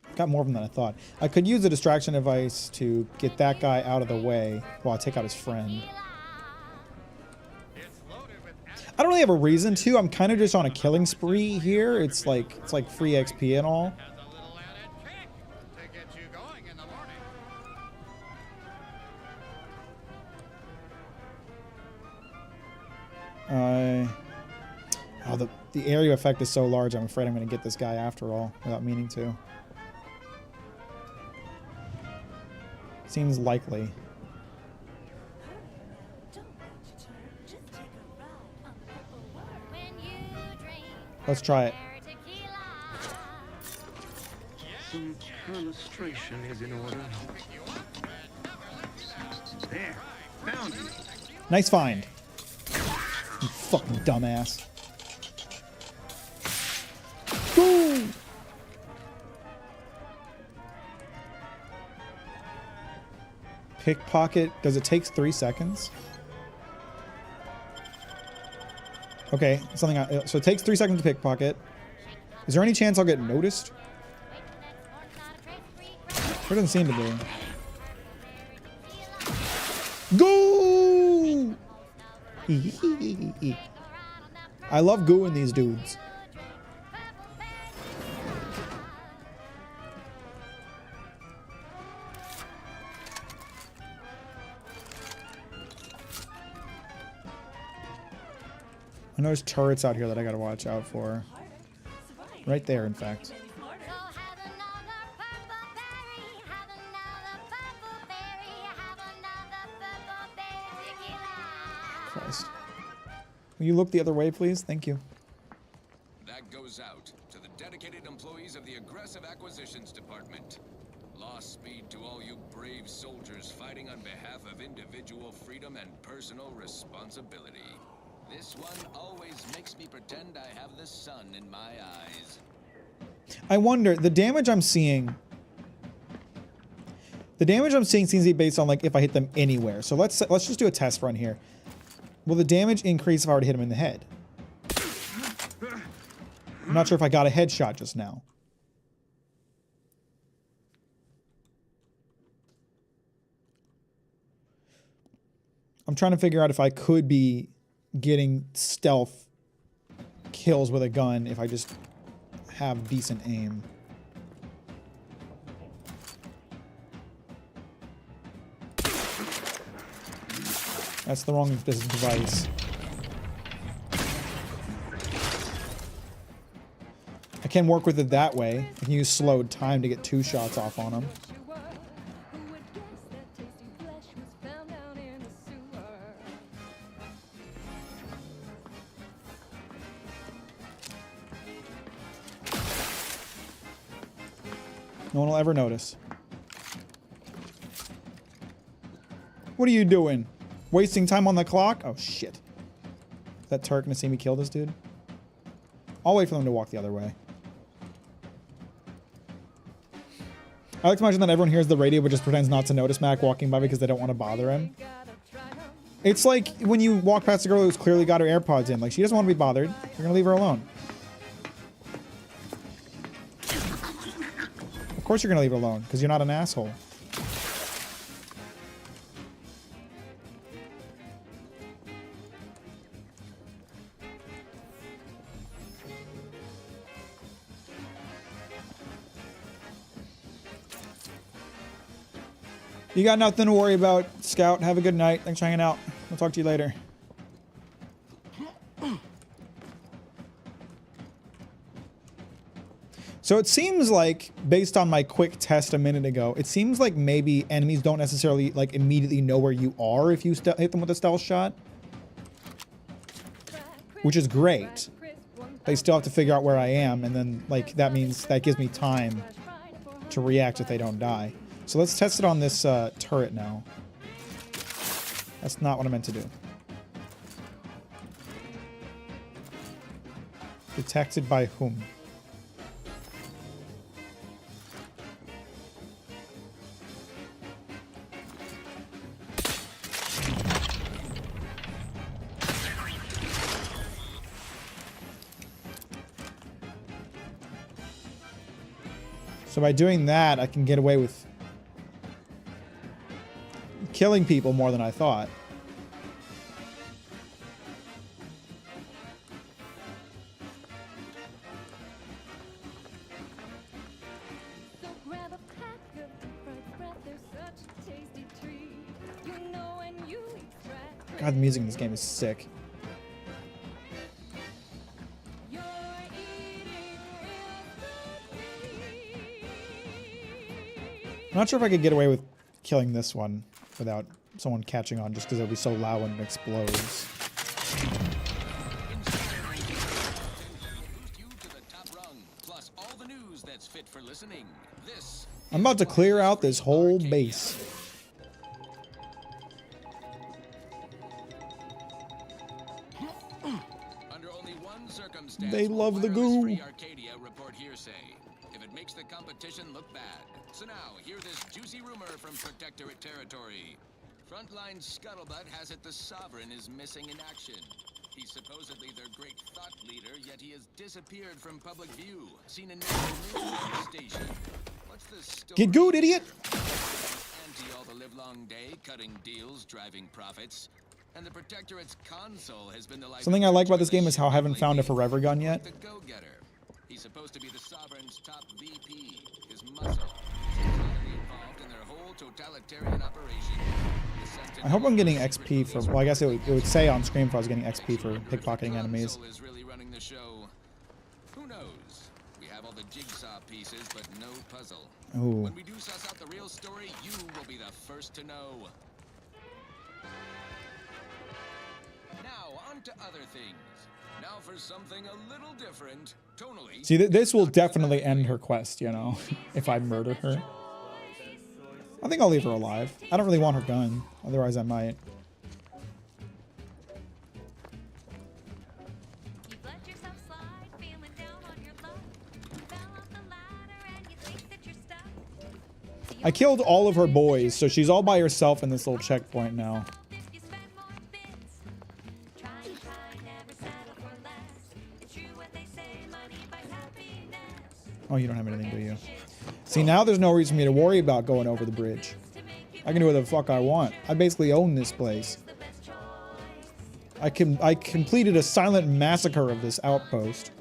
I've got more of them than I thought. I could use the distraction device to get that guy out of the way while I take out his friend. I don't really have a reason to. I'm kind of just on a killing spree here. It's like free XP and all. Oh, the area effect is so large, I'm afraid I'm going to get this guy after all, without meaning to. Seems likely. Let's try it. Some illustration is in order. There, found you. Nice find. You fucking dumbass. Woo! Pickpocket. Does it take 3 seconds? Okay, something. So it takes 3 seconds to pickpocket. Is there any chance I'll get noticed? There doesn't seem to be. Go! I love gooing these dudes. I know there's turrets out here that I gotta watch out for. Right there, in fact. Christ. Will you look the other way, please? Thank you. That goes out to the dedicated employees of the Aggressive Acquisitions Department. Lost speed to all you brave soldiers fighting on behalf of individual freedom and personal responsibility. This one always makes me pretend I have the sun in my eyes. I wonder, the damage I'm seeing... The damage I'm seeing seems to be based on, like, if I hit them anywhere. So let's just do a test run here. Will the damage increase if I were to hit him in the head? I'm not sure if I got a headshot just now. I'm trying to figure out if I could be getting stealth kills with a gun if I just have decent aim. That's the wrong device. I can work with it that way. I can use slowed time to get 2 shots off on him. No one will ever notice. What are you doing? Wasting time on the clock? Oh, shit. Is that turret gonna see me kill this dude? I'll wait for them to walk the other way. I like to imagine that everyone hears the radio but just pretends not to notice Mack walking by because they don't want to bother him. It's like when you walk past a girl who's clearly got her AirPods in. Like, she doesn't want to be bothered. You're gonna leave her alone. Of course you're gonna leave her alone, because you're not an asshole. You got nothing to worry about, Scout. Have a good night. Thanks for hanging out. I'll talk to you later. So it seems like, based on my quick test a minute ago, it seems like maybe enemies don't necessarily, like, immediately know where you are if you hit them with a stealth shot. Which is great. They still have to figure out where I am, and then, like, that means that gives me time to react if they don't die. So let's test it on this turret now. That's not what I meant to do. Detected by whom? So by doing that, I can get away with killing people more than I thought. God, the music in this game is sick. I'm not sure if I could get away with killing this one without someone catching on, just because it'll be so loud when it explodes. I'm about to clear out this whole base. They love the goo. If it makes the competition look bad. So now, hear this juicy rumor from Protectorate territory. Frontline Scuttlebutt has it the Sovereign is missing in action. He's supposedly their great thought leader, yet he has disappeared from public view. Seen in no station. What's the story? Get good, idiot! Anti all the livelong day, cutting deals, driving profits. And the Protectorate's console has been the life. Something I like about this game is how I haven't found a forever gun yet. The go-getter. He's supposed to be the Sovereign's top VP. His muscle. Involved in their whole totalitarian operation. I hope I'm getting XP for. Well, I guess it would say on screen if I was getting XP for pickpocketing enemies. Is really running the show. Who knows? We have all the jigsaw pieces, but no puzzle. Ooh. When we do suss out the real story, you will be the first to know. Now, on to other things. Now for something a little different. Tonally. See, this will definitely end her quest, you know, if I murder her. I think I'll leave her alive. I don't really want her gun. Otherwise, I might. I killed all of her boys, so she's all by herself in this little checkpoint now. Oh, you don't have anything, do you? See, now there's no reason for me to worry about going over the bridge. I can do whatever the fuck I want. I basically own this place. I completed a silent massacre of this outpost.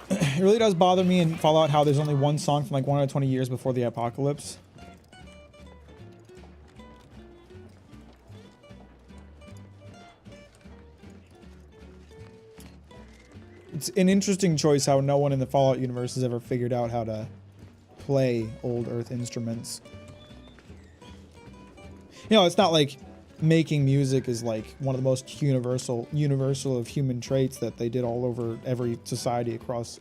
It really does bother me in Fallout how there's only one song from like 120 years before the apocalypse. It's an interesting choice how no one in the Fallout universe has ever figured out how to play old Earth instruments. You know, it's not like making music is like one of the most universal of human traits that they did all over every society across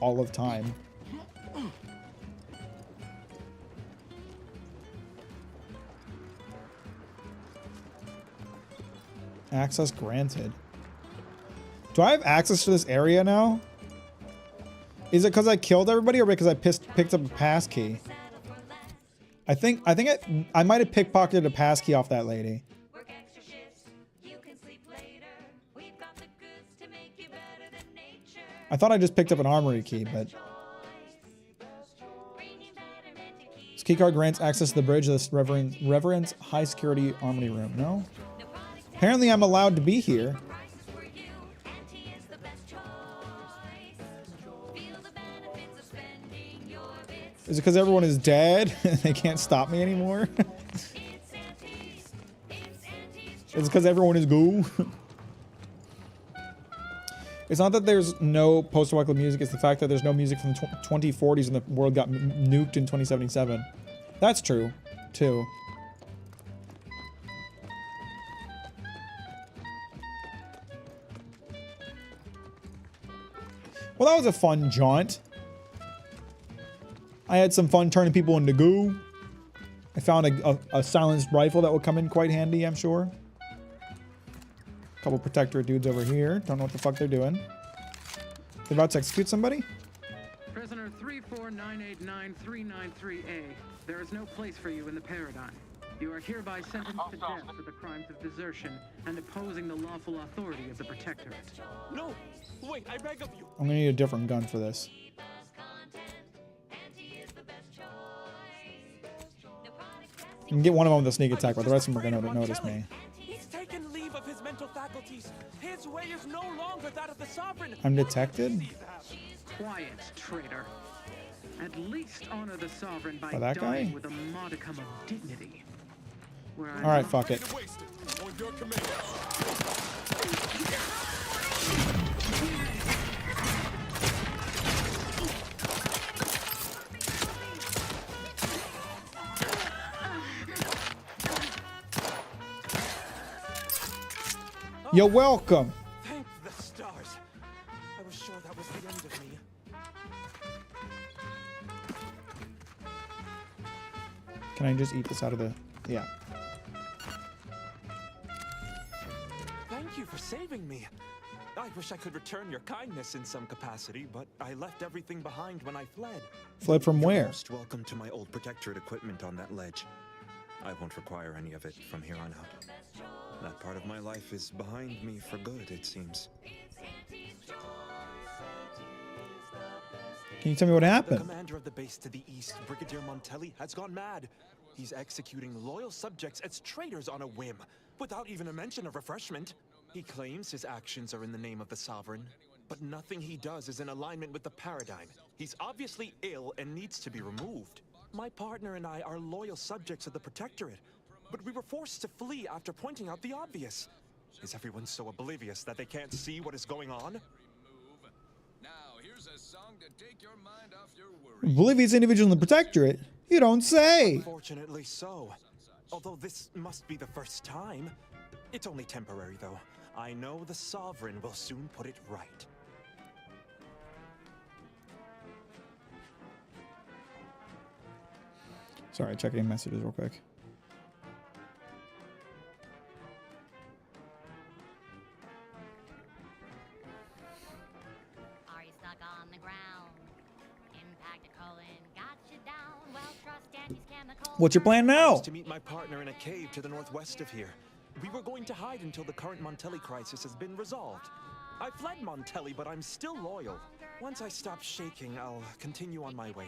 all of time. Access granted. Do I have access to this area now? Is it because I killed everybody or because I picked up a pass key? I think I might have pickpocketed a pass key off that lady. I thought I just picked up an armory key, but this keycard grants access to the bridge of this Reverend's high security armory room. No? Apparently I'm allowed to be here. Is it because everyone is dead? They can't stop me anymore? Is it because everyone is goo? It's not that there's no post-apocalyptic music, it's the fact that there's no music from the 2040s and the world got nuked in 2077. That's true, too. Well, that was a fun jaunt. I had some fun turning people into goo. I found a silenced rifle that would come in quite handy, I'm sure. A couple protectorate dudes over here. Don't know what the fuck they're doing. They're about to execute somebody? Prisoner 34989-393A. There is no place for you in the paradigm. You are hereby sentenced to death for the crimes of desertion and opposing the lawful authority of the Protectorate. No! Wait, I beg of you! I'm gonna need a different gun for this. I can get one of them with a sneak attack, but the rest of them are gonna notice me. He's taken leave of his mental faculties. His way is no longer that of the Sovereign. I'm detected? Quiet, traitor. At least honor the Sovereign by that dying guy? with a modicum of dignity. Alright, fuck it. You're welcome. Thank the stars. I was sure that was the end of me. Can I just eat this out of the... Yeah. for saving me. I wish I could return your kindness in some capacity, but I left everything behind when I fled. Fled from where? Most welcome to my old protectorate equipment on that ledge. I won't require any of it from here on out. That part of my life is behind me for good, it seems. Can you tell me what The happened? commander of the base to the east, Brigadier Montelli, has gone mad. He's executing loyal subjects as traitors on a whim, without even a mention of refreshment. He claims his actions are in the name of the Sovereign, but nothing he does is in alignment with the paradigm. He's obviously ill and needs to be removed. My partner and I are loyal subjects of the Protectorate, but we were forced to flee after pointing out the obvious. Is everyone so oblivious that they can't see what is going on? Now, here's a song to take your mind off your worries. Oblivious individual in the Protectorate? You don't say. Unfortunately so. Although this must be the first time. It's only temporary, though. I know the Sovereign will soon put it right. Sorry, checking messages real quick. Are you stuck on the ground? Impact a colon got you down. Well, trust Danny's chemical. What's your plan I now? was to meet my partner in a cave to the northwest of here. We were going to hide until the current Montelli crisis has been resolved. I fled Montelli, but I'm still loyal. Once I stop shaking, I'll continue on my way.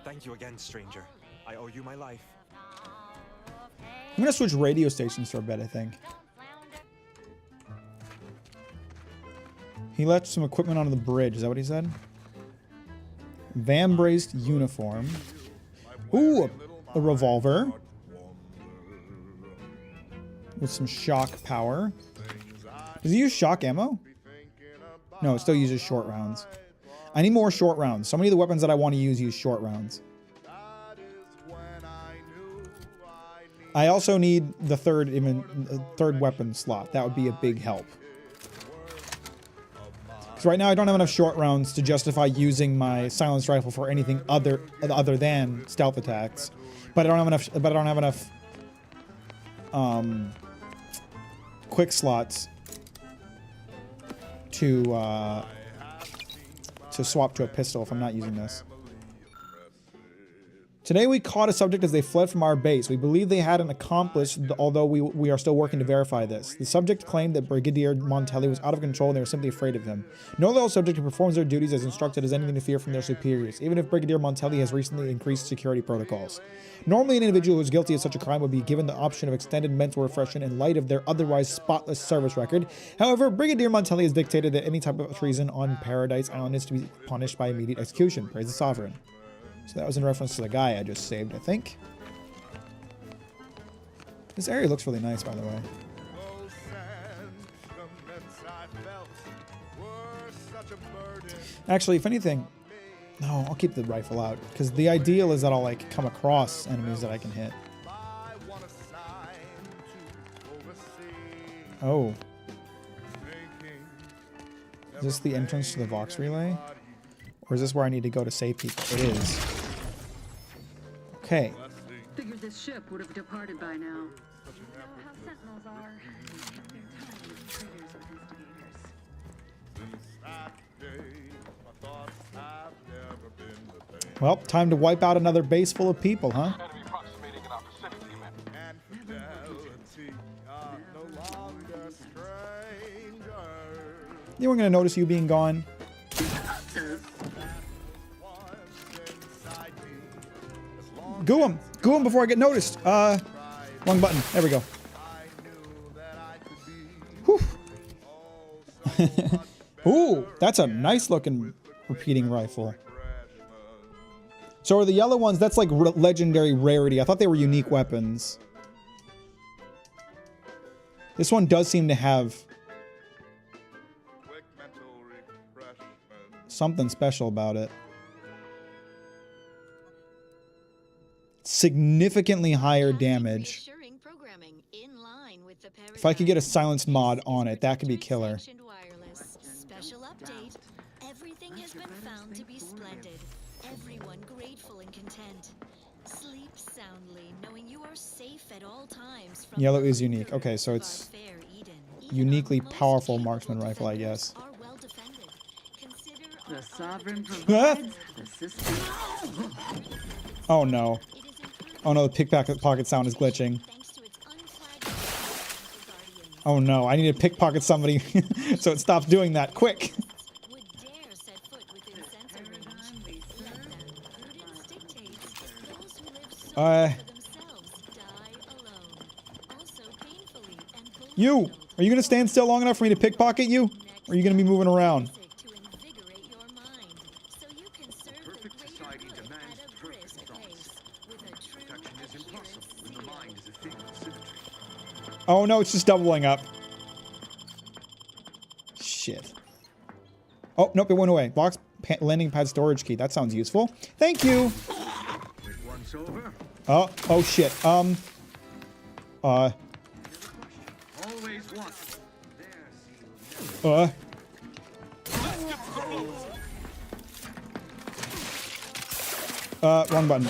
Thank you again, stranger. I owe you my life. I'm gonna switch radio stations for a bit, I think. He left some equipment onto the bridge. Is that what he said? Van-braced uniform. Ooh, a revolver. With some shock power. Does he use shock ammo? No, it still uses short rounds. I need more short rounds. So many of the weapons that I want to use short rounds. I also need the third weapon slot. That would be a big help. Because right now I don't have enough short rounds to justify using my silenced rifle for anything other than stealth attacks. But I don't have enough. Quick slots to swap to a pistol if I'm not using this. Today we caught a subject as they fled from our base. We believe they had an accomplice, although we are still working to verify this. The subject claimed that Brigadier Montelli was out of control and they were simply afraid of him. No loyal subject who performs their duties as instructed has anything to fear from their superiors, even if Brigadier Montelli has recently increased security protocols. Normally, an individual who is guilty of such a crime would be given the option of extended mental refreshment in light of their otherwise spotless service record. However, Brigadier Montelli has dictated that any type of treason on Paradise Island is to be punished by immediate execution. Praise the Sovereign. So that was in reference to the guy I just saved, I think. This area looks really nice, by the way. Actually, if anything... No, I'll keep the rifle out. Because the ideal is that I'll, like, come across enemies that I can hit. Oh. Is this the entrance to the Vox Relay? Or is this where I need to go to save people? It is. Okay. Figured this ship would have departed by now. You know how Sentinels are. They're tired of traitors and instigators. Well, time to wipe out another base full of people, huh? You weren't gonna notice you being gone. Goo him! Goo him before I get noticed! Wrong button. There we go. Whew. Ooh, that's a nice looking repeating rifle. So are the yellow ones, that's like legendary rarity. I thought they were unique weapons. This one does seem to have something special about it. Significantly higher damage. If I could get a silenced mod on it, that could be killer. Special update. Everything has been found to be splendid. Everyone grateful and content. Sleep soundly, knowing you are safe at all times. Yellow is unique. Okay, so it's uniquely powerful marksman rifle, I guess. The sovereign Ah! provides the system. Oh no. Oh no, the pickpocket sound is glitching. Oh no, I need to pickpocket somebody so it stops doing that. Quick! You! Are you gonna stand still long enough for me to pickpocket you? Or are you gonna be moving around? Perfect society demands perfect thoughts. Protection is impossible when the mind is a thing of symmetry. Oh no, it's just doubling up. Shit. Oh, nope, it went away. Box landing pad storage key. That sounds useful. Thank you! Once over, Oh shit. always want. Wrong button.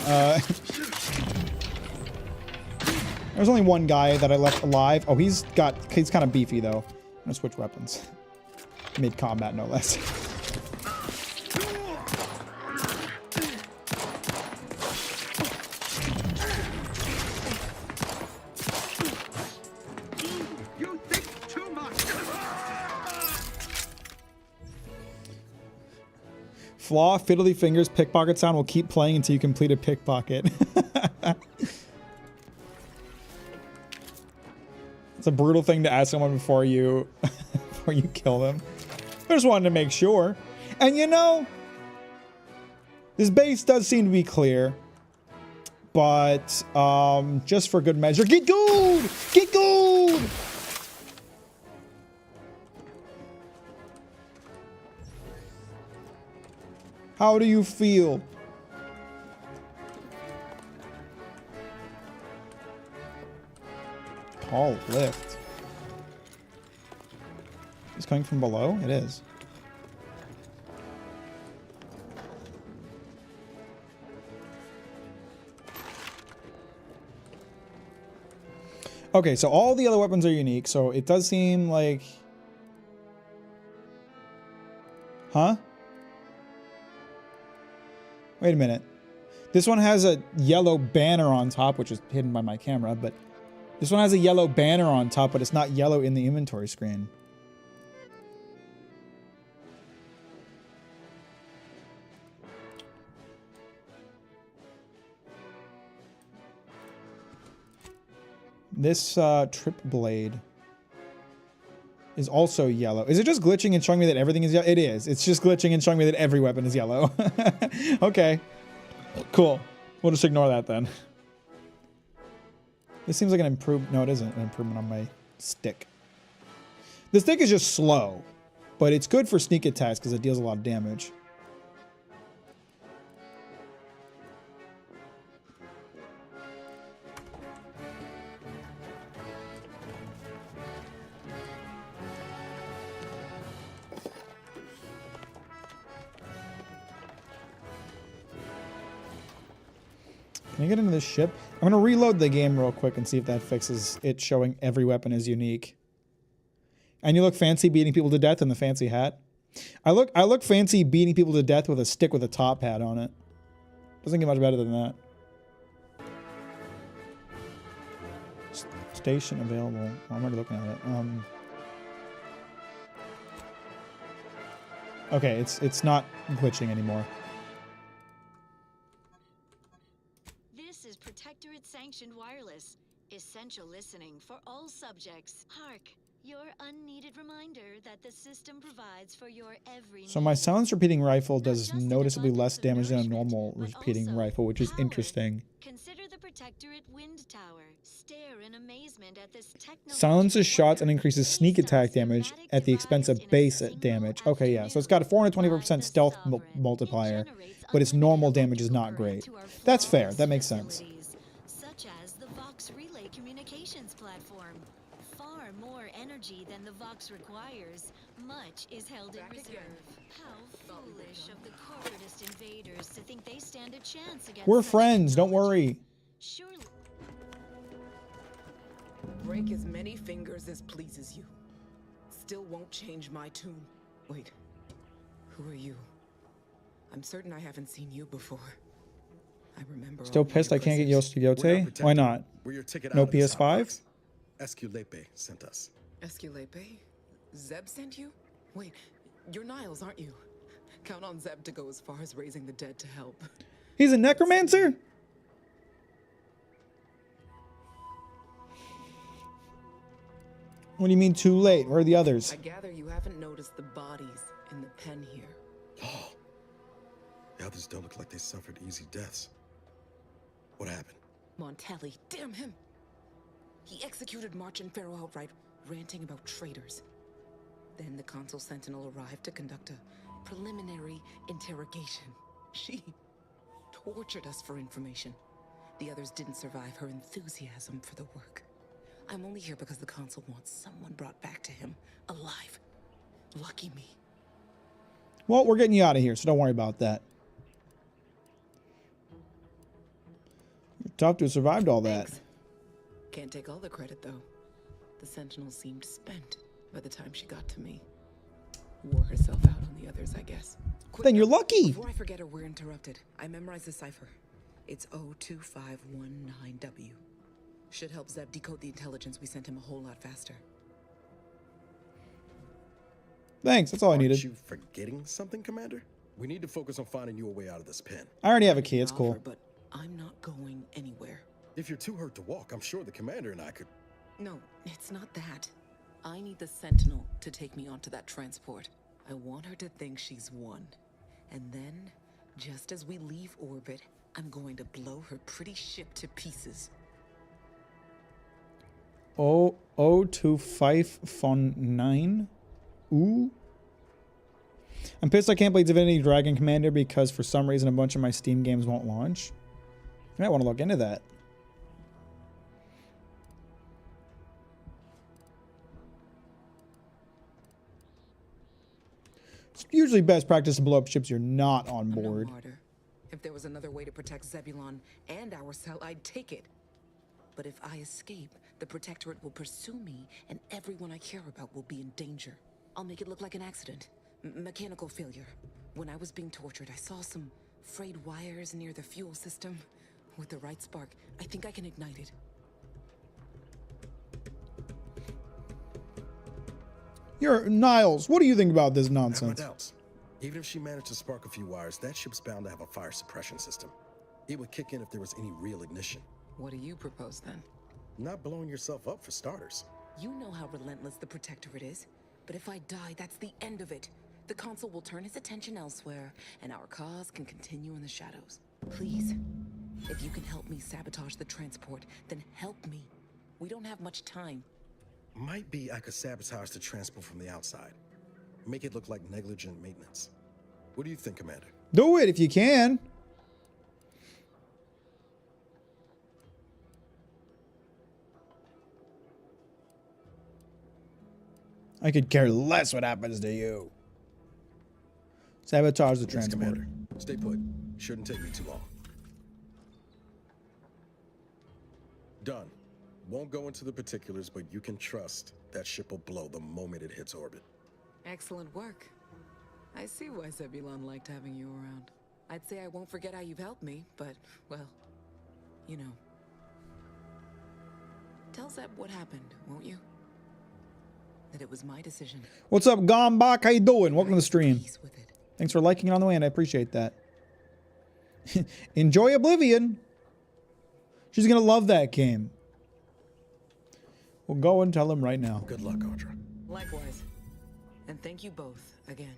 There's only one guy that I left alive. Oh, he's kind of beefy though. I'm gonna switch weapons. Mid-combat, no less. You think too much. Flaw, fiddly fingers, pickpocket sound will keep playing until you complete a pickpocket. It's a brutal thing to ask someone before you kill them. I just wanted to make sure. And you know, this base does seem to be clear. But just for good measure, get good! Get good! How do you feel? Tall lift. It's coming from below? It is. Okay, so all the other weapons are unique, so it does seem like... Huh? Wait a minute. This one has a yellow banner on top, which is hidden by my camera, but this one has a yellow banner on top, but it's not yellow in the inventory screen. This trip blade is also yellow. Is it just glitching and showing me that everything is yellow? It is. It's just glitching and showing me that every weapon is yellow. Okay. Cool. We'll just ignore that then. This seems like an improvement. No, it isn't an improvement on my stick. The stick is just slow, but it's good for sneak attacks because it deals a lot of damage. Can I get into this ship? I'm going to reload the game real quick and see if that fixes it showing every weapon is unique. And you look fancy beating people to death in the fancy hat. I look fancy beating people to death with a stick with a top hat on it. Doesn't get much better than that. Station available. Oh, I'm already looking at it. Okay, it's not glitching anymore. This is Protectorate Sanctioned Wireless. Essential listening for all subjects. Hark, your unneeded reminder that the system provides for your every So my silenced repeating rifle does noticeably less damage than a normal repeating rifle, which is interesting. Consider the Protectorate Wind Tower. Stare in amazement at this Silences shots and increases sneak attack damage at the expense of base damage. Okay, yeah, so it's got a 424% stealth multiplier, but its normal damage is not great. That's fair. That makes sense. Such as the Vox Relay Communications Platform. Far more energy than the Vox requires. Much is held in reserve. How foolish of the corporatist invaders to think they stand a chance against. We're friends. Don't worry. Break as many fingers as pleases you. still won't change my tune. Wait, who are you? I'm certain I haven't seen you before. I remember. Still pissed I can't get Yote? Why not? We're your ticket No out of this PS5? hotbox. Esculepe sent us. Esculepe? Zeb sent you? Wait, you're Niles, aren't you? Count on Zeb to go as far as raising the dead to help. He's a necromancer? What do you mean too late? Where are the others? I gather you haven't noticed the bodies in the pen here. Oh, the others don't look like they suffered easy deaths. What happened? Montelli, damn him! He executed March and Pharaoh outright, ranting about traitors. Then the Consul Sentinel arrived to conduct a preliminary interrogation. She tortured us for information. The others didn't survive her enthusiasm for the work. I'm only here because the Consul wants someone brought back to him, alive. Lucky me. Well, we're getting you out of here, so don't worry about that. You're tough to have survived all that. Thanks. Can't take all the credit, though. The Sentinel seemed spent by the time she got to me. Wore herself out on the others, I guess. Then you're lucky. Before I forget or we're interrupted, I memorized the cipher. It's 02519W. Should help Zeb decode the intelligence we sent him a whole lot faster. Thanks, that's all I needed. Aren't you forgetting something, Commander? We need to focus on finding you a way out of this pen. I already have a key, it's cool. But I'm not going anywhere. If you're too hurt to walk, I'm sure the Commander and I could... No, it's not that. I need the Sentinel to take me onto that transport. I want her to think she's won. And then, just as we leave orbit, I'm going to blow her pretty ship to pieces. 025 Ooh. I'm pissed I can't play Divinity Dragon Commander because for some reason a bunch of my Steam games won't launch. I might want to look into that. It's usually best practice to blow up ships you're not on board. I'm no martyr. If there was another way to protect Zebulon and our cell, I'd take it. But if I escape, the Protectorate will pursue me, and everyone I care about will be in danger. I'll make it look like an accident. Mechanical failure. When I was being tortured, I saw some frayed wires near the fuel system. With the right spark, I think I can ignite it. You're Niles. What do you think about this I have my nonsense? doubts. Even if she managed to spark a few wires, that ship's bound to have a fire suppression system. It would kick in if there was any real ignition. What do you propose then? Not blowing yourself up for starters. You know how relentless the Protectorate is. But if I die, that's the end of it. The Consul will turn his attention elsewhere, and our cause can continue in the shadows. Please, if you can help me sabotage the transport, then help me. We don't have much time. Might be I could sabotage the transport from the outside. Make it look like negligent maintenance. What do you think, Commander? Do it if you can. I could care less what happens to you. Sabotage the Yes, transport. Commander. Stay put. Shouldn't take me too long. Done. Won't go into the particulars, but you can trust that ship will blow the moment it hits orbit. Excellent work. I see why Zebulon liked having you around. I'd say I won't forget how you've helped me, but, well, you know. Tell Zeb what happened, won't you? That it was my decision. What's up, Gombach? How you doing? Welcome to the stream. Thanks for liking it on the way, and I appreciate that. Enjoy Oblivion. She's gonna love that game. We'll go and tell him right now. Good luck, Audra. Likewise. And thank you both again.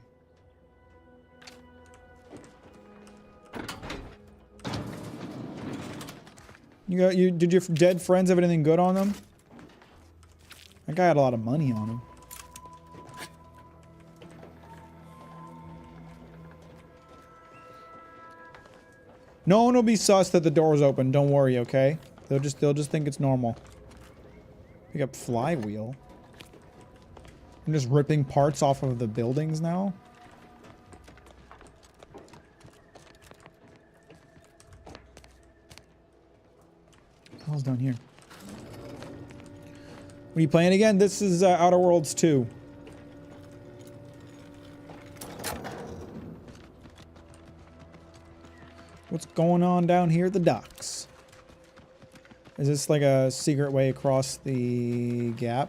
Did your dead friends have anything good on them? That guy had a lot of money on him. No one will be sus that the door's open. Don't worry, okay? They'll just think it's normal. Pick up flywheel. I'm just ripping parts off of the buildings now. What the hell's down here? What are you playing again? This is Outer Worlds 2. What's going on down here at the docks? Is this like a secret way across the gap?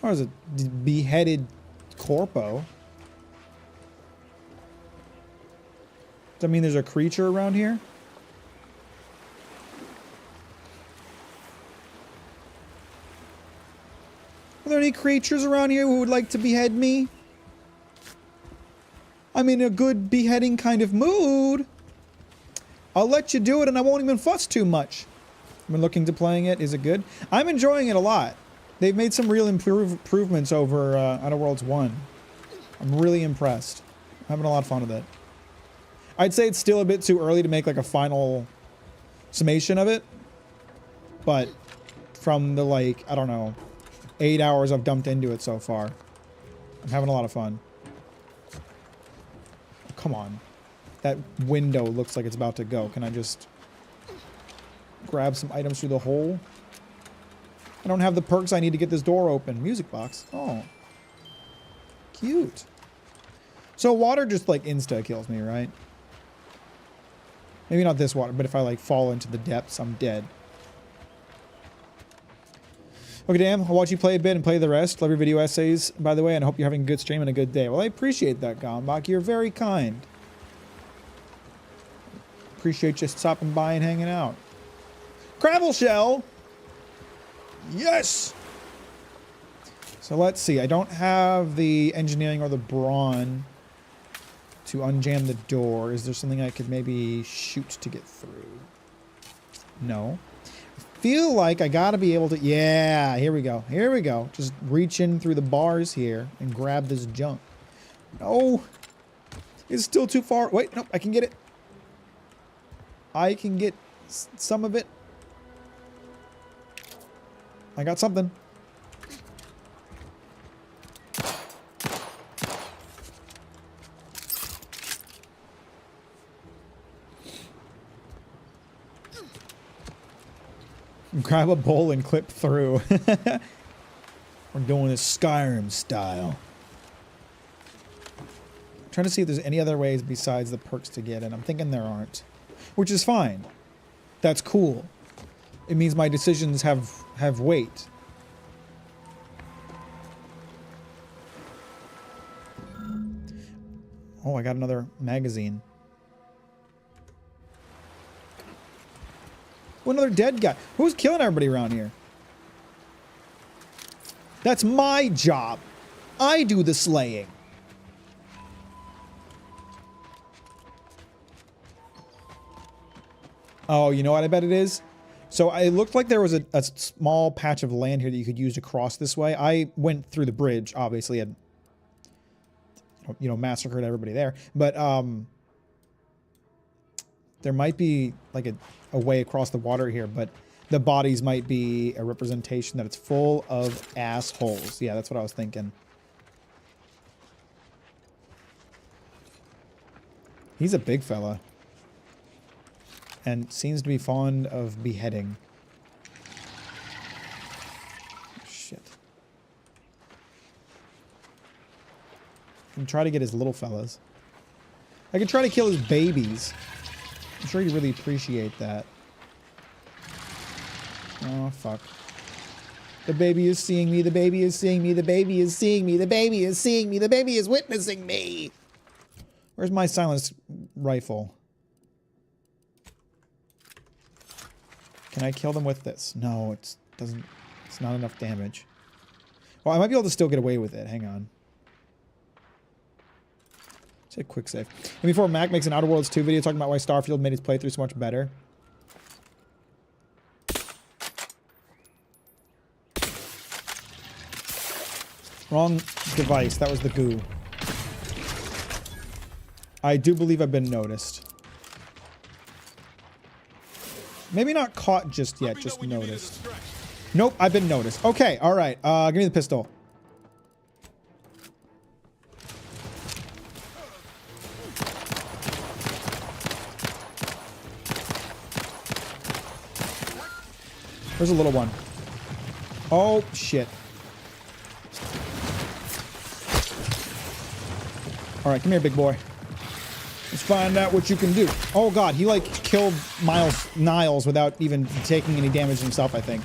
Or is it beheaded corpo? Does that mean there's a creature around here? Are there any creatures around here who would like to behead me? I'm in a good beheading kind of mood. I'll let you do it and I won't even fuss too much. I've been looking to playing it. Is it good? I'm enjoying it a lot. They've made some real improvements over Outer Worlds 1. I'm really impressed. I'm having a lot of fun with it. I'd say it's still a bit too early to make like a final summation of it. But from the like, I don't know, 8 hours I've dumped into it so far, I'm having a lot of fun. Come on. That window looks like it's about to go. Can I just grab some items through the hole? I don't have the perks I need to get this door open. Music box. Oh. Cute. So water just like insta kills me, right? Maybe not this water, but if I like fall into the depths, I'm dead. Okay, damn. I'll watch you play a bit and play the rest. Love your video essays, by the way, and I hope you're having a good stream and a good day. Well, I appreciate that, Gombach. You're very kind. Appreciate you stopping by and hanging out. Gravel shell! Yes! So let's see. I don't have the engineering or the brawn to unjam the door. Is there something I could maybe shoot to get through? No. I feel like I gotta be able to... Yeah, here we go. Here we go. Just reach in through the bars here and grab this junk. No. It's still too far. Wait, no, I can get it. I can get some of it. I got something. Grab a bowl and clip through. We're doing this Skyrim style. I'm trying to see if there's any other ways besides the perks to get in. I'm thinking there aren't. Which is fine. That's cool. It means my decisions have weight. Oh, I got another magazine. Oh, another dead guy. Who's killing everybody around here? That's my job. I do the slaying. Oh, you know what I bet it is? So it looked like there was a small patch of land here that you could use to cross this way. I went through the bridge, obviously, and, you know, massacred everybody there. But there might be like a way across the water here, but the bodies might be a representation that it's full of assholes. Yeah, that's what I was thinking. He's a big fella. And seems to be fond of beheading. Shit. I can try to get his little fellas. I can try to kill his babies. I'm sure he'd really appreciate that. Oh, fuck. The baby is seeing me. The baby is seeing me. The baby is seeing me. The baby is seeing me. The baby is witnessing me. Where's my silenced rifle? Can I kill them with this? No, it's not enough damage. Well, I might be able to still get away with it. Hang on. Let's hit quick save. And before Mac makes an Outer Worlds 2 video talking about why Starfield made his playthrough so much better. Wrong device. That was the goo. I do believe I've been noticed. Maybe not caught just yet, just noticed. Nope, I've been noticed. Okay, alright. Give me the pistol. There's a little one. Oh, shit. Alright, come here, big boy. Let's find out what you can do. Oh god, he like killed Niles without even taking any damage himself, I think.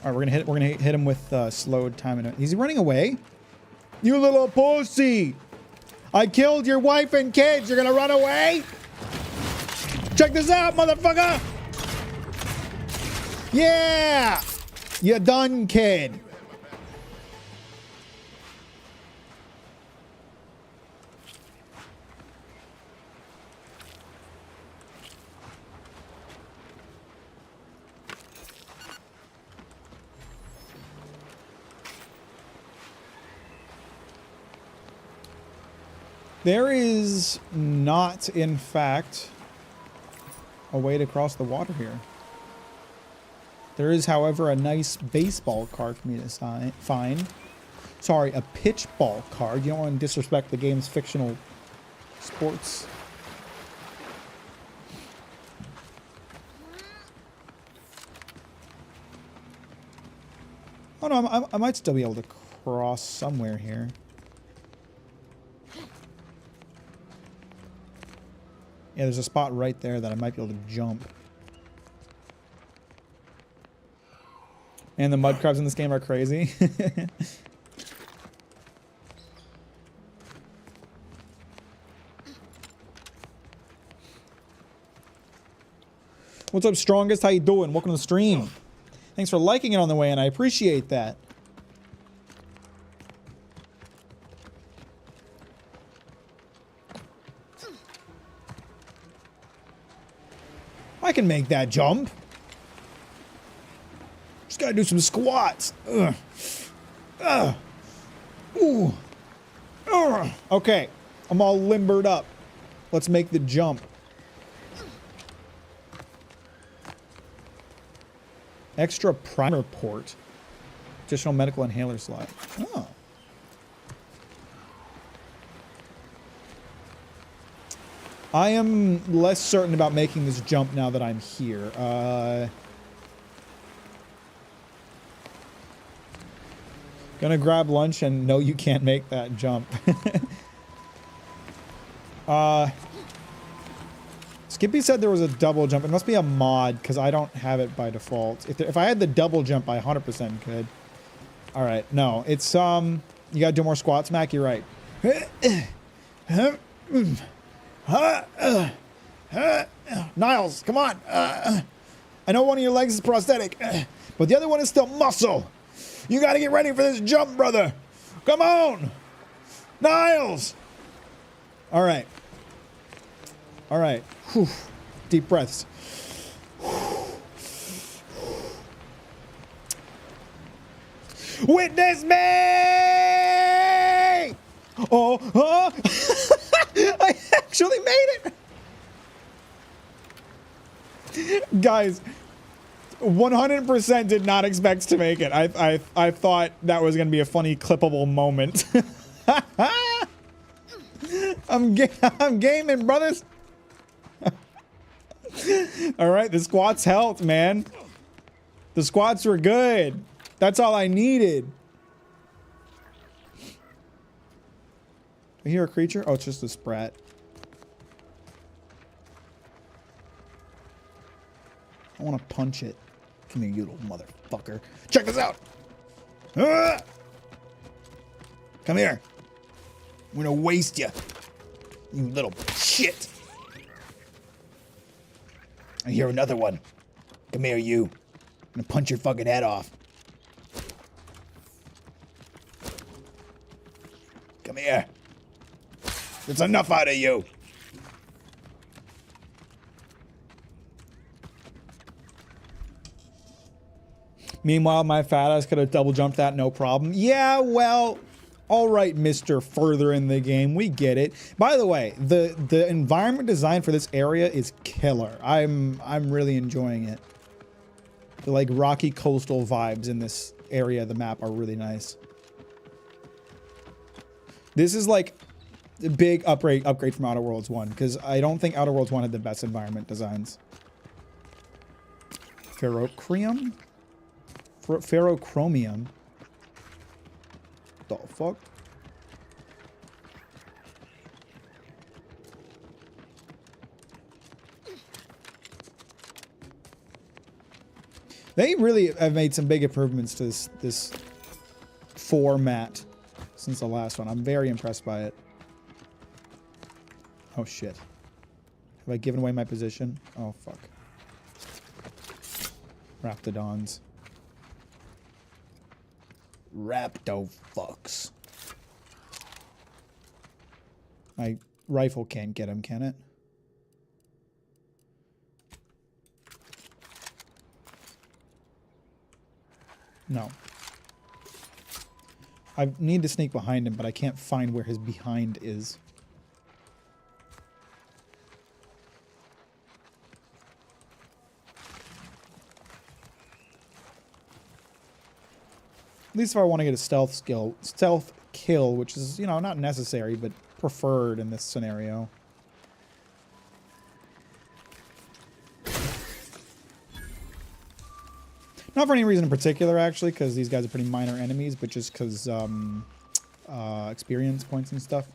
All right, we're gonna hit him with slowed time. Is he running away? You little pussy! I killed your wife and kids. You're gonna run away? Check this out, motherfucker! Yeah! You done, kid. There is not, in fact, a way to cross the water here. There is, however, a nice baseball card for me to find. Sorry, a pitch ball card. You don't want to disrespect the game's fictional sports. Oh no, I might still be able to cross somewhere here. Yeah, there's a spot right there that I might be able to jump. And the mud crabs in this game are crazy. What's up, Strongest? How you doing? Welcome to the stream. Thanks for liking it on the way, and I appreciate that. I can make that jump. Just gotta do some squats. Ooh. Okay, I'm all limbered up. Let's make the jump. Extra primer port. Additional medical inhaler slot. Oh. I am less certain about making this jump now that I'm here. Gonna grab lunch and no, you can't make that jump. Skippy said there was a double jump. It must be a mod because I don't have it by default. If I had the double jump, I 100% could. All right, no, it's you gotta do more squats, Mac. You're right. Niles, come on. I know one of your legs is prosthetic, but the other one is still muscle. You got to get ready for this jump, brother. Come on. Niles. All right. All right. Whew. Deep breaths. Witness me! Oh, I actually made it! Guys, 100% did not expect to make it. I thought that was going to be a funny clippable moment. I'm gaming, brothers. All right, the squats helped, man. The squats were good. That's all I needed. I hear a creature? Oh, it's just a sprat. I want to punch it. Come here, you little motherfucker. Check this out. Come here. I'm gonna waste you. You little shit. I hear another one. Come here, you. I'm gonna punch your fucking head off. Come here. There's enough out of you. Meanwhile, my fat ass could have double jumped that, no problem. Yeah, well, all right, Mr. Further in the game, we get it. By the way, the environment design for this area is killer. I'm really enjoying it. The like rocky coastal vibes in this area of the map are really nice. This is like a big upgrade from Outer Worlds 1 because I don't think Outer Worlds 1 had the best environment designs. Ferrochromium? Ferrochromium? The fuck? They really have made some big improvements to this format since the last one. I'm very impressed by it. Oh shit. Have I given away my position? Oh fuck. Raptidons. Rapto fucks. My rifle can't get him, can it? No. I need to sneak behind him, but I can't find where his behind is. At least if I want to get a stealth kill, which is, you know, not necessary, but preferred in this scenario. Not for any reason in particular, actually, because these guys are pretty minor enemies, but just because experience points and stuff.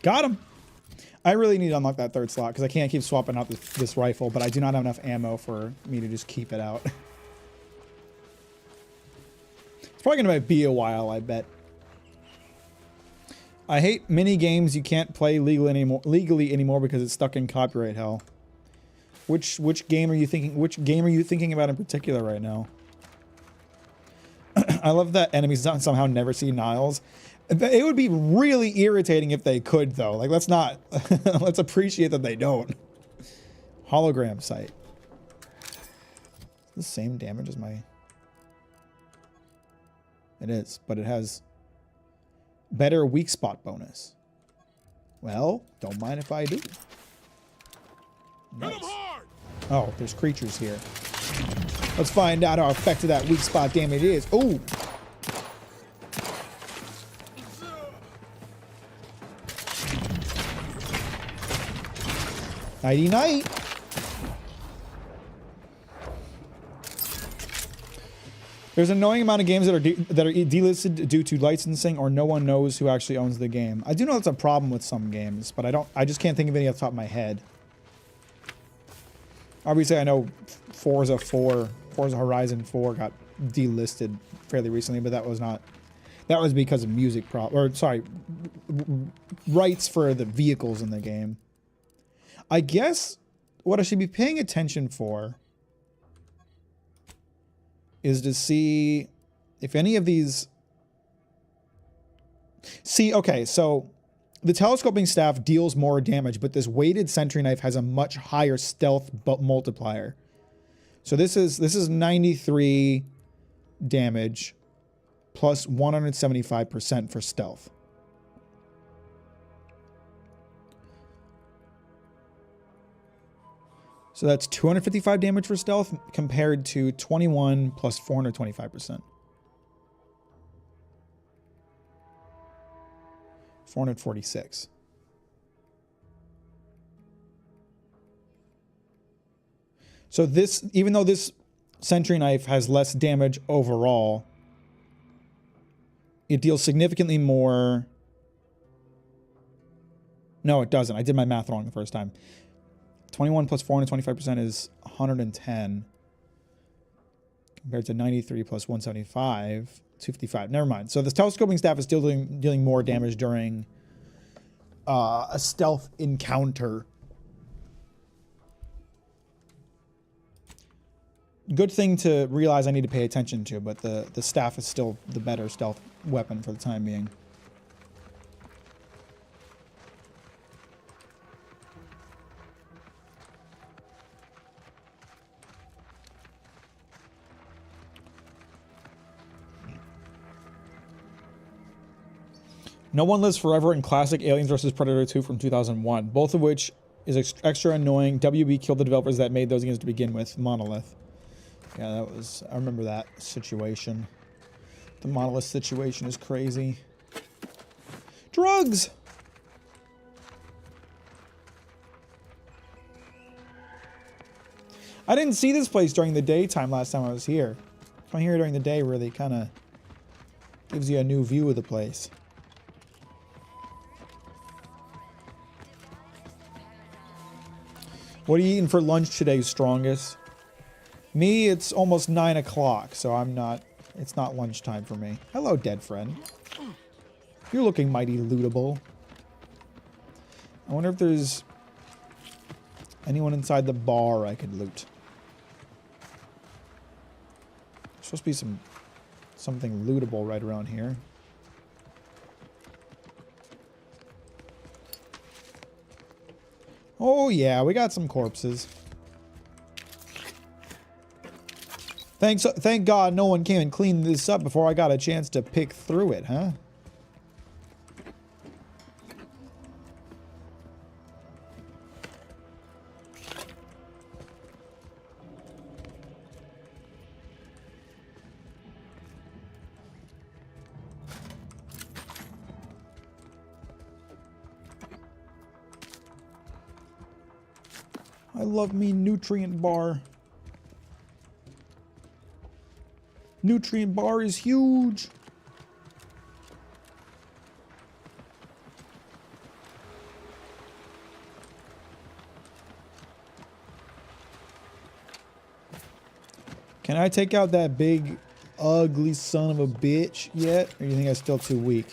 Got him. I really need to unlock that third slot because I can't keep swapping out this rifle, but I do not have enough ammo for me to just keep it out. It's probably going to be a while, I bet. I hate mini games you can't play legally anymore because it's stuck in copyright hell. Which game are you thinking? Which game are you thinking about in particular right now? I love that enemies somehow never see Niles. It would be really irritating if they could, though. Like, let's not... let's appreciate that they don't. Hologram sight. The same damage as my... It is, but it has better weak spot bonus. Well, don't mind if I do. Nice. Oh, there's creatures here. Let's find out how effective that weak spot damage is. Ooh! Nighty night. There's an annoying amount of games that are delisted due to licensing or no one knows who actually owns the game. I do know that's a problem with some games, but I just can't think of any off the top of my head. Obviously, I know Forza Horizon 4 got delisted fairly recently, but that was because of rights for the vehicles in the game. I guess what I should be paying attention for is to see if any of these... Okay, so the telescoping staff deals more damage, but this weighted sentry knife has a much higher stealth multiplier. So this is 93 damage plus 175% for stealth. So that's 255 damage for stealth compared to 21 plus 425%. 446. So this, even though this sentry knife has less damage overall, it deals significantly more. No, it doesn't. I did my math wrong the first time. 21 plus 425% is 110 compared to 93 plus 175, 255. Never mind. So the telescoping staff is still dealing more damage during a stealth encounter. Good thing to realize I need to pay attention to, but the staff is still the better stealth weapon for the time being. No One Lives Forever and classic Aliens vs. Predator 2 from 2001, both of which is extra annoying. WB killed the developers that made those games to begin with. Monolith. Yeah, that was... I remember that situation. The Monolith situation is crazy. Drugs! I didn't see this place during the daytime last time I was here. If I'm here during the day, really kind of gives you a new view of the place. What are you eating for lunch today, Strongest? Me, it's almost 9 o'clock, so I'm not... It's not lunchtime for me. Hello, dead friend. You're looking mighty lootable. I wonder if there's anyone inside the bar I could loot. There's supposed to be something lootable right around here. Oh yeah, we got some corpses. Thank God no one came and cleaned this up before I got a chance to pick through it, huh? I love me nutrient bar. Nutrient bar is huge. Can I take out that big, ugly son of a bitch yet? Or do you think I'm still too weak?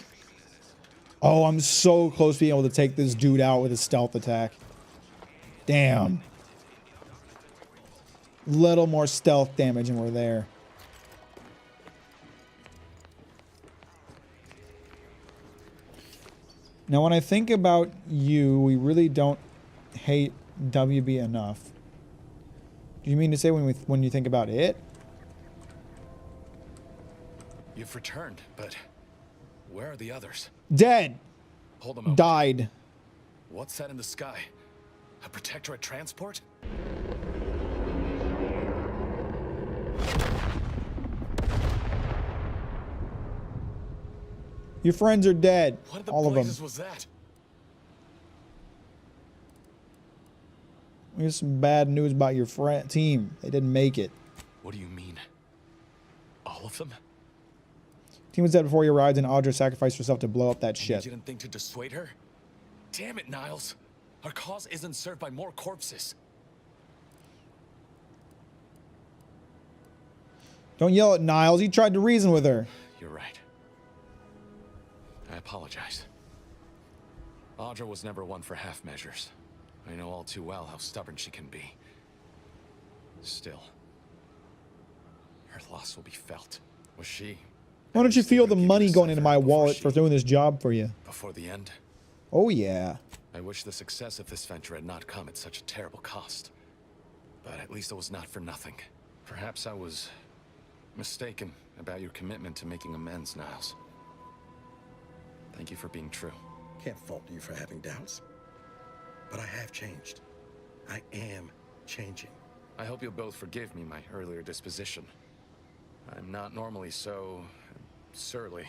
Oh, I'm so close to being able to take this dude out with a stealth attack. Damn. Little more stealth damage and we're there. Now, when I think about you, we really don't hate WB enough. Do you mean to say when you think about it? You've returned, but where are the others? Dead. Hold a moment. Died. What's that in the sky? A protectorate transport? Your friends are dead. What All of them. was that? Here's some bad news about your team. They didn't make it. What do you mean? All of them? Team was dead before you arrived, and Audra sacrificed herself to blow up that shit. You didn't think to dissuade her? Damn it, Niles. Our cause isn't served by more corpses. Don't yell at Niles. He tried to reason with her. You're right. I apologize. Audra was never one for half measures. I know all too well how stubborn she can be. Still, her loss will be felt. Was she? Why don't you feel the money going into my wallet for doing this job for you? Before the end? Oh, yeah. I wish the success of this venture had not come at such a terrible cost. But at least it was not for nothing. Perhaps I was mistaken about your commitment to making amends, Niles. Thank you for being true. Can't fault you for having doubts. But I have changed. I am changing. I hope you'll both forgive me my earlier disposition. I'm not normally so surly.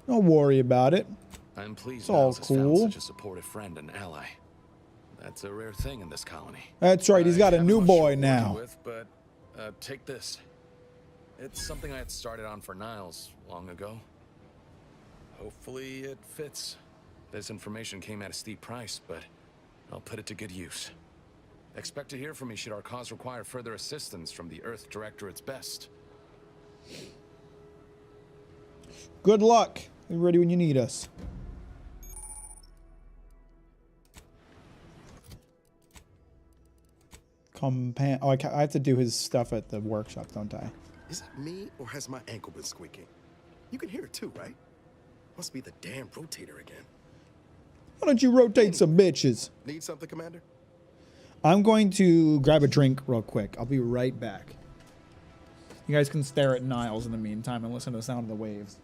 Don't worry about it. I'm pleased It's all Niles has found cool. such a supportive friend and ally. That's a rare thing in this colony. That's right. He's got a new boy now. With, but take this. It's something I had started on for Niles long ago. Hopefully it fits. This information came at a steep price, but I'll put it to good use. Expect to hear from me should our cause require further assistance from the Earth Directorate's best. Good luck. Be ready when you need us. Oh, I have to do his stuff at the workshop, don't I? Is it me, or has my ankle been squeaking? You can hear it too, right? Must be the damn rotator again. Why don't you rotate some bitches? Need something, Commander? I'm going to grab a drink real quick. I'll be right back. You guys can stare at Niles in the meantime and listen to the sound of the waves.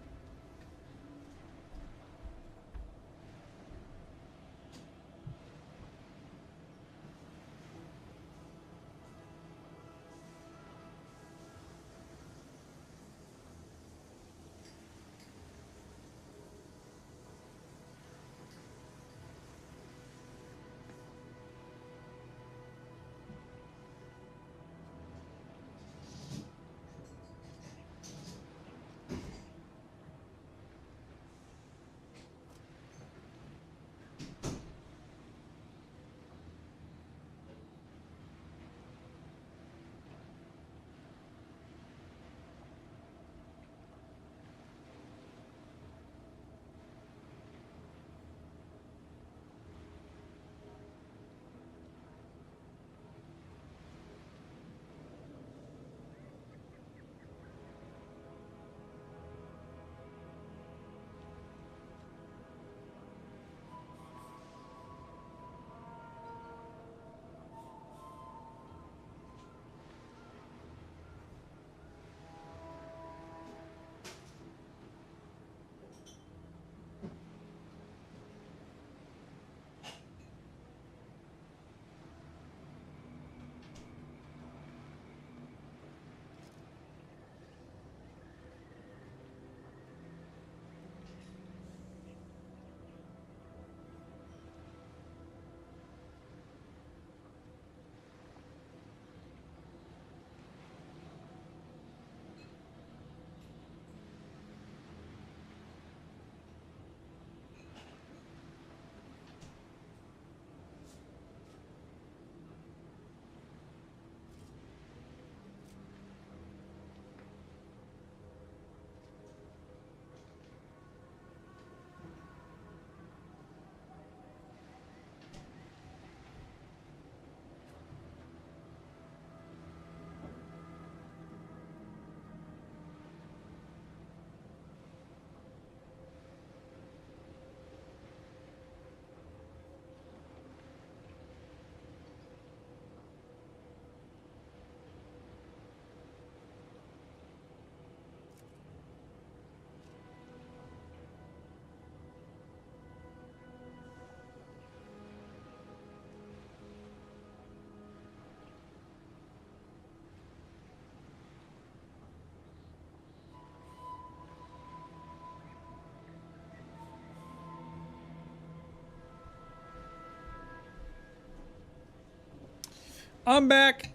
I'm back.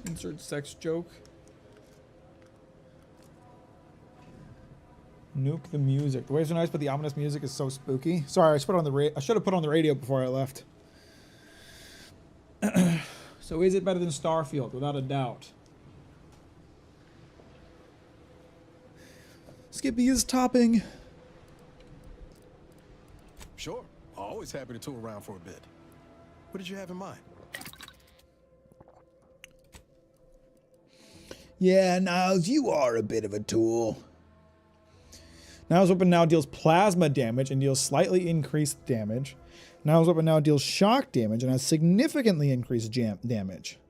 Insert sex joke. Nuke the music. The waves are nice, but the ominous music is so spooky. Sorry, I should have put on the radio before I left. So is it better than Starfield? Without a doubt. Skippy is topping. Sure. Always happy to tool around for a bit. What did you have in mind? Yeah, Niles, you are a bit of a tool. Niles' weapon now deals plasma damage and deals slightly increased damage. Niles' weapon now deals shock damage and has significantly increased damage.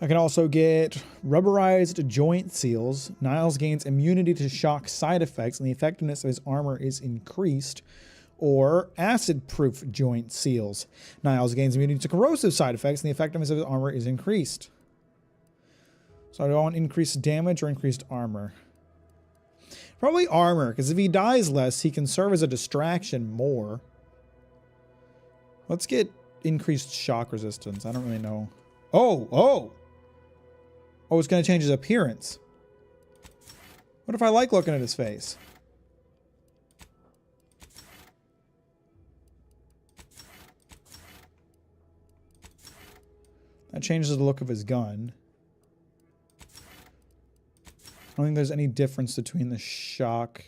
I can also get rubberized joint seals. Niles gains immunity to shock side effects and the effectiveness of his armor is increased. Or acid-proof joint seals. Niles gains immunity to corrosive side effects and the effectiveness of his armor is increased. So do I want increased damage or increased armor? Probably armor, because if he dies less, he can serve as a distraction more. Let's get increased shock resistance. I don't really know. Oh, it's going to change his appearance. What if I like looking at his face? That changes the look of his gun. I don't think there's any difference between the shock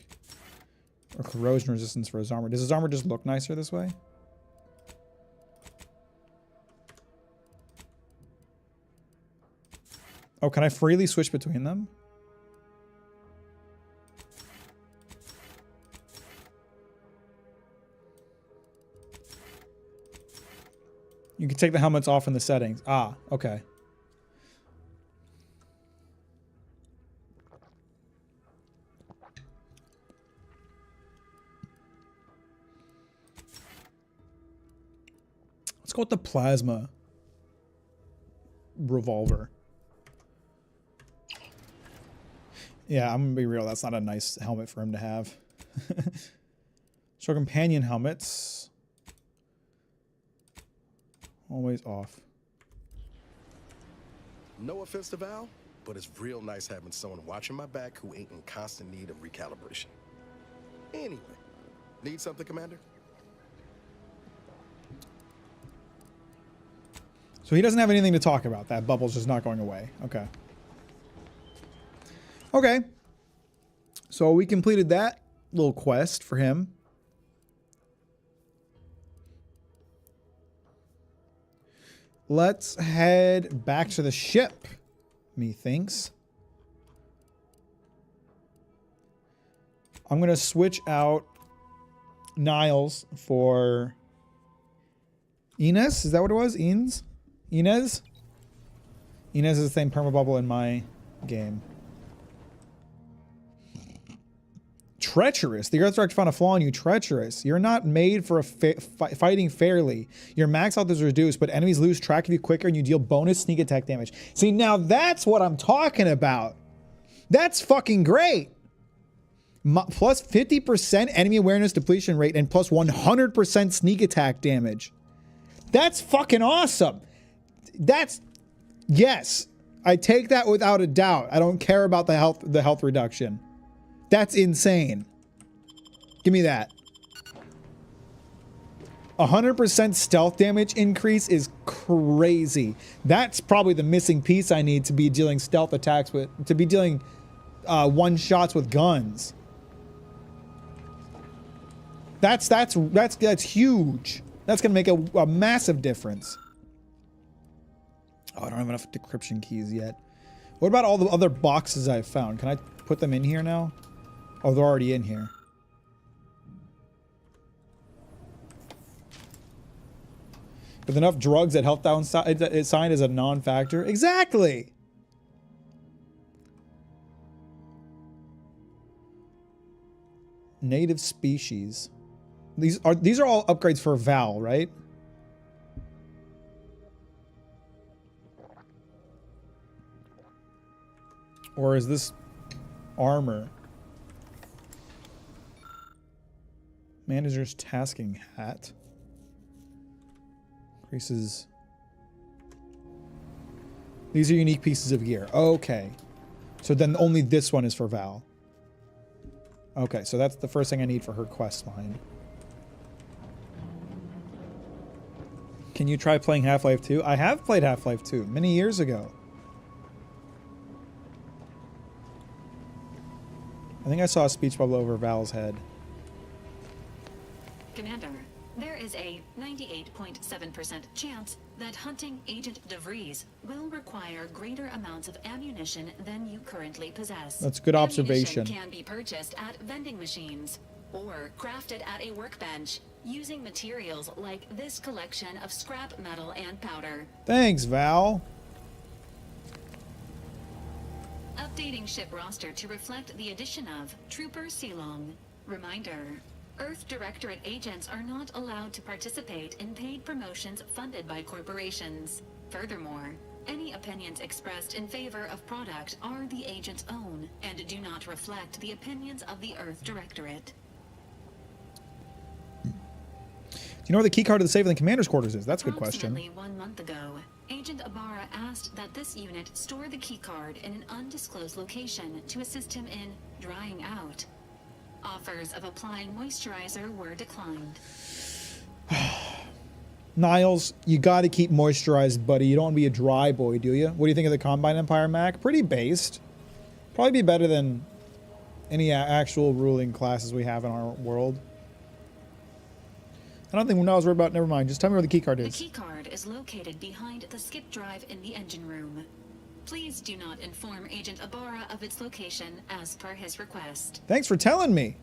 or corrosion resistance for his armor. Does his armor just look nicer this way? Oh, can I freely switch between them? You can take the helmets off in the settings. Ah, okay. Let's go with the plasma revolver. Yeah, I'm gonna be real. That's not a nice helmet for him to have. So companion helmets. Always off. No offense to Val, but it's real nice having someone watching my back who ain't in constant need of recalibration. Anyway, need something, Commander? So he doesn't have anything to talk about. That bubble's just not going away. Okay. Okay. So we completed that little quest for him. Let's head back to the ship, methinks. I'm going to switch out Niles for Inez. Is that what it was? Inez? Inez is the same permabubble in my game. Treacherous. The Earthrex found a flaw in you. Treacherous. You're not made for fighting fairly. Your max health is reduced, but enemies lose track of you quicker and you deal bonus sneak attack damage. See, now that's what I'm talking about. That's fucking great. Plus 50% enemy awareness depletion rate and plus 100% sneak attack damage. That's fucking awesome. That's... Yes. I take that without a doubt. I don't care about the health reduction. That's insane. Give me that. 100% stealth damage increase is crazy. That's probably the missing piece I need to be dealing stealth attacks with, to be dealing one shots with guns. That's huge. That's gonna make a massive difference. Oh, I don't have enough decryption keys yet. What about all the other boxes I've found? Can I put them in here now? Oh, they're already in here. With enough drugs that health downside is signed as a non-factor. Exactly. Native species. These are all upgrades for Val, right? Or is this armor? Manager's tasking hat. Increases. These are unique pieces of gear. Okay. So then only this one is for Val. Okay, so that's the first thing I need for her quest line. Can you try playing Half-Life 2? I have played Half-Life 2 many years ago. I think I saw a speech bubble over Val's head. Commander, there is a 98.7% chance that hunting Agent DeVries will require greater amounts of ammunition than you currently possess. That's a good observation. Ammunition can be purchased at vending machines or crafted at a workbench using materials like this collection of scrap metal and powder. Thanks, Val. Updating ship roster to reflect the addition of Trooper Sealong. Reminder: Earth Directorate agents are not allowed to participate in paid promotions funded by corporations. Furthermore, any opinions expressed in favor of product are the agent's own and do not reflect the opinions of the Earth Directorate. Do you know where the key card to the safe in the commander's quarters is? That's a good question. Approximately 1 month ago, Agent Ibarra asked that this unit store the key card in an undisclosed location to assist him in drying out. Offers of applying moisturizer were declined. Niles, you got to keep moisturized, buddy. You don't want to be a dry boy, do you? What do you think of the Combine Empire, Mac? Pretty based. Probably be better than any actual ruling classes we have in our world. I don't think Niles worried about. Never mind. Just tell me where the key card is. The key card is located behind the skip drive in the engine room. Please do not inform Agent Ibarra of its location as per his request. Thanks for telling me.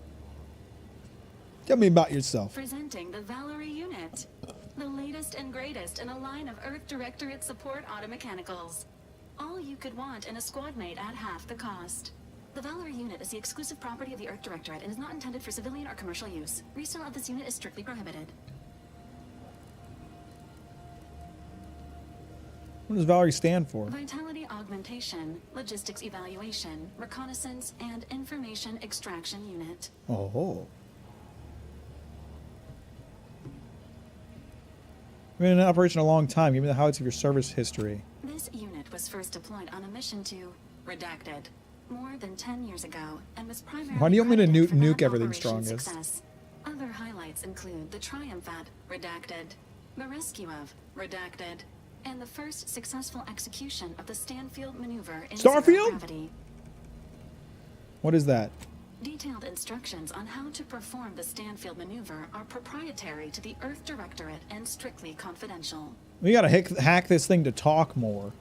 Tell me about yourself. Presenting the Valerie unit. The latest and greatest in a line of Earth Directorate support automechanicals. All you could want in a squad mate at half the cost. The Valerie unit is the exclusive property of the Earth Directorate and is not intended for civilian or commercial use. Resale of this unit is strictly prohibited. What does Valerie stand for? Vitality augmentation, logistics evaluation, reconnaissance, and information extraction unit. Oh. You've been in operation a long time. Give me the highlights of your service history. This unit was first deployed on a mission to Redacted more than 10 years ago and was primarily Why do you want me to nuke everything Operation strongest? Success. Other highlights include the triumph at Redacted, the rescue of Redacted, and the first successful execution of the Stanfield maneuver in zero Starfield? gravity. What is that? Detailed instructions on how to perform the Stanfield maneuver are proprietary to the Earth Directorate and strictly confidential. We gotta hack this thing to talk more.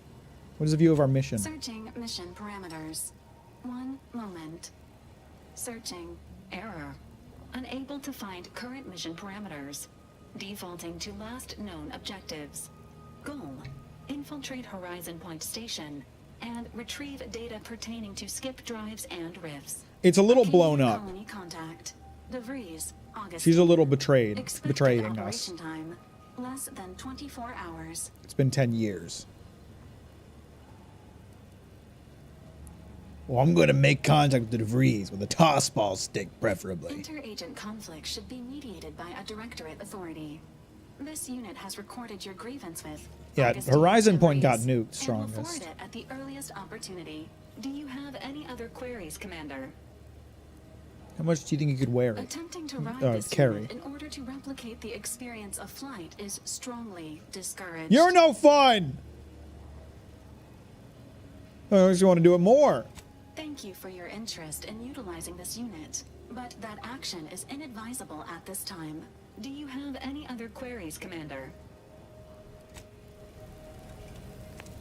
What is the view of our mission? Searching mission parameters. 1 moment. Searching. Error. Unable to find current mission parameters. Defaulting to last known objectives. Goal: infiltrate Horizon Point Station and retrieve data pertaining to skip drives and rifts. It's a little blown up. Colony contact. DeVries, August. She's a little betrayed. Expected Betraying us. operation time: less than 24 hours. It's been 10 years. Well, I'm going to make contact with the DeVries with a tossball stick, preferably. Inter-agent conflict should be mediated by a directorate authority. This unit has recorded your grievance with Yeah, Augustine Horizon Point got DeVries nuked and will strongest. forward it at the earliest opportunity. Do you have any other queries, Commander? How much do you think you could wear it? Attempting to ride this carry. unit in order to replicate the experience of flight is strongly discouraged. You're no fun! I just want to do it more. Thank you for your interest in utilizing this unit, but that action is inadvisable at this time. Do you have any other queries, Commander?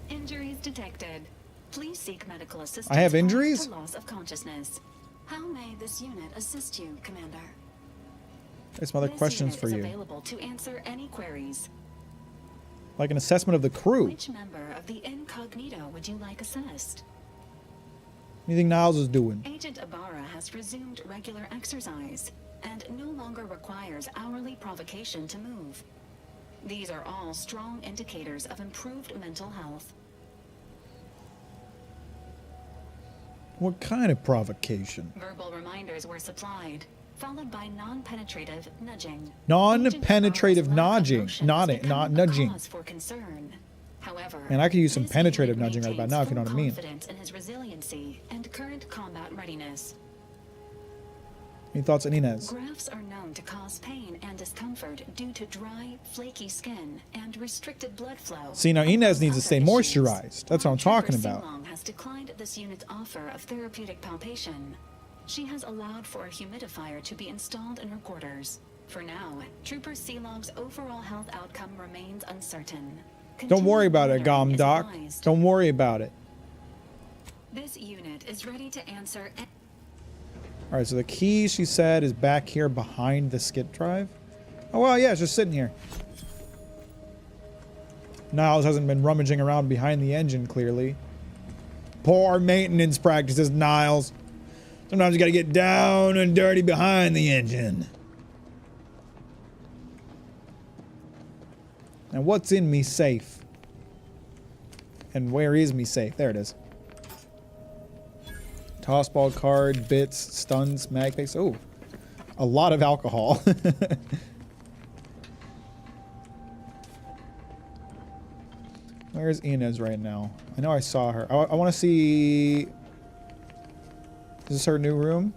Injuries detected. Please seek medical assistance. I have prior injuries? to loss of consciousness. How may this unit assist you, Commander? There's some other This questions unit for is you. available to answer any queries. Like an assessment of the crew. Which member of the incognito would you like assessed? What do you think Niles is doing? Agent Ibarra has resumed regular exercise and no longer requires hourly provocation to move. These are all strong indicators of improved mental health. What kind of provocation? Verbal reminders were supplied. followed by non-penetrative nudging. Non-penetrative nudging. Nudging. Cause for concern. However, Man, I could use some this penetrative unit nudging right about maintains now, if you know full what I mean. confidence in his resiliency and current combat readiness. Any thoughts on Inez? Grafts are known to cause pain and discomfort due to dry, flaky skin and restricted blood flow. See, now Inez needs to stay moisturized. That's what I'm talking Trooper about. Seelong has declined this unit's offer of therapeutic palpation. She has allowed for a humidifier to be installed in her quarters. For now, Trooper Seelong's overall health outcome remains uncertain. Don't worry about it, Gomdoc. Don't worry about it. This unit is ready to answer. All right, so the key, she said, is back here behind the skid drive. Oh, well, yeah, it's just sitting here. Niles hasn't been rummaging around behind the engine, clearly. Poor maintenance practices, Niles. Sometimes you gotta get down and dirty behind the engine. Now, what's in me safe? And where is me safe? There it is. Tossball card, bits, stuns, mag base. Oh, a lot of alcohol. Where's Inez right now? I know I saw her. I want to see... Is this her new room?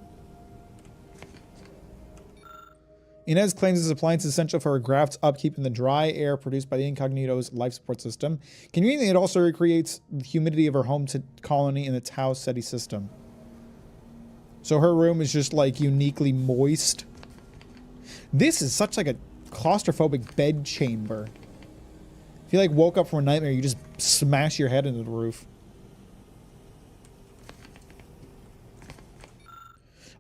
Inez claims this appliance is essential for her graft's upkeep in the dry air produced by the Incognito's life support system. Conveniently, it also recreates the humidity of her home colony in the Tau Ceti system. So her room is just like uniquely moist. This is such like a claustrophobic bed chamber. If you like woke up from a nightmare, you just smash your head into the roof.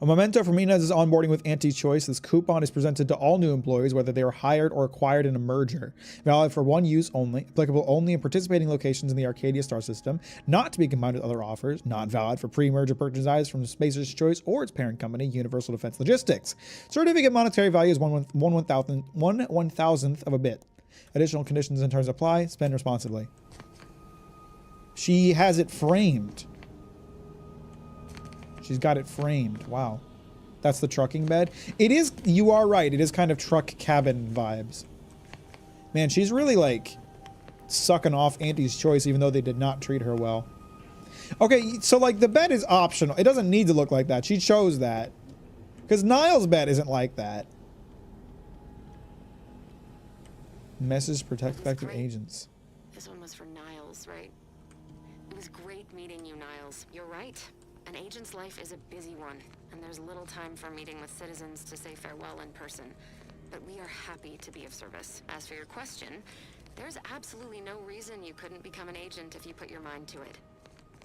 A memento from Inez's onboarding with Anti-Choice. This coupon is presented to all new employees, whether they are hired or acquired in a merger. Valid for one use only. Applicable only in participating locations in the Arcadia Star System. Not to be combined with other offers. Not valid for pre-merger purchases from Spacer's Choice or its parent company, Universal Defense Logistics. Certificate monetary value is one one thousandth of a bit. Additional conditions and terms apply. Spend responsibly. She has it framed. She's got it framed. Wow. That's the trucking bed. It is, you are right. It is kind of truck cabin vibes. Man, she's really like sucking off Auntie's Choice even though they did not treat her well. Okay, so like the bed is optional. It doesn't need to look like that. She chose that. Because Niles' bed isn't like that. Message protect effective agents. This one was for Niles, right? It was great meeting you, Niles. You're right. An agent's life is a busy one, and there's little time for meeting with citizens to say farewell in person. But we are happy to be of service. As for your question, there's absolutely no reason you couldn't become an agent if you put your mind to it.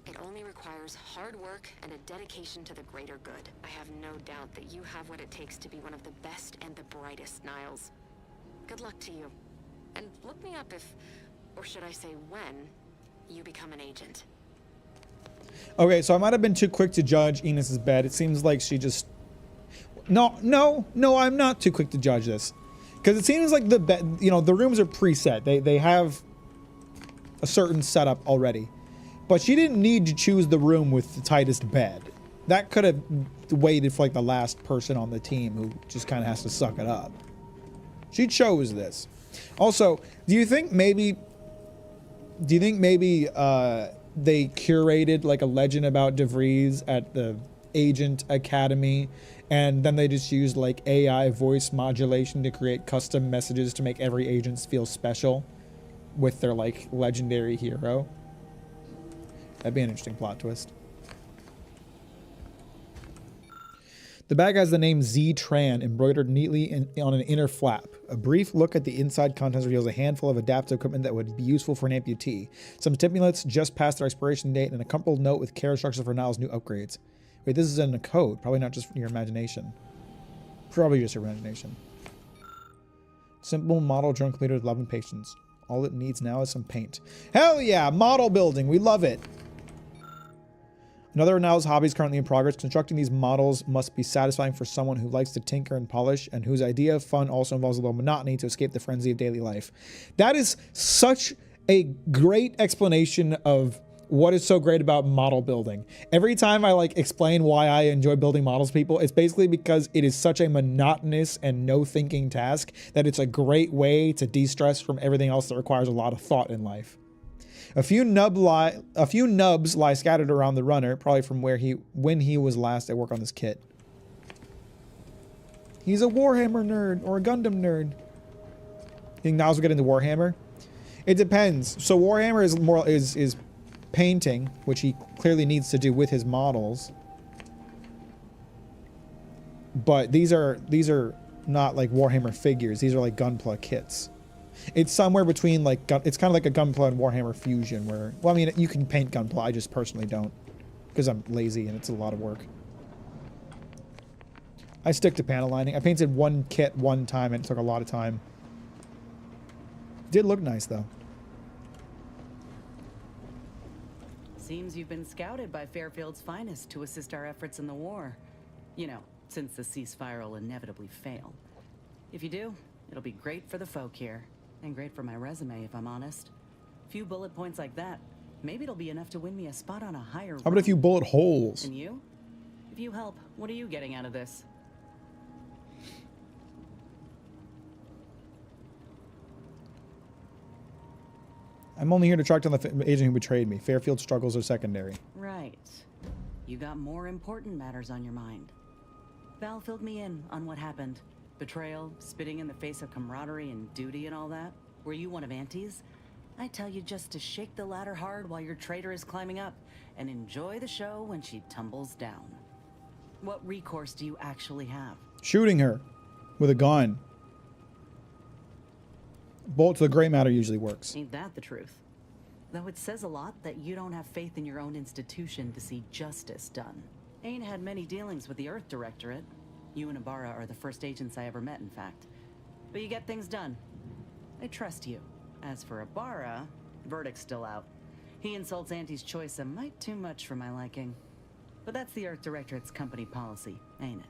It only requires hard work and a dedication to the greater good. I have no doubt that you have what it takes to be one of the best and the brightest, Niles. Good luck to you. And look me up if, or should I say when, you become an agent. Okay, so I might have been too quick to judge Inez's bed. It seems like she just... No, I'm not too quick to judge this. Because it seems like the bed, you know, the rooms are preset. They have a certain setup already. But she didn't need to choose the room with the tightest bed. That could have waited for like the last person on the team who just kind of has to suck it up. She chose this. Also, do you think maybe they curated like a legend about DeVries at the Agent Academy, and then they just used like AI voice modulation to create custom messages to make every agent feel special with their like legendary hero? That'd be an interesting plot twist. The bag has the name Z-Tran embroidered neatly on an inner flap. A brief look at the inside contents reveals a handful of adaptive equipment that would be useful for an amputee. Some stimulants just past their expiration date and a crumpled note with care instructions for Niles' new upgrades. Wait, this is in a code. Probably not just your imagination. Probably just your imagination. Simple model drone completed with love and patience. All it needs now is some paint. Hell yeah! Model building! We love it! Another of Niles' hobbies currently in progress. Constructing these models must be satisfying for someone who likes to tinker and polish, and whose idea of fun also involves a little monotony to escape the frenzy of daily life. That is such a great explanation of what is so great about model building. Every time I like explain why I enjoy building models to people, it's basically because it is such a monotonous and no thinking task that it's a great way to de-stress from everything else that requires a lot of thought in life. A few nubs lie scattered around the runner, probably from when he was last at work on this kit. He's a Warhammer nerd or a Gundam nerd. You think Niles will get into Warhammer? It depends. So Warhammer is painting, which he clearly needs to do with his models. But these are not like Warhammer figures. These are like Gunpla kits. It's somewhere between like it's kind of like a Gunpla and Warhammer fusion where, well, I mean, you can paint Gunpla. I just personally don't because I'm lazy and it's a lot of work. I stick to panel lining. I painted one kit one time and it took a lot of time. It did look nice though. Seems you've been scouted by Fairfield's finest to assist our efforts in the war. You know, since the ceasefire will inevitably fail. If you do, it'll be great for the folk here. And great for my resume, if I'm honest. Few bullet points like that. Maybe it'll be enough to win me a spot on a higher How about a few bullet holes? And you? If you help, what are you getting out of this? I'm only here to track down the agent who betrayed me. Fairfield's struggles are secondary. Right. You got more important matters on your mind. Val filled me in on what happened. Betrayal, spitting in the face of camaraderie and duty and all that. Were you one of Auntie's? I tell you just to shake the ladder hard while your traitor is climbing up, and enjoy the show when she tumbles down. What recourse do you actually have? Shooting her with a gun. Bolt to the gray matter usually works. Ain't that the truth? Though it says a lot that you don't have faith in your own institution to see justice done. Ain't had many dealings with the Earth Directorate. You and Ibarra are the first agents I ever met, in fact. But you get things done. I trust you. As for Ibarra, verdict's still out. He insults Auntie's choice a mite too much for my liking. But that's the Earth Directorate's company policy, ain't it?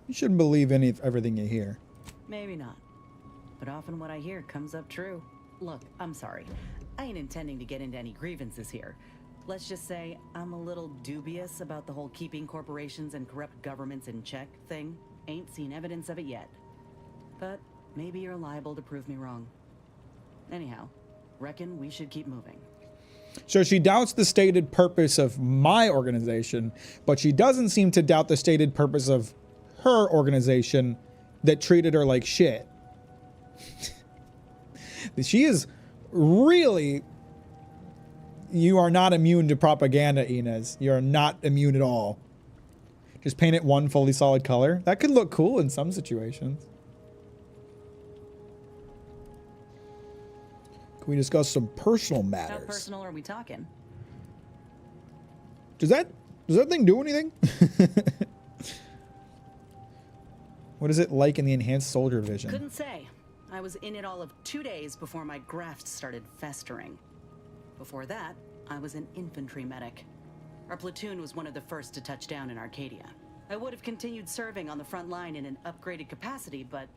You shouldn't believe everything you hear. Maybe not. But often what I hear comes up true. Look, I'm sorry. I ain't intending to get into any grievances here. Let's just say I'm a little dubious about the whole keeping corporations and corrupt governments in check thing. Ain't seen evidence of it yet. But maybe you're liable to prove me wrong. Anyhow, reckon we should keep moving. So she doubts the stated purpose of my organization, but she doesn't seem to doubt the stated purpose of her organization that treated her like shit. She is really... You are not immune to propaganda, Inez. You're not immune at all. Just paint it one fully solid color. That could look cool in some situations. Can we discuss some personal matters? How personal are we talking? Does that thing do anything? What is it like in the enhanced soldier division? Couldn't say. I was in it all of 2 days before my graft started festering. Before that, I was an infantry medic. Our platoon was one of the first to touch down in Arcadia. I would have continued serving on the front line in an upgraded capacity, but,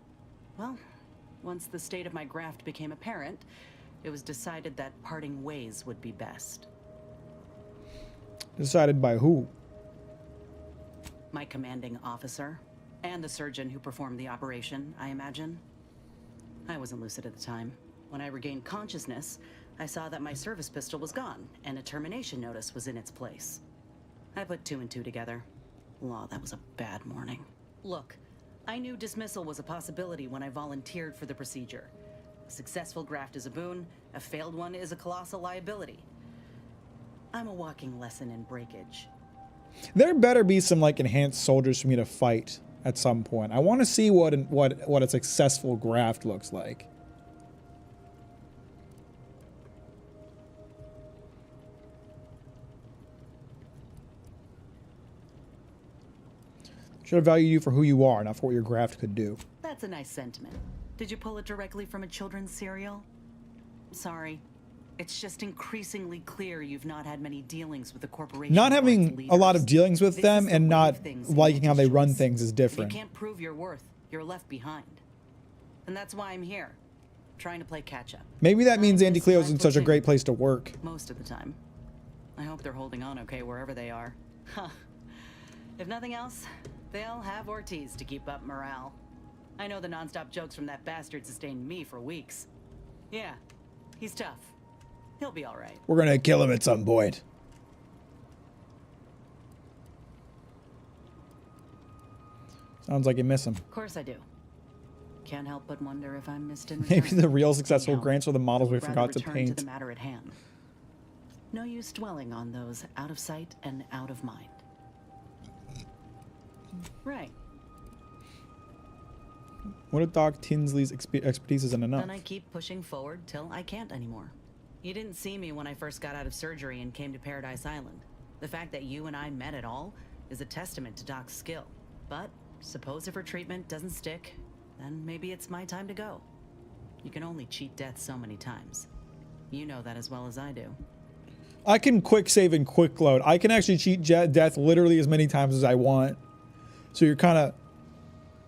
well, once the state of my graft became apparent, it was decided that parting ways would be best. Decided by who? My commanding officer, and the surgeon who performed the operation, I imagine. I wasn't lucid at the time. When I regained consciousness, I saw that my service pistol was gone, and a termination notice was in its place. I put 2 and 2 together. Law, that was a bad morning. Look, I knew dismissal was a possibility when I volunteered for the procedure. A successful graft is a boon, a failed one is a colossal liability. I'm a walking lesson in breakage. There better be some like enhanced soldiers for me to fight at some point. I want to see what a successful graft looks like. Should have valued you for who you are, not for what your graft could do. That's a nice sentiment. Did you pull it directly from a children's cereal? Sorry. It's just increasingly clear you've not had many dealings with the corporation. Not having a lot of dealings with them and not liking how they run things is If different. you can't prove your worth, you're left behind. And that's why I'm here, trying to play catch up. Maybe that means Anti-Cleo's in such a great place to work. Most of the time. I hope they're holding on okay wherever they are. Huh. If nothing else, they'll have Ortiz to keep up morale. I know the nonstop jokes from that bastard sustained me for weeks. Yeah, he's tough. He'll be all right. We're gonna kill him at some point. Sounds like you miss him. Of course I do. Can't help but wonder if I'm missed in Maybe return. the real successful Anyhow, grants are the models we rather forgot to return paint. to the matter at hand. No use dwelling on those out of sight and out of mind. Right. What if Doc Tinsley's expertise isn't enough? Then I keep pushing forward till I can't anymore. You didn't see me when I first got out of surgery and came to Paradise Island. The fact that you and I met at all is a testament to Doc's skill. But suppose if her treatment doesn't stick, then maybe it's my time to go. You can only cheat death so many times. You know that as well as I do. I can quick save and quick load. I can actually cheat death literally as many times as I want. So you're kind of,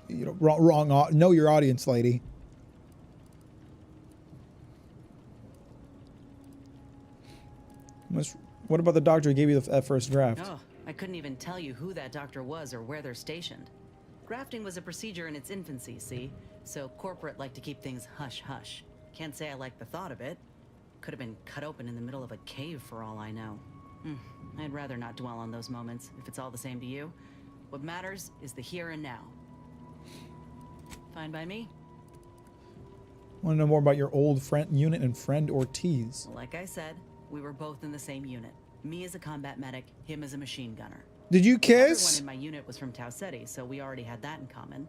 you know, wrong. Know your audience, lady. What about the doctor who gave you that first draft? Oh, I couldn't even tell you who that doctor was or where they're stationed. Grafting was a procedure in its infancy, see? So corporate like to keep things hush-hush. Can't say I like the thought of it. Could have been cut open in the middle of a cave for all I know. I'd rather not dwell on those moments, if it's all the same to you. What matters is the here and now. Fine by me? Want to know more about your old friend unit and friend Ortiz? Well, like I said, we were both in the same unit. Me as a combat medic, him as a machine gunner. Did you Everyone kiss? in my unit was from Tau Ceti, so we already had that in common.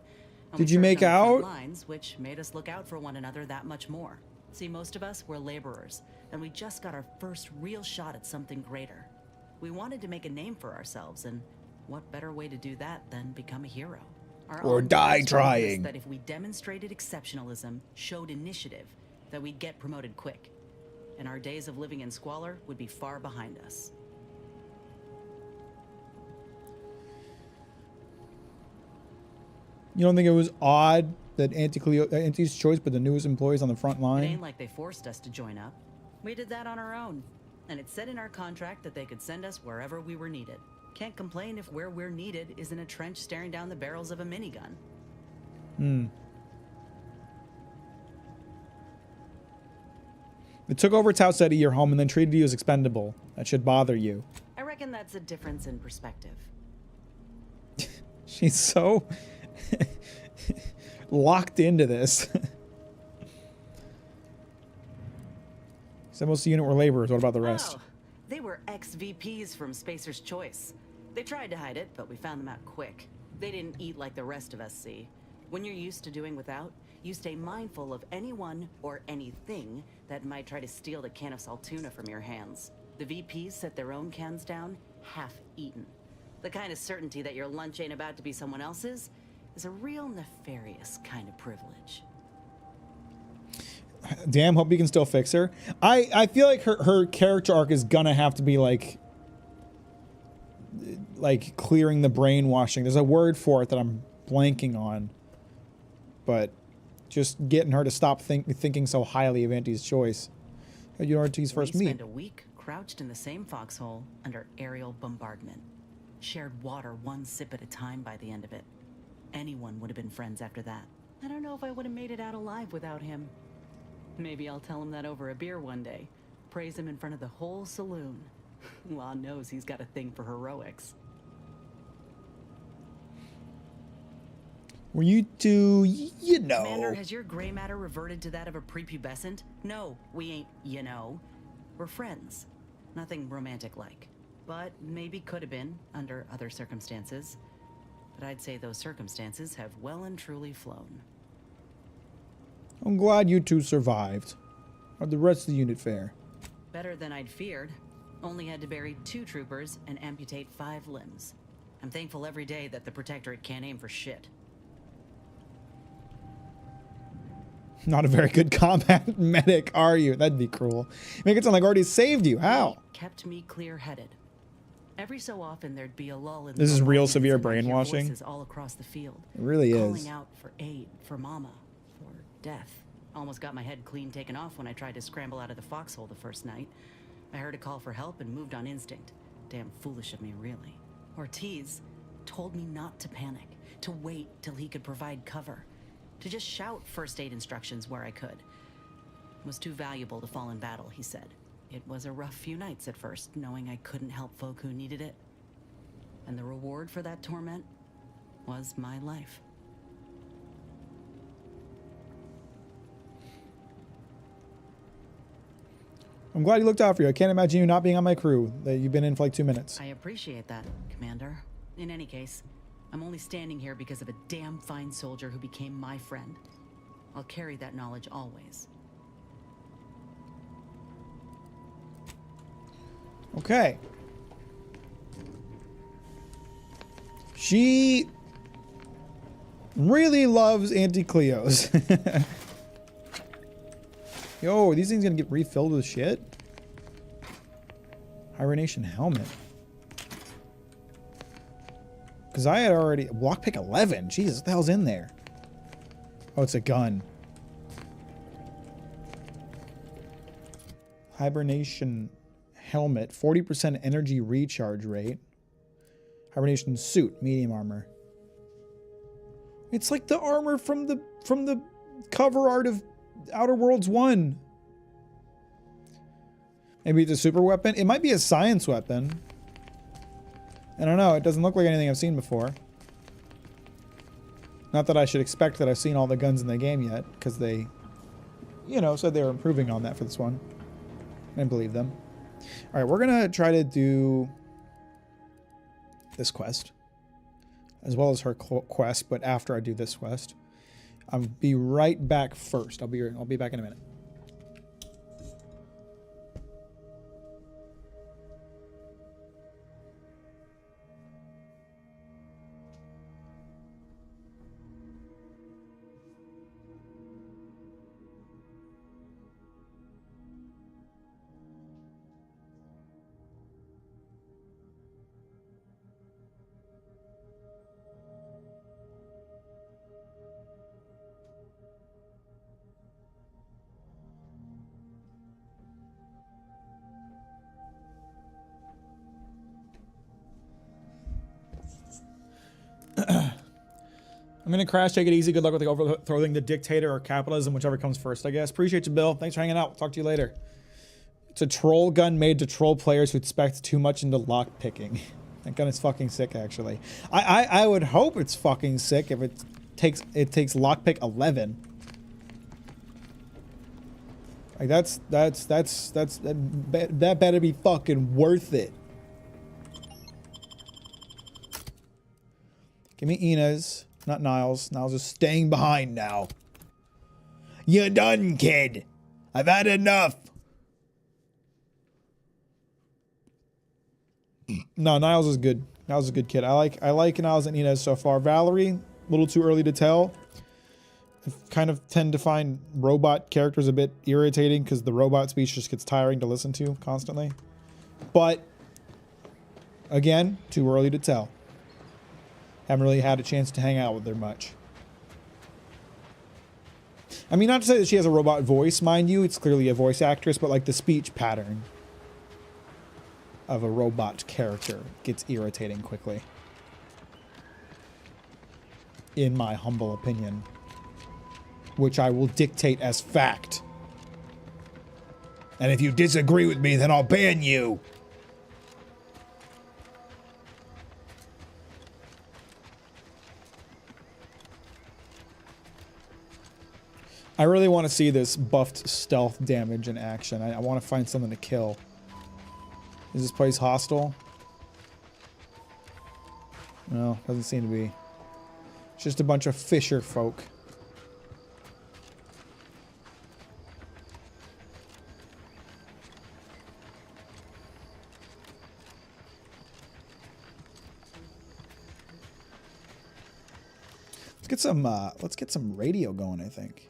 And Did we you served make on the front out? lines, which made us look out for one another that much more. See, most of us were laborers, and we just got our first real shot at something greater. We wanted to make a name for ourselves, and what better way to do that than become a hero? Our Or own die leaders told us trying. That if we demonstrated exceptionalism, showed initiative, that we'd get promoted quick, and our days of living in squalor would be far behind us. You don't think it was odd that Auntie's choice put the newest employees on the front It line? ain't like they forced us to join up. We did that on our own. And it said in our contract that they could send us wherever we were needed. Can't complain if where we're needed is in a trench staring down the barrels of a minigun. They took over Tau Ceti, your home, and then treated you as expendable. That should bother you. I reckon that's a difference in perspective. She's so locked into this. So most of the unit were laborers. What about the rest? Oh, they were ex-VPs from Spacer's Choice. They tried to hide it, but we found them out quick. They didn't eat like the rest of us, see. When you're used to doing without, you stay mindful of anyone or anything that might try to steal the can of Saltuna from your hands. The VPs set their own cans down, half-eaten. The kind of certainty that your lunch ain't about to be someone else's is a real nefarious kind of privilege. Damn, hope you can still fix her. I feel like her character arc is gonna have to be like clearing the brainwashing. There's a word for it that I'm blanking on. But just getting her to stop thinking so highly of Auntie's choice. You know Ortiz's first We meet. spent a week crouched in the same foxhole under aerial bombardment. Shared water one sip at a time by the end of it. Anyone would have been friends after that. I don't know if I would have made it out alive without him. Maybe I'll tell him that over a beer one day. Praise him in front of the whole saloon. Law knows he's got a thing for heroics. Were you two, you know. Commander, has your gray matter reverted to that of a prepubescent? No, we ain't, you know. We're friends. Nothing romantic-like. But maybe could have been, under other circumstances. But I'd say those circumstances have well and truly flown. I'm glad you two survived. How'd the rest of the unit fare? Better than I'd feared. Only had to bury 2 troopers and amputate 5 limbs. I'm thankful every day that the Protectorate can't aim for shit. Not a very good combat medic, are you? That'd be cruel. Make it sound like I already saved you. How? Kept me clear-headed. Every so often there'd be a lull in This is real bombardments severe and I'd hear brainwashing. voices all across the field. It really calling is. out for aid, for mama, for death. Almost got my head clean taken off when I tried to scramble out of the foxhole the first night. I heard a call for help and moved on instinct. Damn foolish of me, really. Ortiz told me not to panic, to wait till he could provide cover, to just shout first aid instructions where I could. It was too valuable to fall in battle, he said. It was a rough few nights at first, knowing I couldn't help folk who needed it. And the reward for that torment was my life. I'm glad you looked out for you. I can't imagine you not being on my crew. That you've been in for like 2 minutes. I appreciate that, Commander. In any case, I'm only standing here because of a damn fine soldier who became my friend. I'll carry that knowledge always. Okay. She really loves Anti-Cleos. Yo, are these things gonna get refilled with shit? Hibernation helmet. Because I had already... Lockpick 11. Jesus, what the hell's in there? Oh, it's a gun. Hibernation helmet. 40% energy recharge rate. Hibernation suit. Medium armor. It's like the armor from the cover art of Outer Worlds 1. Maybe it's a super weapon. It might be a science weapon. I don't know. It doesn't look like anything I've seen before. Not that I should expect that I've seen all the guns in the game yet, because they, you know, said they were improving on that for this one. I didn't believe them. Alright, we're going to try to do this quest, as well as her quest, but after I do this quest. I'll be right back first. I'll be back in a minute. I'm going to crash, take it easy. Good luck with the overthrowing the dictator or capitalism, whichever comes first, I guess. Appreciate you, Bill. Thanks for hanging out. Talk to you later. It's a troll gun made to troll players who expect too much into lock picking. That gun is fucking sick, actually. I would hope it's fucking sick if it takes lockpick 11. Like that better be fucking worth it. Give me Ina's, not Niles. Niles is staying behind now. You're done, kid. I've had enough. No, Niles is good. Niles is a good kid. I like Niles and Inez so far. Valerie, a little too early to tell. I kind of tend to find robot characters a bit irritating because the robot speech just gets tiring to listen to constantly. But again, too early to tell. Haven't really had a chance to hang out with her much. I mean, not to say that she has a robot voice, mind you. It's clearly a voice actress, but like the speech pattern of a robot character gets irritating quickly. In my humble opinion. Which I will dictate as fact. And if you disagree with me, then I'll ban you. I really want to see this buffed stealth damage in action. I want to find something to kill. Is this place hostile? No, doesn't seem to be. It's just a bunch of fisher folk. Let's get some radio going, I think.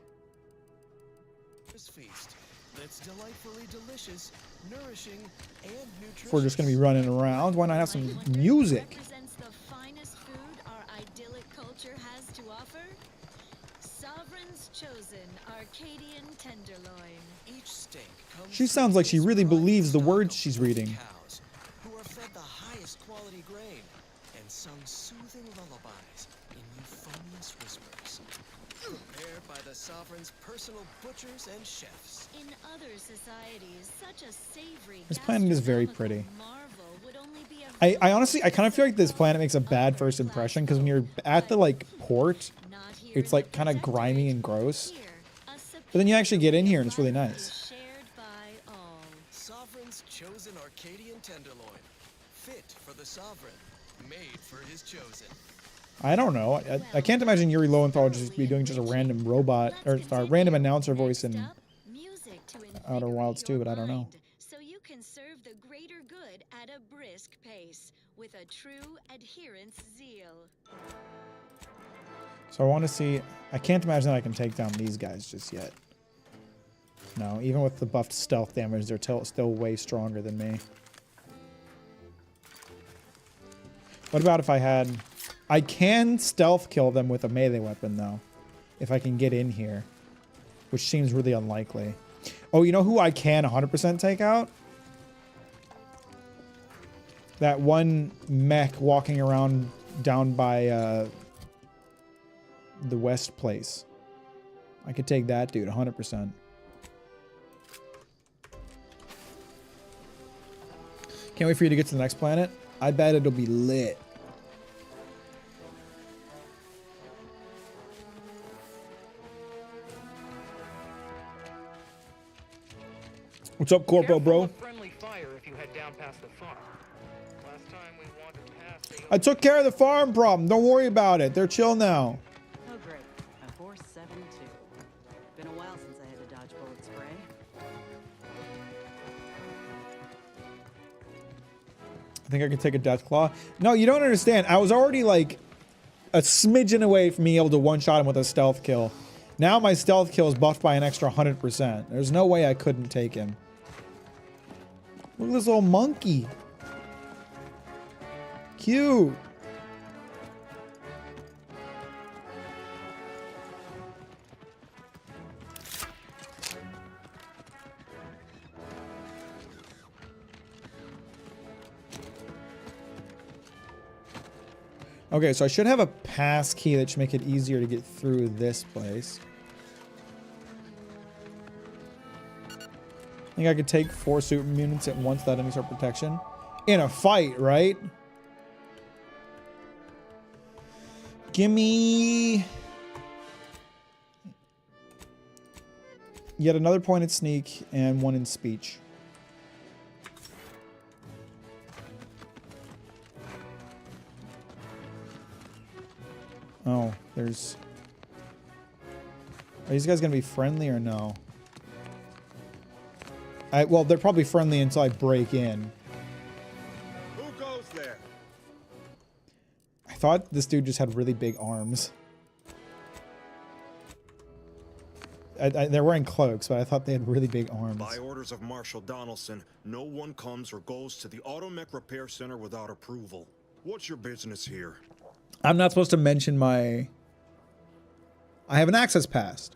delightfully delicious, nourishing, and nutritious. If we're just gonna be running around, why not have some music? Represents the finest food our idyllic culture has to offer. Sovereign's chosen Arcadian tenderloin. Each steak comes She sounds like she really believes the words she's reading. cows who are fed the highest quality grain and sung soothing lullabies in euphonious whispers. Prepared by the sovereign's personal butchers and chefs. In other societies, such a savory This planet is very pretty. marvel would only be a I honestly, I kind of feel like this planet makes a bad first impression because when you're at the like port, it's like kind of grimy and gross. But then you actually get in here and it's really nice. shared by all. Sovereign's chosen Arcadian tenderloin. Fit for the sovereign. Made for his chosen. I don't know. I can't imagine Yuri Lowenthal would just be doing just a random robot or random announcer voice in Outer Wilds 2, but I don't know. So you can serve the greater good at a brisk pace with a true adherence zeal. So I want to see. I can't imagine that I can take down these guys just yet. No, even with the buffed stealth damage, they're still way stronger than me. What about if I had... I can stealth kill them with a melee weapon, though. If I can get in here. Which seems really unlikely. Oh, you know who I can 100% take out? That one mech walking around down by the west place. I could take that dude 100%. Can't wait for you to get to the next planet. I bet it'll be lit. What's up, Corpo, bro? Friendly fire if you head down past the farm. Last time we wandered past, I took care of the farm problem. Don't worry about it. They're chill now. Oh, great. A 472. Been a while since I had to dodge bullet spray. I think I can take a death claw. No, you don't understand. I was already like a smidgen away from being able to one-shot him with a stealth kill. Now my stealth kill is buffed by an extra 100%. There's no way I couldn't take him. Look at this little monkey. Cute. Okay, so I should have a pass key that should make it easier to get through this place. I think I could take 4 super mutants at once without any sort of protection. In a fight, right? Gimme... Yet another point at sneak and 1 in speech. Oh, there's... Are these guys gonna be friendly or no? Well, they're probably friendly until I break in. Who goes there? I thought this dude just had really big arms. They're wearing cloaks, but I thought they had really big arms. By orders of Marshal Donaldson, no one comes or goes to the Automech Repair Center without approval. What's your business here? I'm not supposed to mention my... I have an access pass.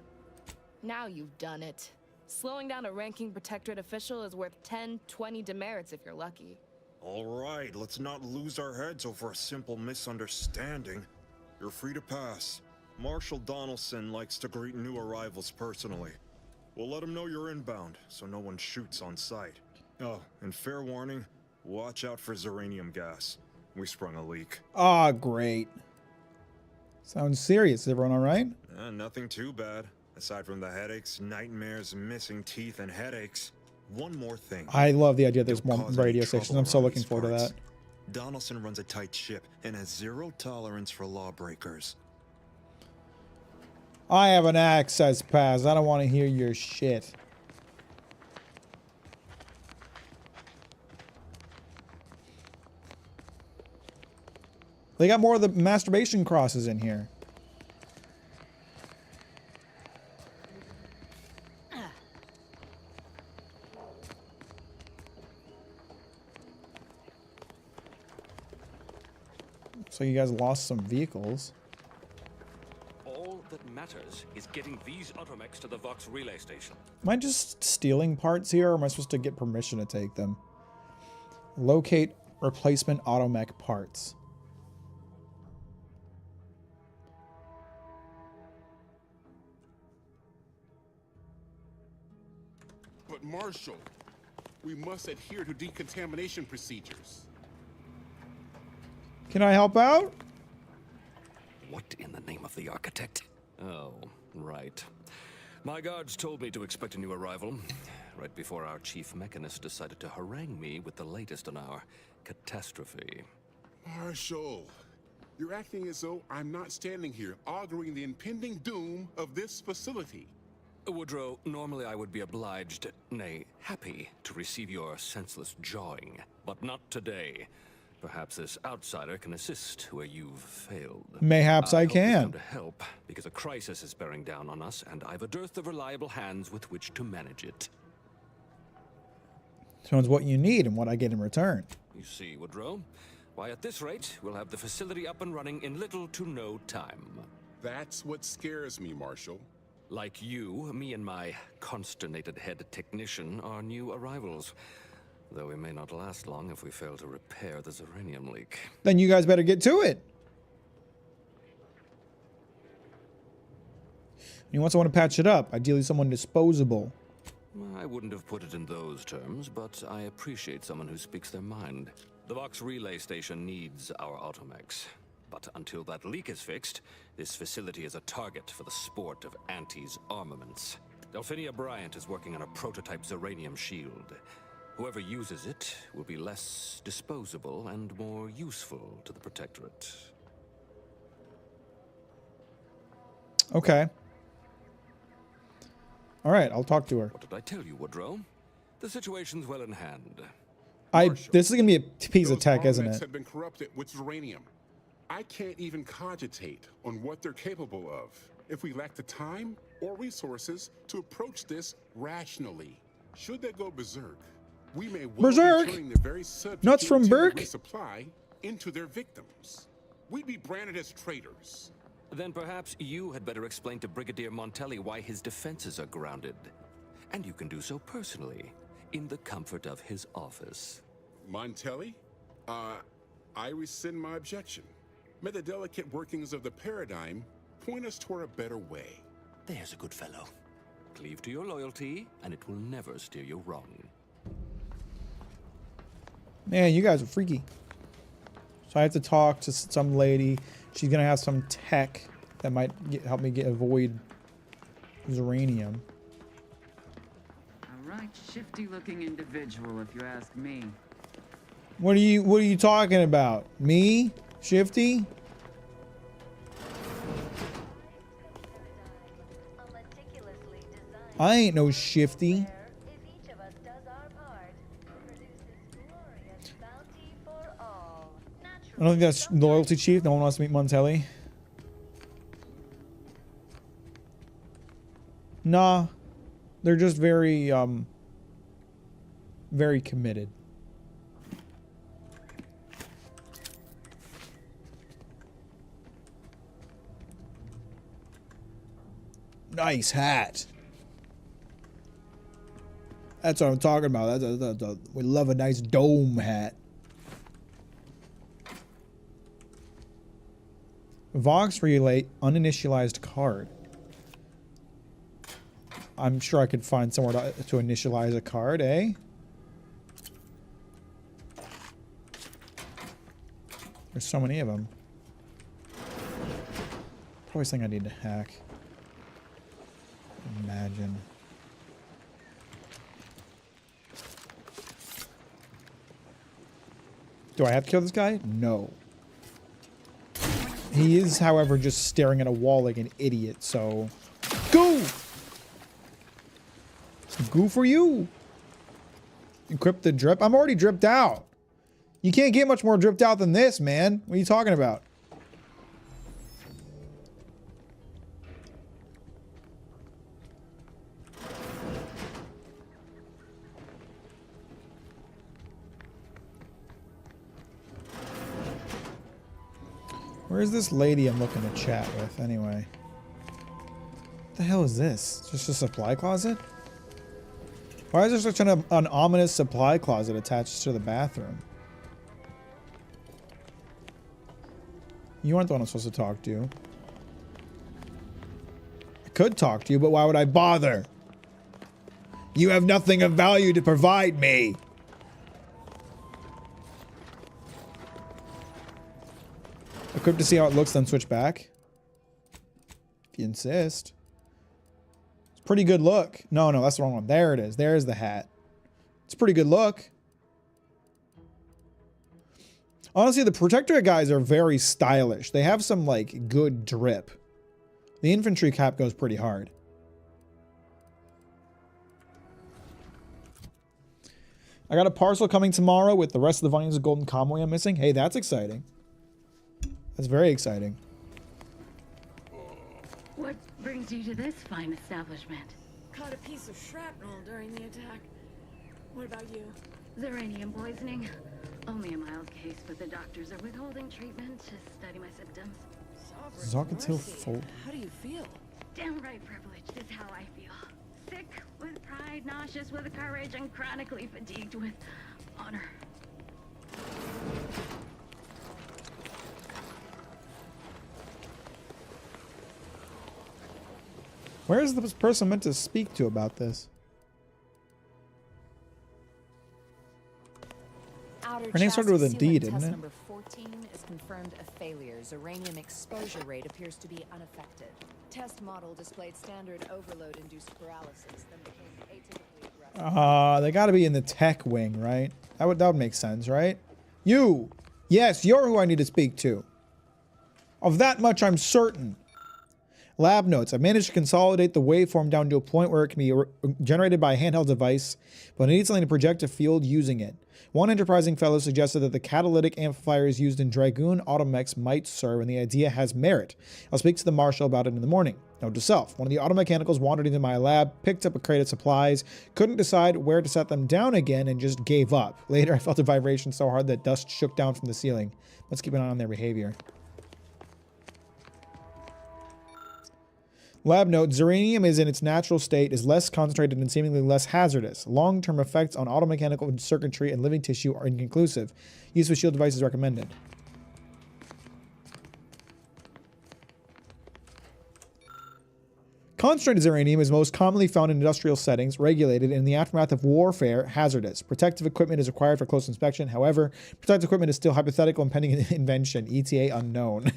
Now you've done it. Slowing down a ranking protectorate official is worth 10, 20 demerits if you're lucky. All right, let's not lose our heads over a simple misunderstanding. You're free to pass. Marshal Donaldson likes to greet new arrivals personally. We'll let him know you're inbound, so no one shoots on sight. Oh, and fair warning, watch out for Zeranium gas. We sprung a leak. Ah, great. Sounds serious. Is everyone all right? Nothing too bad. Aside from the headaches, nightmares, missing teeth, and headaches. One more thing. I love the idea there's more Don't cause any radio trouble stations. I'm so around looking these forward to parts. that. Donaldson runs a tight ship and has zero tolerance for lawbreakers. I have an access pass. I don't want to hear your shit. They got more of the masturbation crosses in here. So you guys lost some vehicles. All that matters is getting these automechs to the Vox relay station. Am I just stealing parts here, or am I supposed to get permission to take them? Locate replacement automech parts. But Marshal, we must adhere to decontamination procedures. Can I help out? What in the name of the architect? Oh, right. My guards told me to expect a new arrival, right before our chief mechanist decided to harangue me with the latest on our catastrophe. Marshal, you're acting as though I'm not standing here auguring the impending doom of this facility. Woodrow, normally I would be obliged, nay, happy, to receive your senseless jawing, but not today. Perhaps this outsider can assist where you've failed. Mayhaps I hope you've can. come to help, because a crisis is bearing down on us, and I've a dearth of reliable hands with which to manage it. Depends what you need and what I get in return. You see, Woodrow, why at this rate, we'll have the facility up and running in little to no time. That's what scares me, Marshal. Like you, me and my consternated head technician are new arrivals. Though we may not last long if we fail to repair the uranium leak. Then you guys better get to it. You also want to patch it up. Ideally someone disposable. I wouldn't have put it in those terms, but I appreciate someone who speaks their mind. The Vox relay station needs our automechs. But until that leak is fixed, this facility is a target for the sport of Auntie's armaments. Delphinia Bryant is working on a prototype uranium shield. Whoever uses it will be less disposable and more useful to the Protectorate. Okay. All right, I'll talk to her. What did I tell you, Woodrow? The situation's well in hand. This is gonna be a piece of tech, isn't Armaments it? have been corrupted with uranium. I can't even cogitate on what they're capable of if we lack the time or resources to approach this rationally. Should they go berserk, we may well Berserk? be turning the very subject Nuts we from intend to Burke? resupply into their victims. We'd be branded as traitors. Then perhaps you had better explain to Brigadier Montelli why his defenses are grounded. And you can do so personally, in the comfort of his office. Montelli? I rescind my objection. May the delicate workings of the paradigm point us toward a better way. There's a good fellow. Cleave to your loyalty, and it will never steer you wrong. Man, you guys are freaky. So I have to talk to some lady. She's gonna have some tech that might help me avoid uranium. A right shifty-looking individual, if you ask me. What are you talking about? Me? Shifty? I ain't no shifty. I don't think that's loyalty chief. No one wants to meet Montelli. Nah. They're just very, very committed. Nice hat. That's what I'm talking about. We love a nice dome hat. Vox relay uninitialized card. I'm sure I could find somewhere to initialize a card, eh? There's so many of them. Probably something I need to hack. Imagine. Do I have to kill this guy? No. He is, however, just staring at a wall like an idiot, so... Go! Go for you! Equip the drip? I'm already dripped out. You can't get much more dripped out than this, man. What are you talking about? Where's this lady I'm looking to chat with, anyway? What the hell is this? Just a supply closet? Why is there such an ominous supply closet attached to the bathroom? You aren't the one I'm supposed to talk to. I could talk to you, but why would I bother? You have nothing of value to provide me. Equip to see how it looks, then switch back. If you insist. It's a pretty good look. No, that's the wrong one. There it is. There's the hat. It's a pretty good look. Honestly, the Protectorate guys are very stylish. They have some, like, good drip. The infantry cap goes pretty hard. I got a parcel coming tomorrow with the rest of the volumes of Golden Kamuy I'm missing. Hey, that's exciting. That's very exciting. What brings you to this fine establishment? Caught a piece of shrapnel during the attack. What about you? Xeranium poisoning. Only a mild case, but the doctors are withholding treatment to study my symptoms. Zockatil Fold. How do you feel? Downright privileged is how I feel. Sick with pride, nauseous with courage, and chronically fatigued with honor. Where is this person meant to speak to about this? Her name started with a D, didn't it? Number 14 is confirmed a failure. Uranium exposure rate appears to be unaffected. Test model displayed standard overload-induced paralysis, then became atypically aggressive. They gotta be in the tech wing, right? That would make sense, right? You! Yes, you're who I need to speak to. Of that much I'm certain. Lab notes. I've managed to consolidate the waveform down to a point where it can be generated by a handheld device, but I need something to project a field using it. One enterprising fellow suggested that the catalytic amplifiers used in Dragoon automechs might serve, and the idea has merit. I'll speak to the Marshal about it in the morning. Note to self. One of the automechanicals wandered into my lab, picked up a crate of supplies, couldn't decide where to set them down again, and just gave up. Later, I felt a vibration so hard that dust shook down from the ceiling. Let's keep an eye on their behavior. Lab note, Xeranium is in its natural state, is less concentrated and seemingly less hazardous. Long-term effects on automechanical circuitry and living tissue are inconclusive. Use with shield devices recommended. Concentrated Xeranium is most commonly found in industrial settings, regulated, and in the aftermath of warfare, hazardous. Protective equipment is required for close inspection. However, protective equipment is still hypothetical and pending invention. ETA unknown.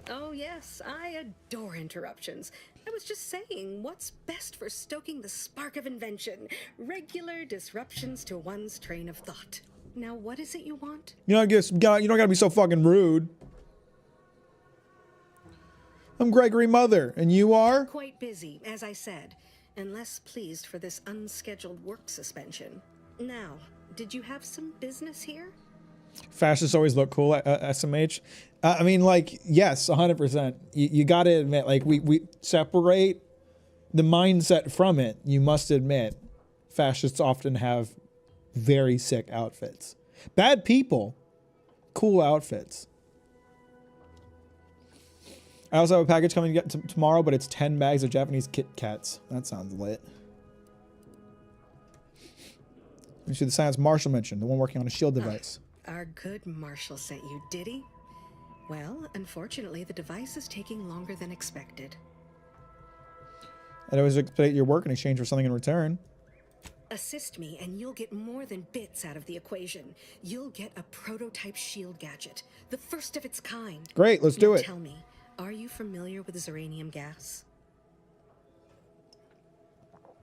Oh yes, I adore interruptions. I was just saying, what's best for stoking the spark of invention? Regular disruptions to one's train of thought. Now, what is it you want? You don't gotta be so fucking rude. I'm Gregory Mother, and you are? Quite busy, as I said, and less pleased for this unscheduled work suspension. Now, did you have some business here? Fascists always look cool at SMH. I mean, like, yes, 100%. You got to admit, like, we separate the mindset from it. You must admit, fascists often have very sick outfits. Bad people, cool outfits. I also have a package coming tomorrow, but it's 10 bags of Japanese Kit Kats. That sounds lit. You see the science Marshall mentioned, the one working on a shield device. Our good Marshal sent you, did he? Well, unfortunately, the device is taking longer than expected. I'd always expect your work in exchange for something in return. Assist me, and you'll get more than bits out of the equation. You'll get a prototype shield gadget, the first of its kind. Great, let's do it. Tell me, are you familiar with Xeranium gas?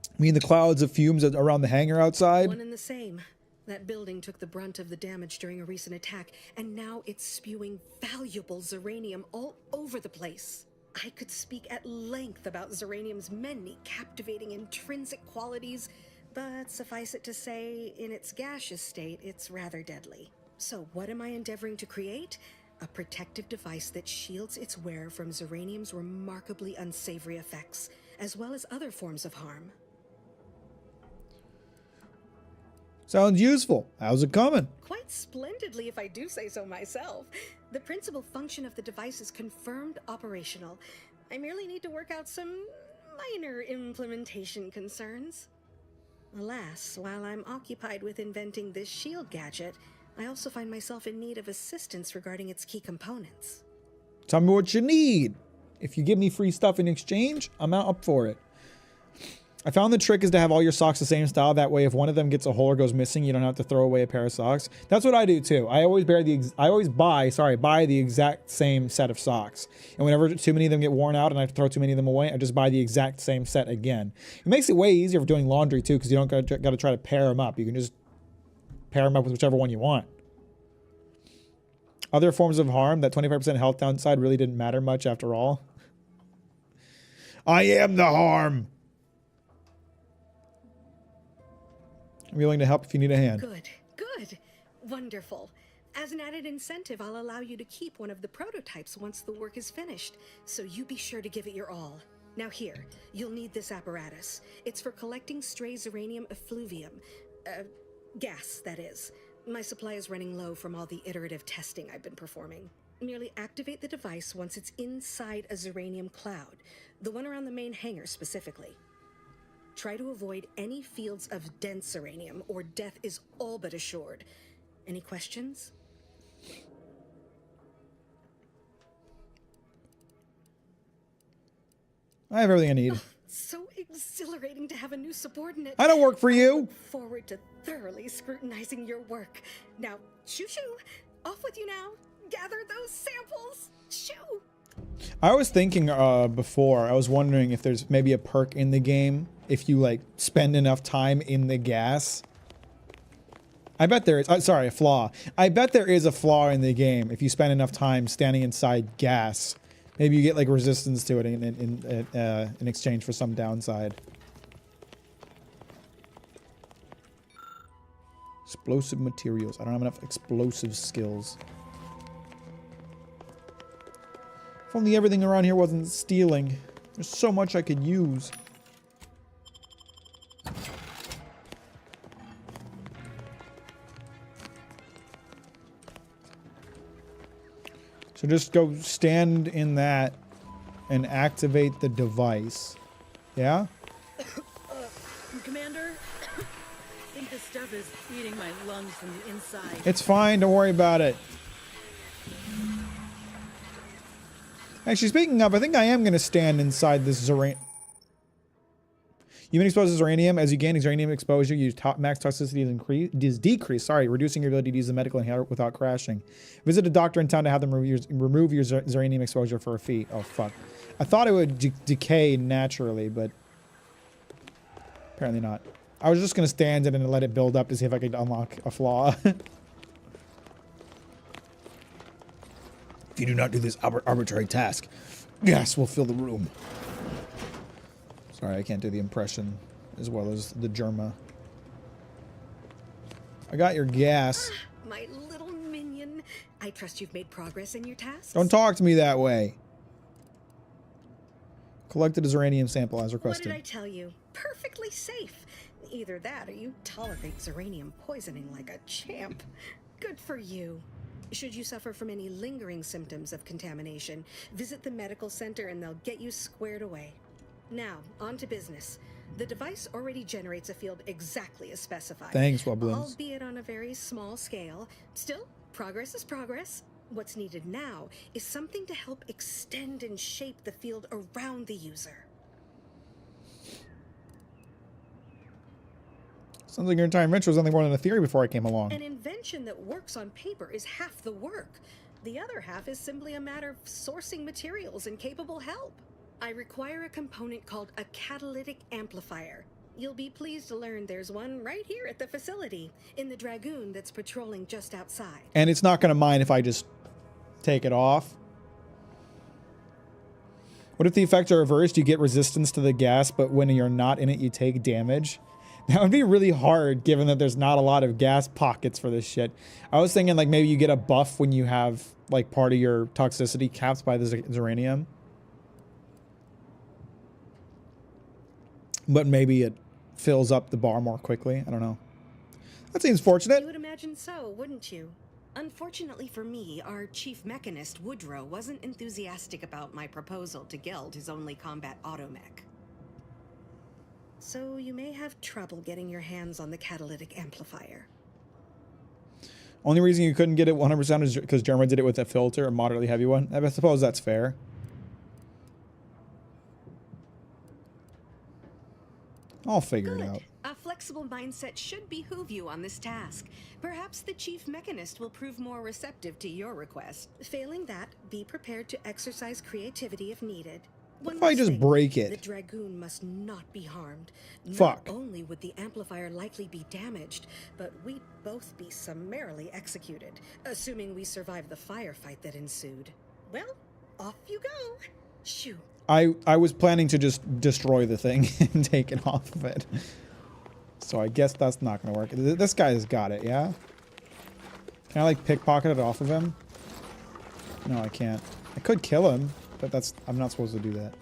I mean the clouds of fumes around the hangar outside? One and the same. That building took the brunt of the damage during a recent attack, and now it's spewing valuable Xeranium all over the place. I could speak at length about Xeranium's many captivating intrinsic qualities, but suffice it to say, in its gaseous state, it's rather deadly. So what am I endeavoring to create? A protective device that shields its wearer from Xeranium's remarkably unsavory effects, as well as other forms of harm. Sounds useful. How's it coming? Quite splendidly, if I do say so myself. The principal function of the device is confirmed operational. I merely need to work out some minor implementation concerns. Alas, while I'm occupied with inventing this shield gadget, I also find myself in need of assistance regarding its key components. Tell me what you need. If you give me free stuff in exchange, I'm up for it. I found the trick is to have all your socks the same style. That way, if one of them gets a hole or goes missing, you don't have to throw away a pair of socks. That's what I do too. I always buy the exact same set of socks. And whenever too many of them get worn out and I have to throw too many of them away, I just buy the exact same set again. It makes it way easier for doing laundry too, because you don't got to try to pair them up. You can just pair them up with whichever one you want. Other forms of harm, that 25% health downside really didn't matter much after all. I am the harm. I'm willing to help if you need a hand. Good. Wonderful. As an added incentive, I'll allow you to keep one of the prototypes once the work is finished, so you be sure to give it your all. Now here, you'll need this apparatus. It's for collecting stray Zeranium effluvium. Gas, that is. My supply is running low from all the iterative testing I've been performing. Merely activate the device once it's inside a Zeranium cloud, the one around the main hangar specifically. Try to avoid any fields of dense Zeranium, or death is all but assured. Any questions? I have everything I need. Oh, so exhilarating to have a new subordinate. I don't work for you. I look forward to thoroughly scrutinizing your work. Now, shoo-shoo. Off with you now. Gather those samples. Shoo. I was thinking before, I was wondering if there's maybe a perk in the game if you like spend enough time in the gas. I bet there is, sorry, a flaw. I bet there is a flaw in the game if you spend enough time standing inside gas. Maybe you get like resistance to it in exchange for some downside. Explosive materials. I don't have enough explosive skills. If only everything around here wasn't stealing. There's so much I could use. So just go stand in that and activate the device. Yeah? Commander, I think this stuff is eating my lungs from the inside. It's fine. Don't worry about it. Actually, speaking of, I think I am going to stand inside this Zeranium. You've been exposed to Zeranium. As you gain Zeranium exposure, your max toxicity is decreased, reducing your ability to use the medical inhaler without crashing. Visit a doctor in town to have them remove your Zeranium exposure for a fee. Oh, fuck. I thought it would decay naturally, but apparently not. I was just going to stand in it and let it build up to see if I could unlock a flaw. If you do not do this arbitrary task, gas will fill the room. Sorry, I can't do the impression as well as the Germa. I got your gas. My little minion. I trust you've made progress in your tasks. Don't talk to me that way. Collected a Zeranium sample as requested. What did I tell you? Perfectly safe. Either that or you tolerate Zeranium poisoning like a champ. Good for you. Should you suffer from any lingering symptoms of contamination, visit the medical center and they'll get you squared away. Now, on to business. The device already generates a field exactly as specified. Thanks, Wobblins. Albeit on a very small scale. Still, progress is progress. What's needed now is something to help extend and shape the field around the user. Sounds like your entire invention was nothing more than a theory before I came along. An invention that works on paper is half the work. The other half is simply a matter of sourcing materials and capable help. I require a component called a catalytic amplifier. You'll be pleased to learn there's one right here at the facility, in the Dragoon that's patrolling just outside. And it's not going to mind if I just take it off. What if the effects are reversed? You get resistance to the gas, but when you're not in it, you take damage. That would be really hard, given that there's not a lot of gas pockets for this shit. I was thinking, like, maybe you get a buff when you have, like, part of your toxicity capped by the Zeranium. But maybe it fills up the bar more quickly. I don't know. That seems fortunate. You would imagine so, wouldn't you? Unfortunately for me, our chief mechanist, Woodrow, wasn't enthusiastic about my proposal to Geld his only combat automech. So you may have trouble getting your hands on the catalytic amplifier. Only reason you couldn't get it 100% is because Jerma did it with a filter, a moderately heavy one. I suppose that's fair. I'll figure it out. A flexible mindset should behoove you on this task. Perhaps the chief mechanist will prove more receptive to your request. Failing that, be prepared to exercise creativity if needed. What if I just break it? The Dragoon must not be harmed. Fuck. Not only would the amplifier likely be damaged, but we'd both be summarily executed, assuming we survive the firefight that ensued. Well, off you go. Shoo. I was planning to just destroy the thing and take it off of it. So I guess that's not going to work. This guy's got it, yeah? Can I, like, pickpocket it off of him? No, I can't. I could kill him, but I'm not supposed to do that.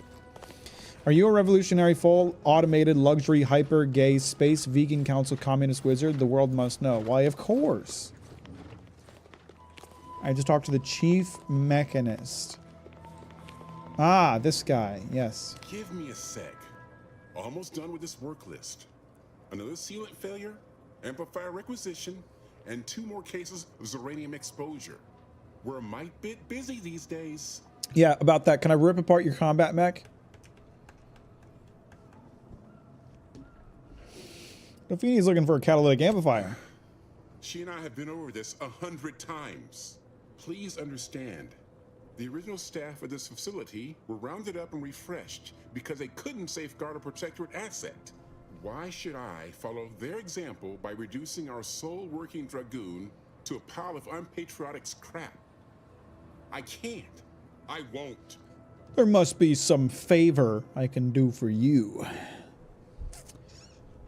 Are you a revolutionary, full, automated, luxury, hyper, gay, space, vegan, council, communist wizard? The world must know. Why, of course. I just talked to the chief mechanist. Ah, this guy. Yes. Give me a sec. Almost done with this work list. Another sealant failure, amplifier requisition, and 2 more cases of Zeranium exposure. We're a mite bit busy these days. Yeah, about that. Can I rip apart your combat mech? Dofini's looking for a catalytic amplifier. She and I have been over this 100 times. Please understand. The original staff of this facility were rounded up and refreshed because they couldn't safeguard a protectorate asset. Why should I follow their example by reducing our sole working Dragoon to a pile of unpatriotic scrap? I can't. I won't. There must be some favor I can do for you.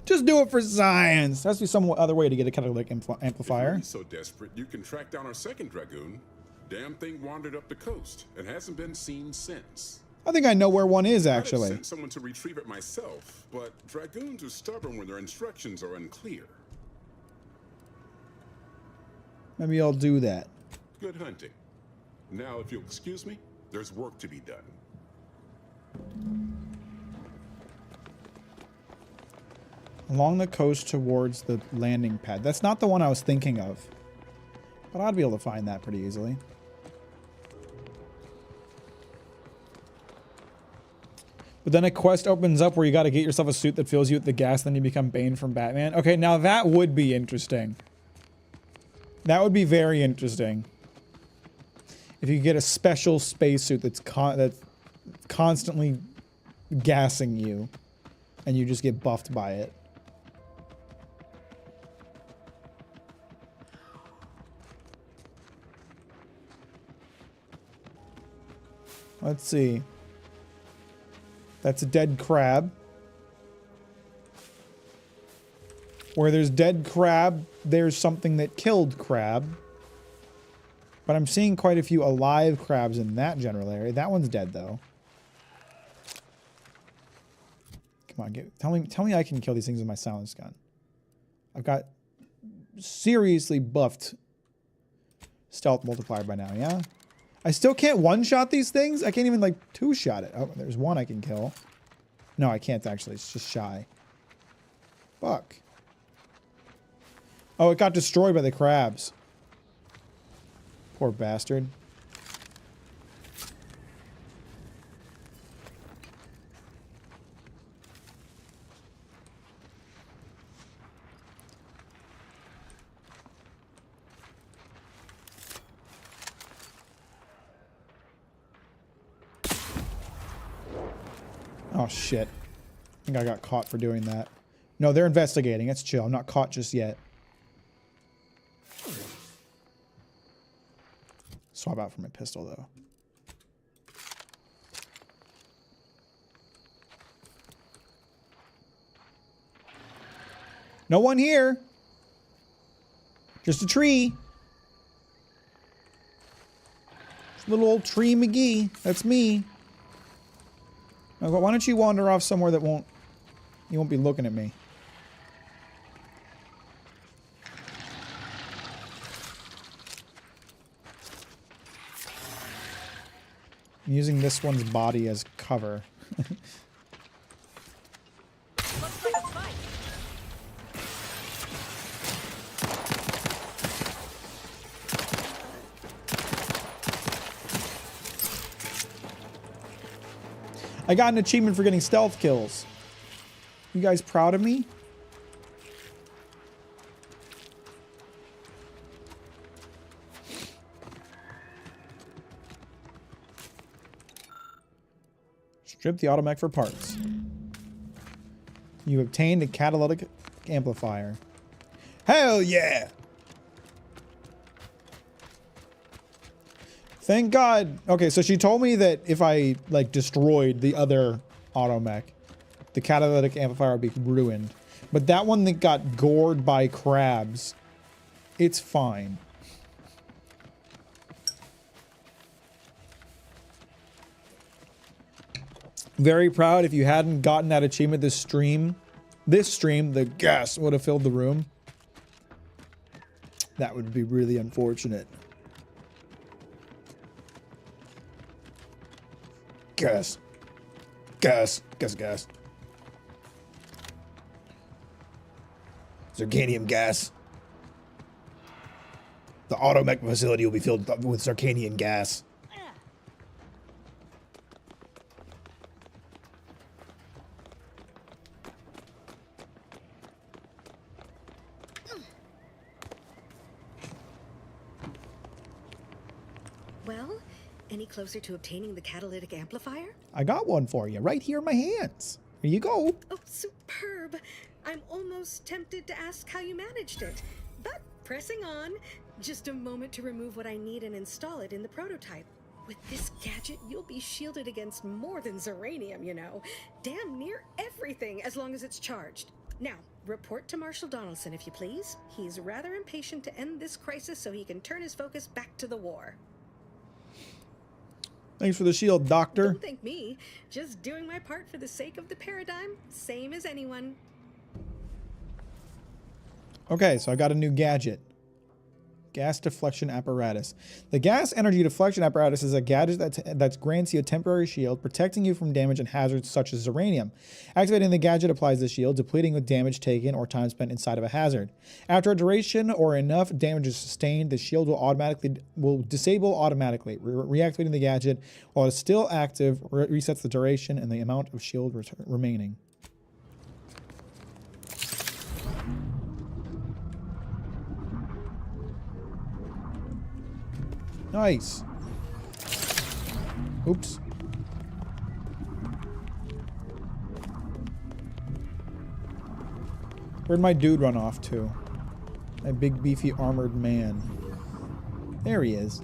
Just do it for science. There has to be some other way to get a catalytic amplifier. If you're so desperate, you can track down our second Dragoon. Damn thing wandered up the coast and hasn't been seen since. I think I know where one is, actually. I'd have sent someone to retrieve it myself, but Dragoons are stubborn when their instructions are unclear. Maybe I'll do that. Good hunting. Now, if you'll excuse me, there's work to be done. Along the coast towards the landing pad. That's not the one I was thinking of. But I'd be able to find that pretty easily. But then a quest opens up where you got to get yourself a suit that fills you with the gas, then you become Bane from Batman. Okay, now that would be interesting. That would be very interesting. If you could get a special spacesuit that's constantly gassing you, and you just get buffed by it. Let's see. That's a dead crab. Where there's dead crab, there's something that killed crab. But I'm seeing quite a few alive crabs in that general area. That one's dead, though. Come on, tell me I can kill these things with my silence gun. I've got seriously buffed stealth multiplier by now, yeah? I still can't one-shot these things? I can't even, like, two-shot it. Oh, there's one I can kill. No, I can't, actually. It's just shy. Fuck. Oh, it got destroyed by the crabs. Poor bastard. Oh, shit. I think I got caught for doing that. No, they're investigating. It's chill. I'm not caught just yet. Swap out for my pistol, though. No one here. Just a tree. Little old tree McGee. That's me. Now, why don't you wander off somewhere that you won't be looking at me? I'm using this one's body as cover. Looks like a fight. I got an achievement for getting stealth kills. You guys proud of me? Strip the automech for parts. You obtained a catalytic amplifier. Hell yeah! Thank God. Okay, so she told me that if I like destroyed the other automech, the catalytic amplifier would be ruined. But that one that got gored by crabs, it's fine. Very proud. If you hadn't gotten that achievement this stream, the gas would have filled the room. That would be really unfortunate. Gas. Gas. Gas. Gas. Zircanium gas. The automech facility will be filled with Zircanian gas. Well, any closer to obtaining the catalytic amplifier? I got one for you right here in my hands. Here you go. Oh, superb. I'm almost tempted to ask how you managed it. But pressing on, just a moment to remove what I need and install it in the prototype. With this gadget, you'll be shielded against more than Zeranium, you know. Damn near everything, as long as it's charged. Now, report to Marshal Donaldson, if you please. He's rather impatient to end this crisis so he can turn his focus back to the war. Thanks for the shield, Doctor. Don't thank me. Just doing my part for the sake of the paradigm, same as anyone. Okay, so I got a new gadget. Gas deflection apparatus. The gas energy deflection apparatus is a gadget that grants you a temporary shield, protecting you from damage and hazards such as Zeranium. Activating the gadget applies the shield, depleting with damage taken or time spent inside of a hazard. After a duration or enough damage is sustained, the shield will disable automatically. Reactivating the gadget while it's still active resets the duration and the amount of shield remaining. Nice. Oops. Where'd my dude run off to? My big beefy armored man. There he is.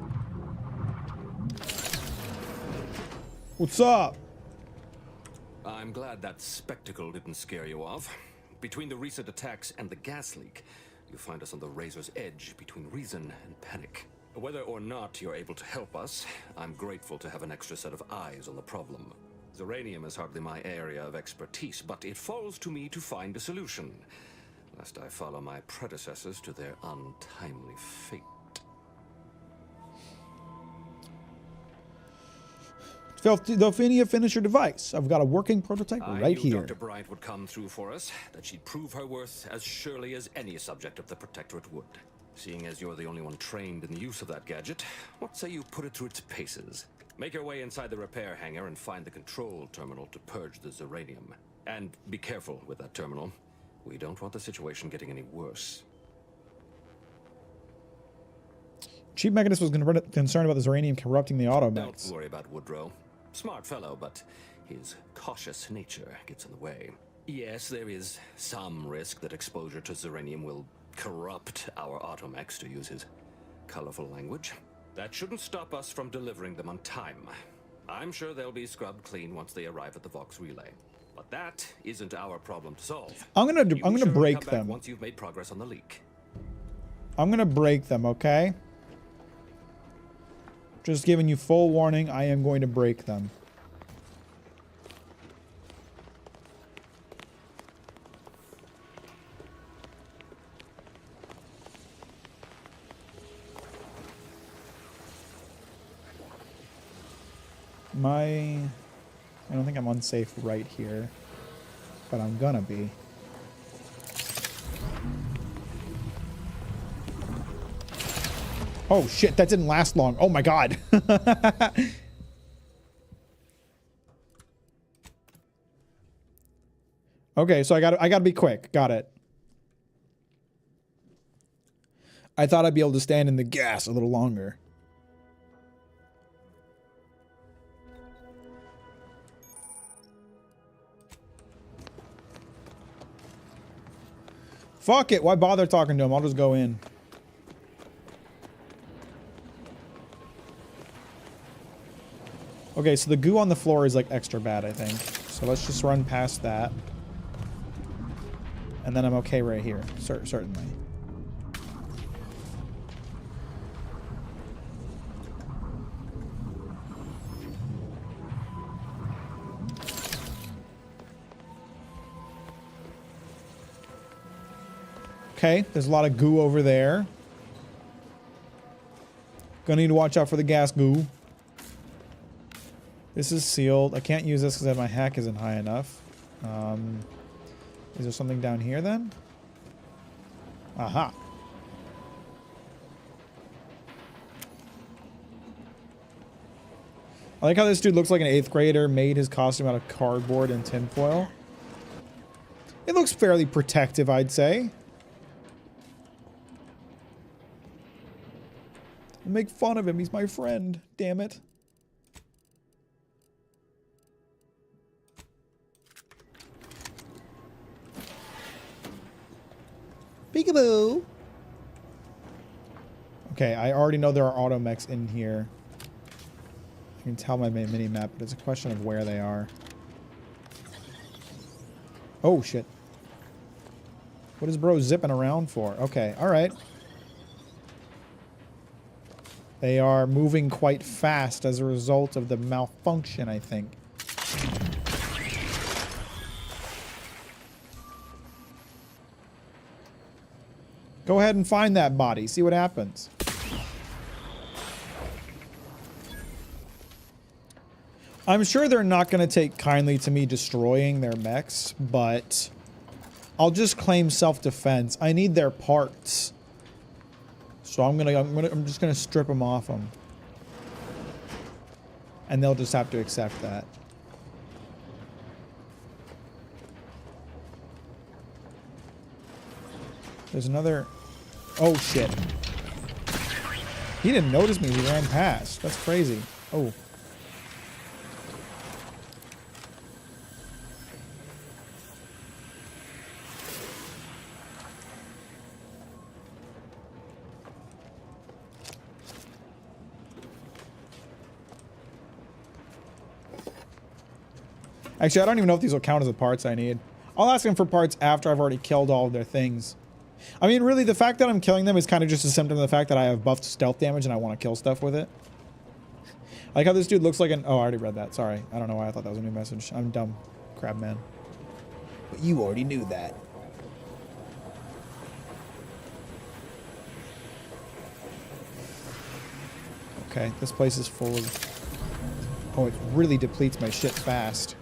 What's up? I'm glad that spectacle didn't scare you off. Between the recent attacks and the gas leak, you find us on the razor's edge between reason and panic. Whether or not you're able to help us, I'm grateful to have an extra set of eyes on the problem. Zeranium is hardly my area of expertise, but it falls to me to find a solution, lest I follow my predecessors to their untimely fate. Delphinia, finish your device. I've got a working prototype I right knew here. Dr. Bright would come through for us, that she'd prove her worth as surely as any subject of the Protectorate would. Seeing as you're the only one trained in the use of that gadget, what say you put it through its paces? Make your way inside the repair hangar and find the control terminal to purge the Zeranium. And be careful with that terminal. We don't want the situation getting any worse. Chief Mechanist was concerned about the Zeranium corrupting the automechs. Don't worry about Woodrow. Smart fellow, but his cautious nature gets in the way. Yes, there is some risk that exposure to Zeranium will corrupt our automechs, to use his colorful language. That shouldn't stop us from delivering them on time. I'm sure they'll be scrubbed clean once they arrive at the Vox relay. But that isn't our problem to solve. I'm gonna break them. Once you've made progress on the leak. I'm gonna break them, okay? Just giving you full warning, I am going to break them. I don't think I'm unsafe right here, but I'm gonna be. Oh shit, that didn't last long. Oh my god. Okay, so I gotta be quick. Got it. I thought I'd be able to stand in the gas a little longer. Fuck it. Why bother talking to him? I'll just go in. Okay, so the goo on the floor is like extra bad, I think. So let's just run past that. And then I'm okay right here. Certainly. Okay, there's a lot of goo over there. Gonna need to watch out for the gas goo. This is sealed. I can't use this because my hack isn't high enough. Is there something down here then? Aha. I like how this dude looks like an 8th grader made his costume out of cardboard and tinfoil. It looks fairly protective, I'd say. I'll make fun of him. He's my friend. Damn it. Peekaboo. Okay, I already know there are automechs in here. I can tell my mini-map, but it's a question of where they are. Oh, shit. What is bro zipping around for? Okay, alright. They are moving quite fast as a result of the malfunction, I think. Go ahead and find that body. See what happens. I'm sure they're not going to take kindly to me destroying their mechs, but I'll just claim self-defense. I need their parts. So I'm just gonna strip them off them. And they'll just have to accept that. There's another... Oh, shit. He didn't notice me. He ran past. That's crazy. Oh. Actually, I don't even know if these will count as the parts I need. I'll ask them for parts after I've already killed all of their things. I mean, really, the fact that I'm killing them is kind of just a symptom of the fact that I have buffed stealth damage and I want to kill stuff with it. I like how this dude looks like an... Oh, I already read that. Sorry. I don't know why I thought that was a new message. I'm dumb. Crab man. But you already knew that. Okay, this place is full of... Oh, it really depletes my shit fast.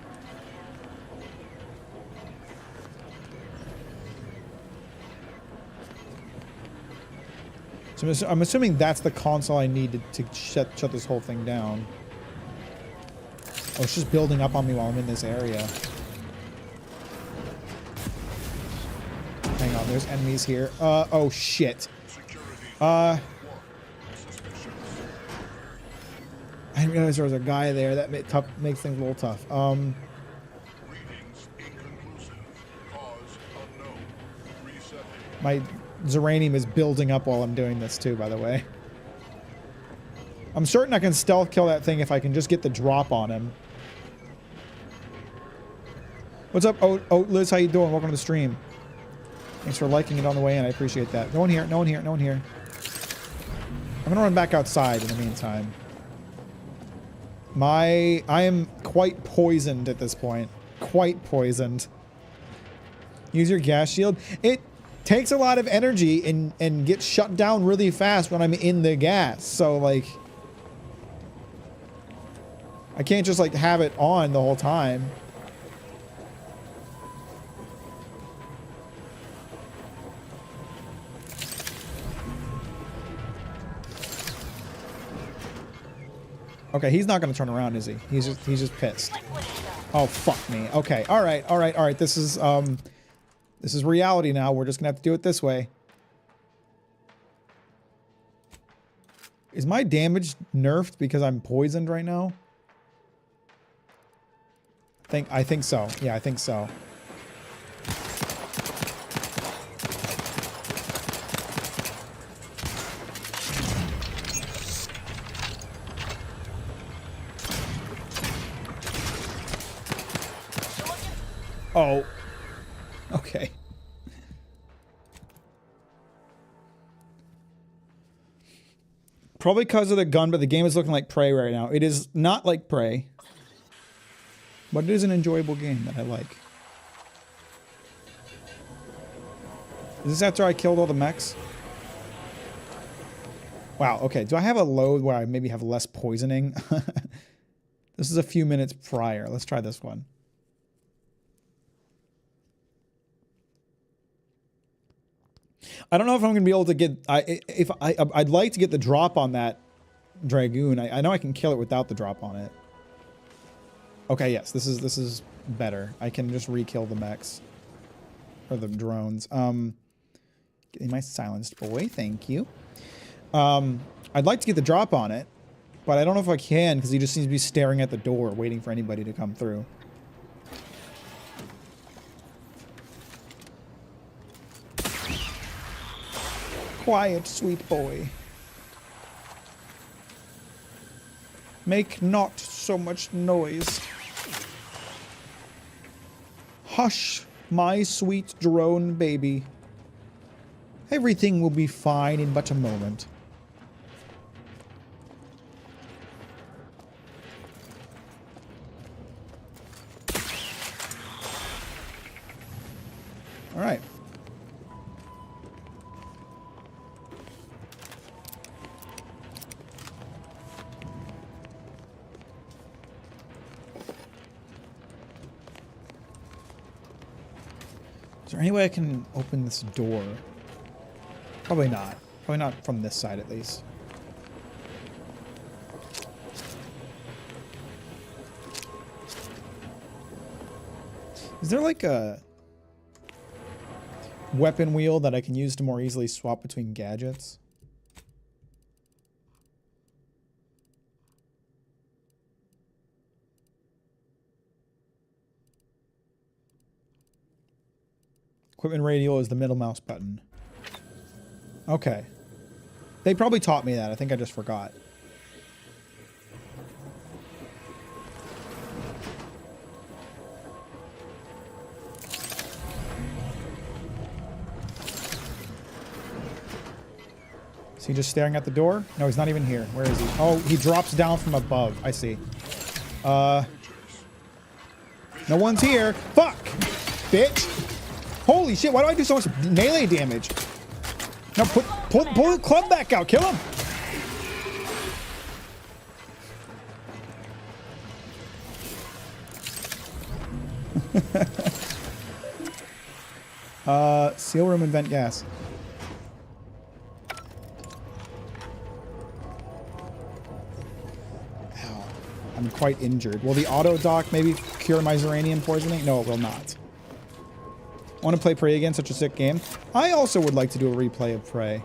So I'm assuming that's the console I need to shut this whole thing down. Oh, it's just building up on me while I'm in this area. Hang on, there's enemies here. Oh shit. I didn't realize there was a guy there. That makes things a little tough. My Zeranium is building up while I'm doing this too, by the way. I'm certain I can stealth kill that thing if I can just get the drop on him. What's up, Liz? How you doing? Welcome to the stream. Thanks for liking it on the way in. I appreciate that. No one here. No one here. No one here. I'm gonna run back outside in the meantime. I am quite poisoned at this point. Quite poisoned. Use your gas shield. It takes a lot of energy and gets shut down really fast when I'm in the gas. So, like... I can't just like have it on the whole time. Okay, he's not gonna turn around, is he? He's just pissed. Oh fuck me. Okay, all right. This is reality now. We're just gonna have to do it this way. Is my damage nerfed because I'm poisoned right now? I think so. Yeah, I think so. Oh. Okay. Probably because of the gun, but the game is looking like Prey right now. It is not like Prey. But it is an enjoyable game that I like. Is this after I killed all the mechs? Wow, okay. Do I have a load where I maybe have less poisoning? This is a few minutes prior. Let's try this one. I don't know if I'm going to be able to get... I'd like to get the drop on that Dragoon. I know I can kill it without the drop on it. Okay, yes, this is better. I can just re-kill the mechs. Or the drones. Getting my silenced boy, thank you. I'd like to get the drop on it, but I don't know if I can because he just seems to be staring at the door, waiting for anybody to come through. Quiet, sweet boy. Make not so much noise. Hush, my sweet drone baby. Everything will be fine in but a moment. All right. Is there any way I can open this door? Probably not. Probably not from this side, at least. Is there like a weapon wheel that I can use to more easily swap between gadgets? Equipment radial is the middle mouse button. Okay. They probably taught me that. I think I just forgot. Is he just staring at the door? No, he's not even here. Where is he? Oh, he drops down from above. I see. No one's here. Fuck! Bitch! Holy shit, why do I do so much melee damage? No, pull the club back out. Kill him! Seal room and vent gas. Ow. I'm quite injured. Will the auto dock maybe cure my Zeranium poisoning? No, it will not. Want to play Prey again? Such a sick game. I also would like to do a replay of Prey.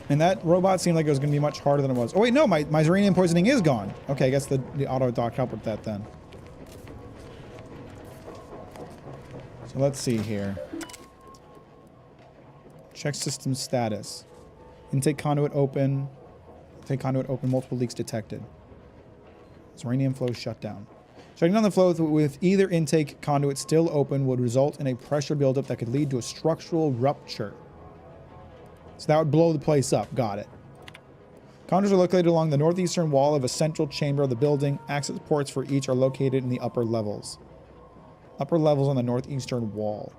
And that robot seemed like it was going to be much harder than it was. Oh wait, no, my Zeranium poisoning is gone. Okay, I guess the auto dock helped with that then. So let's see here. Check system status. Intake conduit open. Intake conduit open. Multiple leaks detected. Zeranium flow shut down. Shutting down the flow with either intake conduit still open would result in a pressure buildup that could lead to a structural rupture. So that would blow the place up. Got it. Conduits are located along the northeastern wall of a central chamber of the building. Access ports for each are located in the upper levels. Upper levels on the northeastern wall.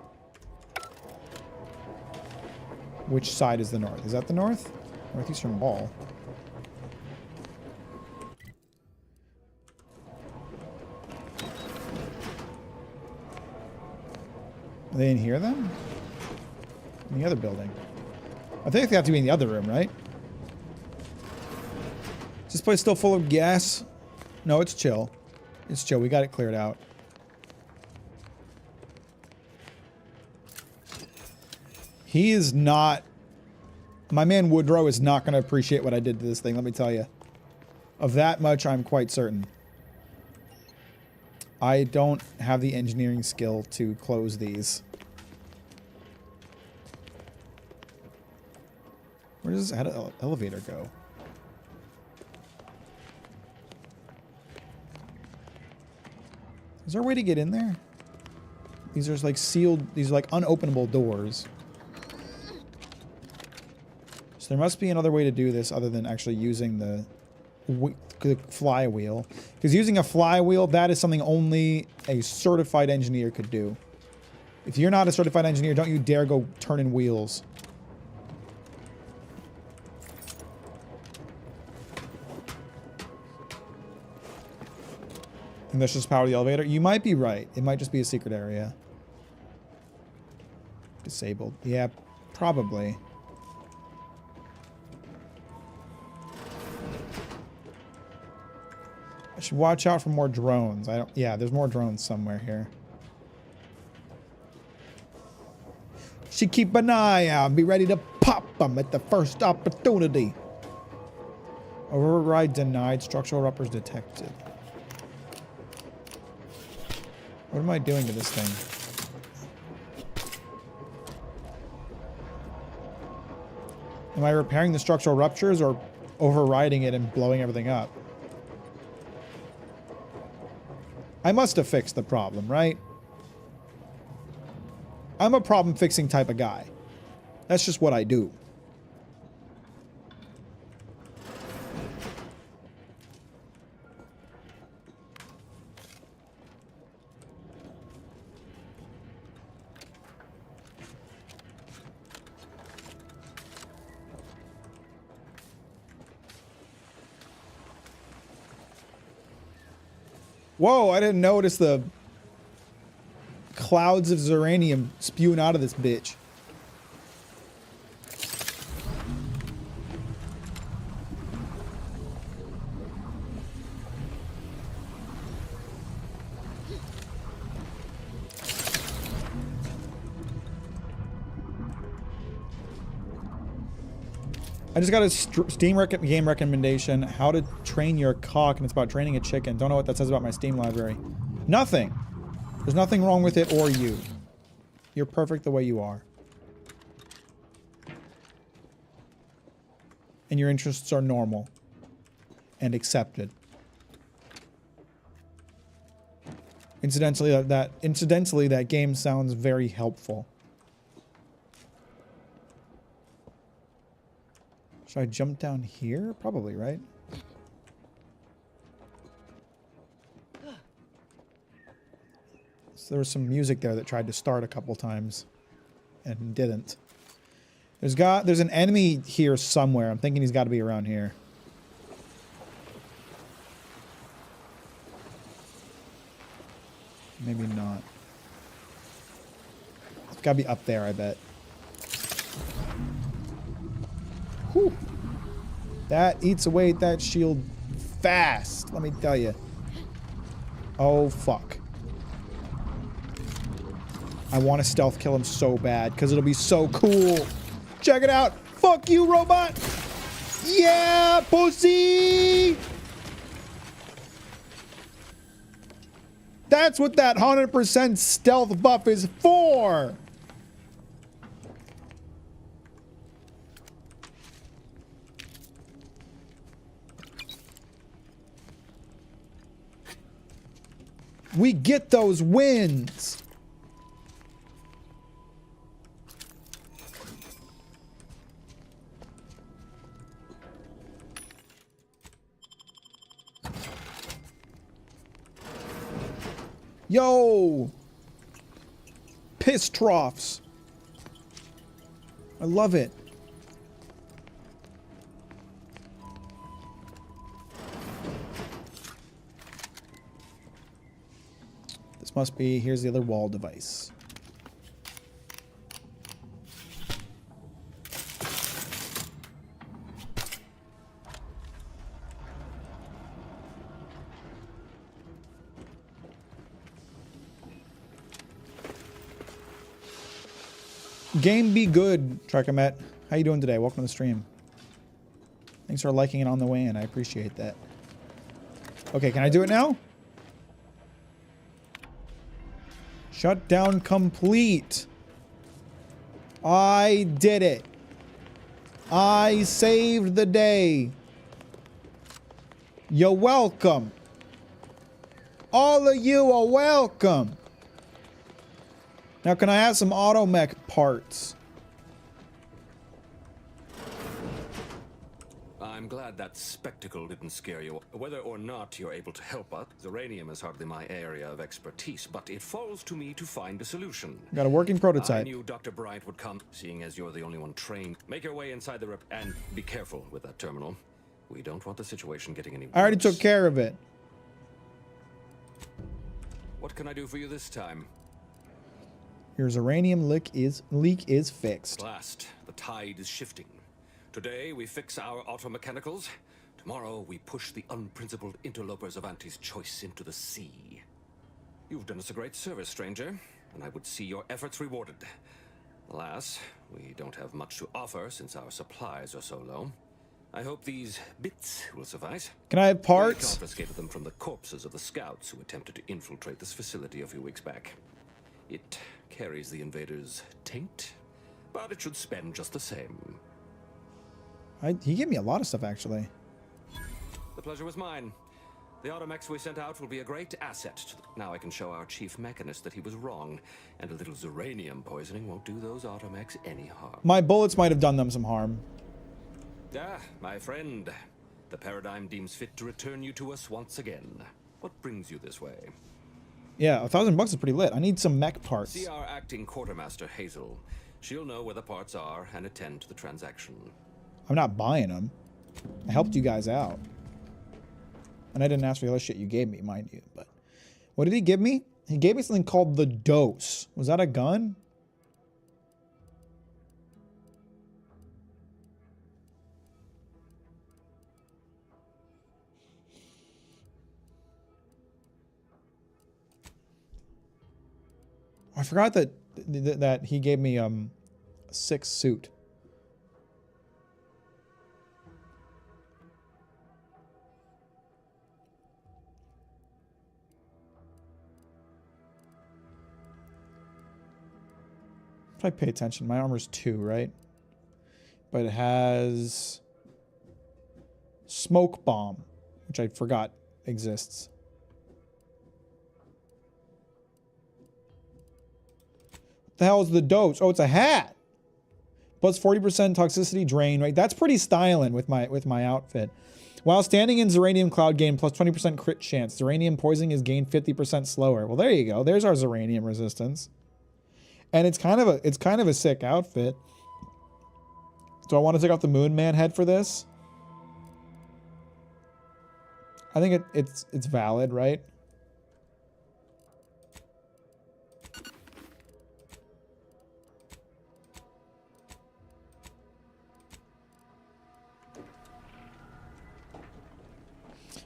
Which side is the north? Is that the north? Northeastern wall. Are they in here then? In the other building. I think they have to be in the other room, right? Is this place still full of gas? No, it's chill. It's chill. We got it cleared out. He is not... My man Woodrow is not going to appreciate what I did to this thing, let me tell you. Of that much, I'm quite certain. I don't have the engineering skill to close these. Where does this elevator go? Is there a way to get in there? These are like sealed, these are like unopenable doors. So there must be another way to do this other than actually using the flywheel. Because using a flywheel, that is something only a certified engineer could do. If you're not a certified engineer, don't you dare go turning wheels. And that's just power the elevator. You might be right. It might just be a secret area. Disabled. Yeah, probably. I should watch out for more drones. Yeah, there's more drones somewhere here. Should keep an eye out and be ready to pop them at the first opportunity. Override denied. Structural uppers detected. What am I doing to this thing? Am I repairing the structural ruptures or overriding it and blowing everything up? I must have fixed the problem, right? I'm a problem-fixing type of guy. That's just what I do. Whoa, I didn't notice the clouds of Zeranium spewing out of this bitch. I just got a Steam game recommendation, How to Train Your Cock, and it's about training a chicken. Don't know what that says about my Steam library. Nothing. There's nothing wrong with it or you. You're perfect the way you are. And your interests are normal and accepted. Incidentally, that game sounds very helpful. Should I jump down here? Probably, right? So there was some music there that tried to start a couple times and didn't. There's an enemy here somewhere. I'm thinking he's got to be around here. Maybe not. It's got to be up there, I bet. Whew. That eats away at that shield fast, let me tell you. Oh, fuck. I want to stealth kill him so bad, because it'll be so cool. Check it out. Fuck you, robot. Yeah, pussy. That's what that 100% stealth buff is for. We get those wins. Yo! Piss troughs. I love it. This must be, here's the other wall device. Game be good, Trekamet. How you doing today? Welcome to the stream. Thanks for liking it on the way in. I appreciate that. Okay, can I do it now? Shutdown complete. I did it. I saved the day. You're welcome. All of you are welcome. Now, can I have some auto mech parts? I'm glad that spectacle didn't scare you. Whether or not you're able to help us, uranium is hardly my area of expertise, but it falls to me to find a solution. Got a working prototype. I knew Dr. Bright would come, seeing as you're the only one trained. Make your way inside the rep and be careful with that terminal. We don't want the situation getting any worse. I already took care of it. What can I do for you this time? Your uranium leak is fixed. Last, the tide is shifting. Today we fix our automechanicals. Tomorrow we push the unprincipled interlopers of Auntie's choice into the sea. You've done us a great service, stranger, and I would see your efforts rewarded. Alas, we don't have much to offer since our supplies are so low. I hope these bits will suffice. Can I have parts? We confiscated them from the corpses of the scouts who attempted to infiltrate this facility a few weeks back. It carries the invaders' taint, but it should spend just the same. He gave me a lot of stuff, actually. The pleasure was mine. The automechs we sent out will be a great asset to now I can show our chief mechanist that he was wrong, and a little uranium poisoning won't do those automechs any harm. My bullets might have done them some harm. Ah, my friend. The Paradigm deems fit to return you to us once again. What brings you this way? Yeah, $1,000 is pretty lit. I need some mech parts. See our acting quartermaster, Hazel. She'll know where the parts are and attend to the transaction. I'm not buying them. I helped you guys out. And I didn't ask for the other shit you gave me, mind you. But what did he give me? He gave me something called the Dose. Was that a gun? I forgot that he gave me a 6 suit. If I pay attention, my armor's 2, right? But it has smoke bomb, which I forgot exists. What the hell is the Dose? Oh, it's a hat. Plus 40% toxicity drain, right? That's pretty styling with my outfit. While standing in Zeranium Cloud, gain plus 20% crit chance. Zeranium poisoning is gained 50% slower. Well, there you go. There's our Zeranium resistance. And it's kind of a sick outfit. Do I want to take off the Moon Man head for this? I think it's valid, right?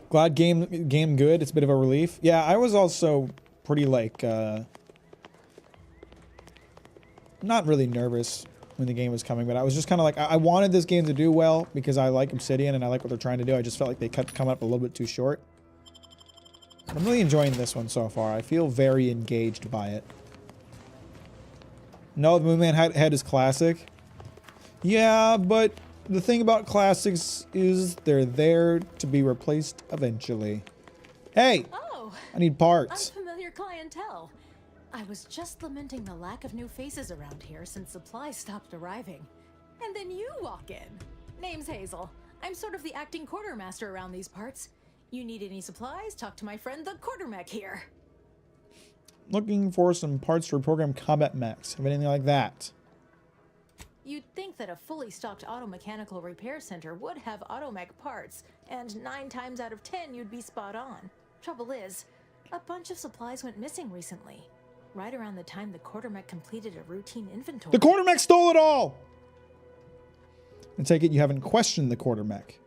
Glad game good. It's a bit of a relief. Yeah, I was also pretty like not really nervous when the game was coming, but I was just kind of like, I wanted this game to do well because I like Obsidian and I like what they're trying to do. I just felt like they kept coming up a little bit too short. I'm really enjoying this one so far. I feel very engaged by it. No, the Moonman head is classic. Yeah, but the thing about classics is they're there to be replaced eventually. Hey! Oh, I need parts. unfamiliar clientele. I was just lamenting the lack of new faces around here since supplies stopped arriving. And then you walk in. Name's Hazel. I'm sort of the acting quartermaster around these parts. You need any supplies? Talk to my friend the quartermech here. Looking for some parts to reprogram combat mechs. Have anything like that? You'd think that a fully stocked auto-mechanical repair center would have automech parts, and 9 times out of 10 you'd be spot on. Trouble is, a bunch of supplies went missing recently, right around the time the quartermech completed a routine inventory. The quartermech stole it all! I take it you haven't questioned the quartermech.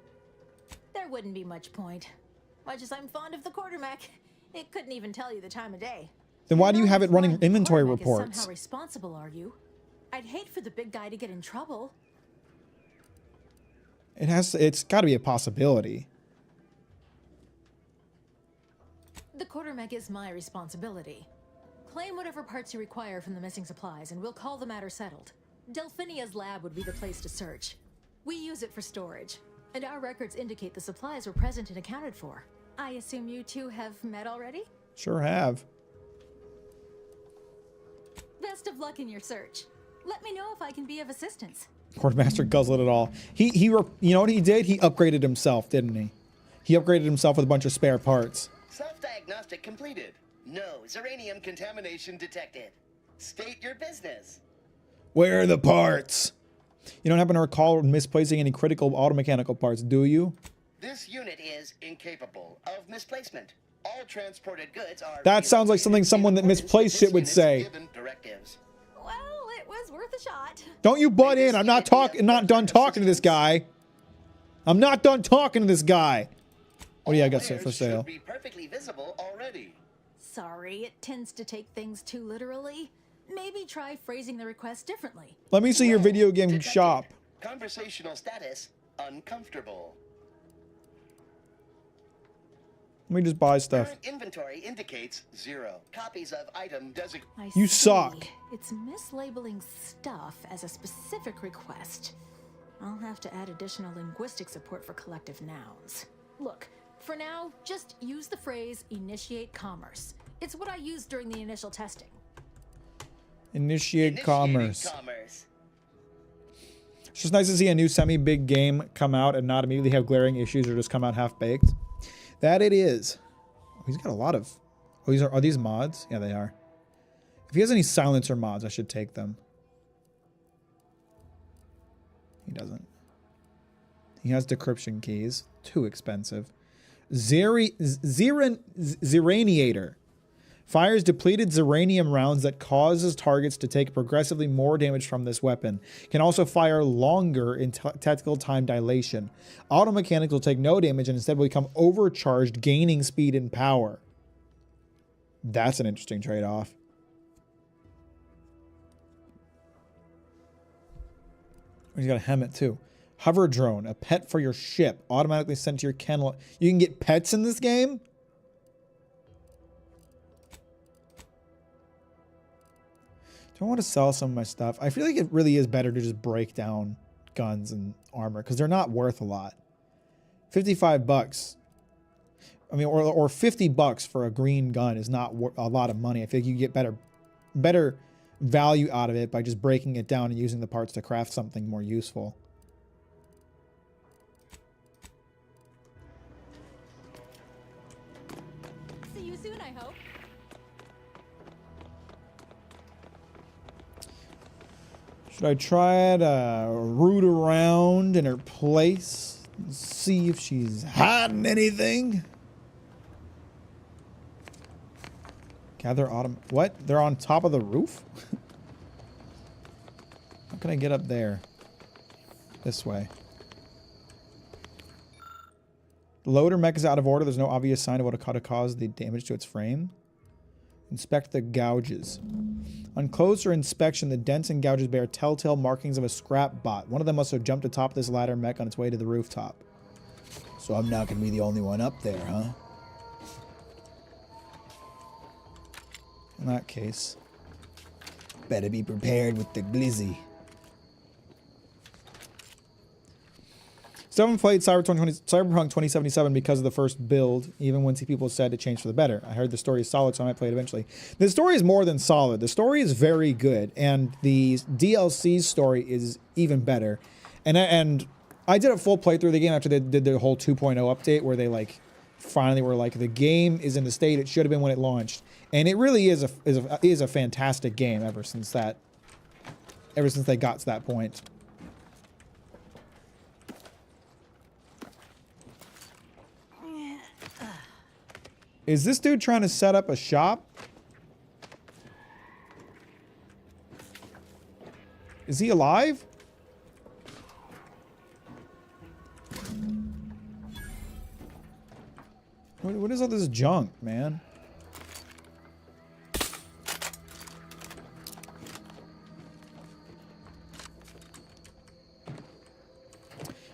There wouldn't be much point. Much as I'm fond of the quartermech, it couldn't even tell you the time of day. Then why do you have it running inventory Quartermech is reports? somehow responsible, are you? I'd hate for the big guy to get in trouble. It's got to be a possibility. The quartermech is my responsibility. Claim whatever parts you require from the missing supplies, and we'll call the matter settled. Delphinia's lab would be the place to search. We use it for storage, and our records indicate the supplies were present and accounted for. I assume you two have met already? Sure have. Best of luck in your search. Let me know if I can be of assistance. Quartermaster guzzled it all. You know what he did? He upgraded himself, didn't he? He upgraded himself with a bunch of spare parts. Self-diagnostic completed. No Zeranium contamination detected. State your business. Where are the parts? You don't happen to recall misplacing any critical automechanical parts, do you? This unit is incapable of misplacement. All transported goods are... That sounds like something someone that misplaced shit would say. Well, it was worth a shot. Don't you butt in. I'm not done talking to this guy. I'm not done talking to this guy. What do you got for sale? Be perfectly visible already. Sorry, it tends to take things too literally. Maybe try phrasing the request differently. Let me see your video game shop. Conversational status uncomfortable. Let me just buy stuff. Current inventory indicates 0 copies of item designated. You suck. It's mislabeling stuff as a specific request. I'll have to add additional linguistic support for collective nouns. Look, for now, just use the phrase initiate commerce. It's what I used during the initial testing. Initiate commerce. It's just nice to see a new semi-big game come out and not immediately have glaring issues or just come out half-baked. That it is. Oh, he's got a lot of... Oh, are these mods? Yeah, they are. If he has any silencer mods, I should take them. He doesn't. He has decryption keys. Too expensive. Zeraniator. Fires depleted Zeranium rounds that causes targets to take progressively more damage from this weapon. Can also fire longer in tactical time dilation. Automechanics will take no damage and instead will become overcharged, gaining speed and power. That's an interesting trade-off. He's got a helmet too. Hover drone, a pet for your ship, automatically sent to your kennel. You can get pets in this game? Do I want to sell some of my stuff? I feel like it really is better to just break down guns and armor because they're not worth a lot. 55 bucks. I mean, or 50 bucks for a green gun is not a lot of money. I feel like you get better value out of it by just breaking it down and using the parts to craft something more useful. See you soon, I hope. Should I try to root around in her place and see if she's hiding anything? Gather autumn. What? They're on top of the roof? How can I get up there? This way. The loader mech is out of order. There's no obvious sign of what could have caused the damage to its frame. Inspect the gouges. On closer inspection, the dents and gouges bear telltale markings of a scrap bot. One of them must have jumped atop this ladder mech on its way to the rooftop. So I'm not going to be the only one up there, huh? In that case, better be prepared with the glizzy. Still haven't played Cyberpunk 2077 because of the first build, even when people said it changed for the better. I heard the story is solid, so I might play it eventually. The story is more than solid. The story is very good, and the DLC story is even better. And I did a full playthrough of the game after they did their whole 2.0 update, where they finally were like, the game is in the state it should have been when it launched. And it really is a fantastic game ever since that ever since they got to that point. Is this dude trying to set up a shop? Is he alive? What is all this junk, man?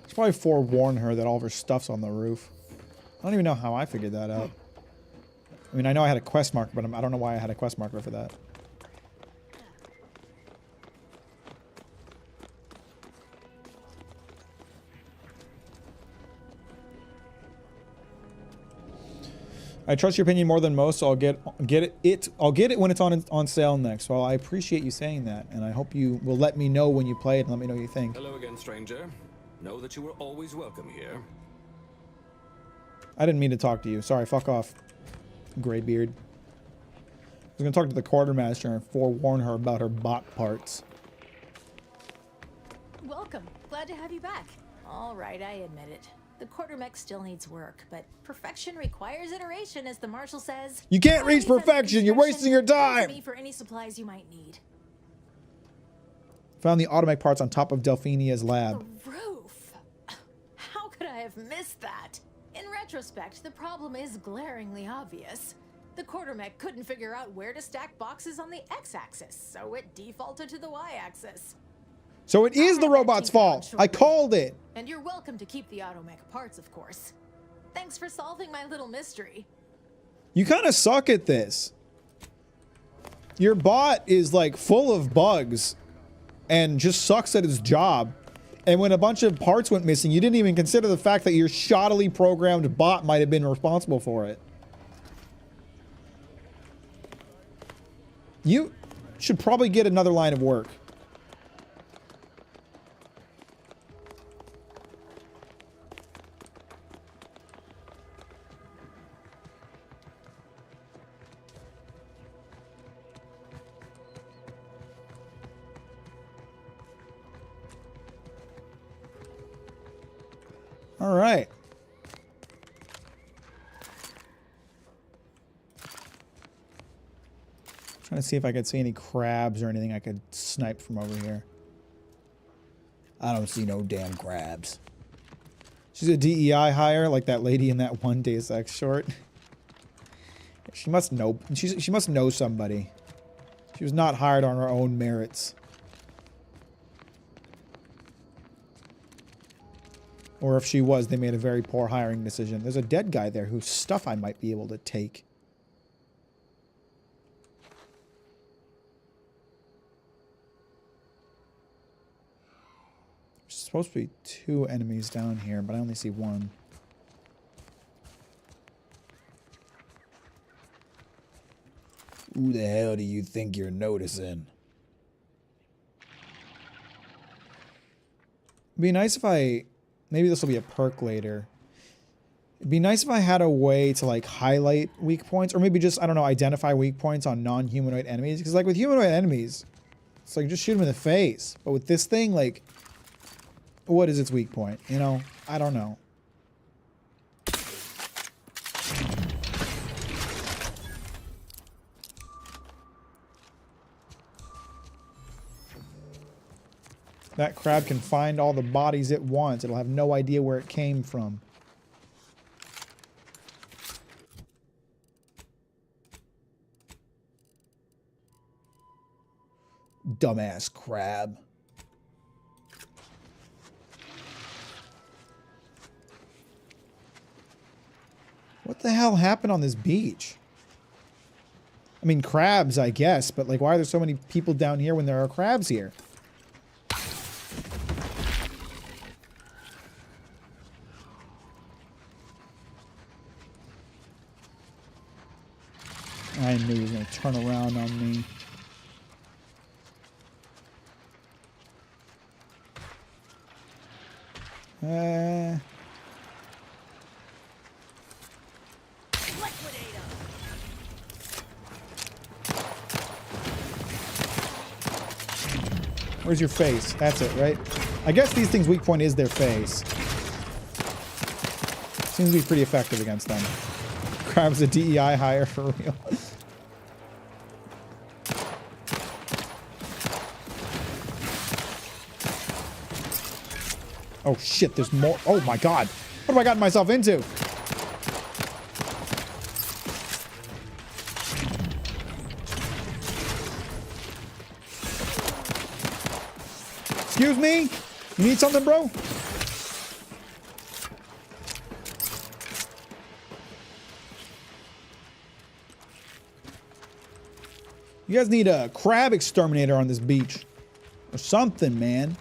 Should probably forewarn her that all of her stuff's on the roof. I don't even know how I figured that out. I mean, I know I had a quest marker, but I don't know why I had a quest marker for that. I trust your opinion more than most, so I'll get it when it's on sale next. Well, I appreciate you saying that, and I hope you will let me know when you play it and let me know what you think. Hello again, stranger. Know that you were always welcome here. I didn't mean to talk to you. Sorry, fuck off, Graybeard. I was gonna talk to the quartermaster and forewarn her about her bot parts. Welcome. Glad to have you back. All right, I admit it. The quartermech still needs work, but perfection requires iteration, as the marshal says. You can't reach perfection. You're wasting your time. Me for any supplies you might need. Found the automech parts on top of Delphinia's lab. The roof. How could I have missed that? In retrospect, the problem is glaringly obvious. The quartermech couldn't figure out where to stack boxes on the x-axis, so it defaulted to the y-axis. So it is the robot's fault. I called it. And you're welcome to keep the automech parts, of course. Thanks for solving my little mystery. You kind of suck at this. Your bot is like full of bugs and just sucks at its job. And when a bunch of parts went missing, you didn't even consider the fact that your shoddily programmed bot might have been responsible for it. You should probably get another line of work. All right. Trying to see if I could see any crabs or anything I could snipe from over here. I don't see no damn crabs. She's a DEI hire, like that lady in that one Deus Ex short. She must know. She must know somebody. She was not hired on her own merits. Or if she was, they made a very poor hiring decision. There's a dead guy there whose stuff I might be able to take. There's supposed to be 2 enemies down here, but I only see 1. Who the hell do you think you're noticing? It'd be nice if I... Maybe this will be a perk later. It'd be nice if I had a way to like highlight weak points, or maybe just, I don't know, identify weak points on non-humanoid enemies. Because like with humanoid enemies, it's like just shoot them in the face. But with this thing, like, what is its weak point? You know, I don't know. That crab can find all the bodies it wants. It'll have no idea where it came from. Dumbass crab. What the hell happened on this beach? I mean, crabs, I guess, but like, why are there so many people down here when there are crabs here? I knew he was going to turn around on me. Where's your face? That's it, right? I guess these things' weak point is their face. Seems to be pretty effective against them. Crab's a DEI hire for real. Oh shit, there's more. Oh my god. What have I gotten myself into? Excuse me? You need something, bro? You guys need a crab exterminator on this beach. Or something, man.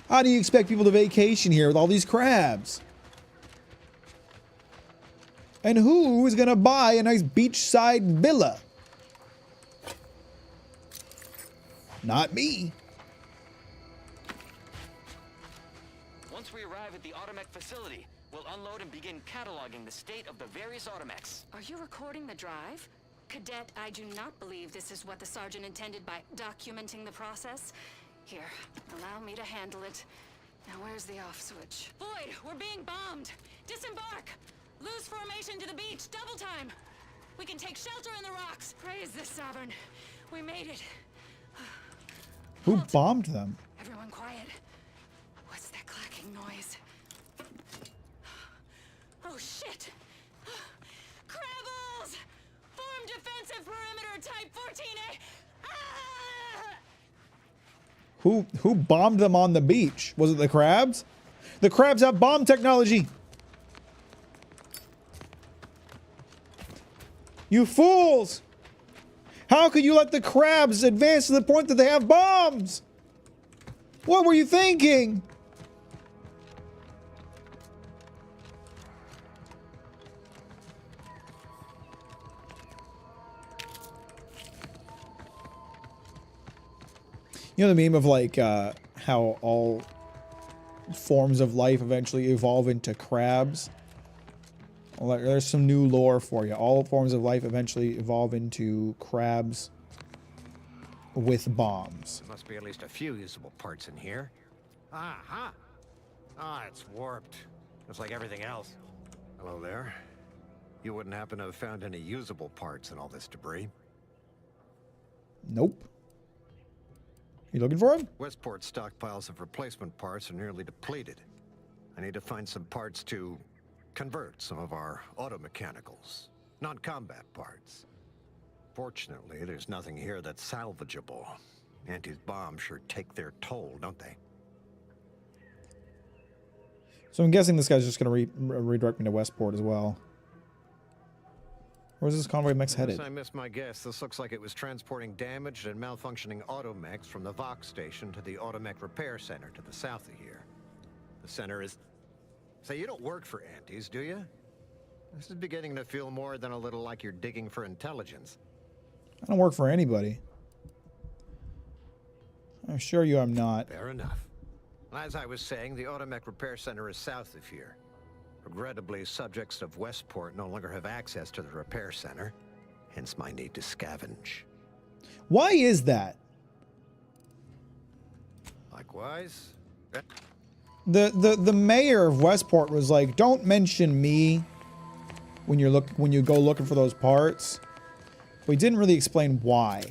How do you expect people to vacation here with all these crabs? And who is gonna buy a nice beachside villa? Not me. Once we arrive at the Automech facility, we'll unload and begin cataloging the state of the various Automechs. Are you recording the drive? Cadet, I do not believe this is what the sergeant intended by documenting the process. Here, allow me to handle it. Now where's the off switch? Boyd, we're being bombed. Disembark. Lose formation to the beach. Double time. We can take shelter in the rocks. Praise the Sovereign. We made it. Who bombed them? Everyone quiet. What's that clacking noise? Oh shit! Crabbles! Form defensive perimeter type 14A. Who bombed them on the beach? Was it the crabs? The crabs have bomb technology. You fools! How could you let the crabs advance to the point that they have bombs? What were you thinking? You know the meme of like how all forms of life eventually evolve into crabs? Well, there's some new lore for you. All forms of life eventually evolve into crabs with bombs. There must be at least a few usable parts in here. Ah, it's warped. Just like everything else. Hello there. You wouldn't happen to have found any usable parts in all this debris? Nope. You looking for him? Westport's stockpiles of replacement parts are nearly depleted. I need to find some parts to convert some of our automechanicals, non-combat parts. Fortunately, there's nothing here that's salvageable. Auntie's bombs sure take their toll, don't they? So I'm guessing this guy's just going to redirect me to Westport as well. Where's this convoy mech's headed? Unless I missed my guess, this looks like it was transporting damaged and malfunctioning automechs from the Vox station to the Automech Repair Center to the south of here. The center is... Say, you don't work for Auntie's, do you? This is beginning to feel more than a little like you're digging for intelligence. I don't work for anybody. I assure you I'm not. Fair enough. As I was saying, the Automech Repair Center is south of here. Regrettably, subjects of Westport no longer have access to the repair center, hence my need to scavenge. Why is that? Likewise. The mayor of Westport was like, don't mention me when you go looking for those parts. But he didn't really explain why.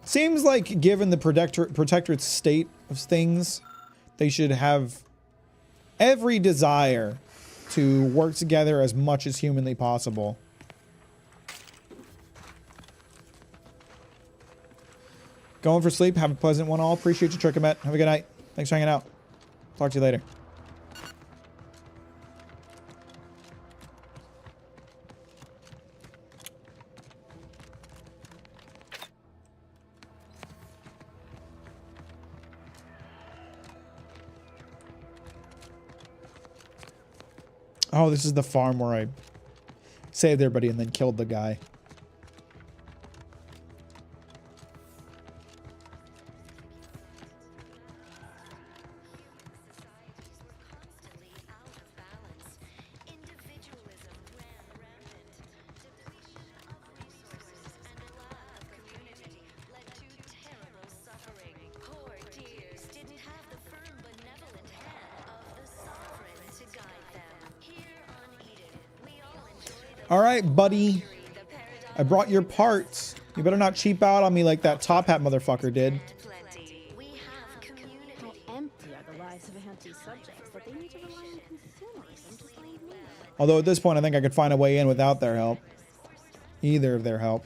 Seems like, given the protectorate's state of things, they should have every desire to work together as much as humanly possible. Going for sleep. Have a pleasant one all. Appreciate you, Trickomet. Have a good night. Thanks for hanging out. Talk to you later. Oh, this is the farm where I saved everybody and then killed the guy. All right, buddy. I brought your parts. You better not cheap out on me like that top hat motherfucker did. How empty are the lives of anti-subjects that they need to rely on consumers and just leave me? Although at this point, I think I could find a way in without their help. Either of their help.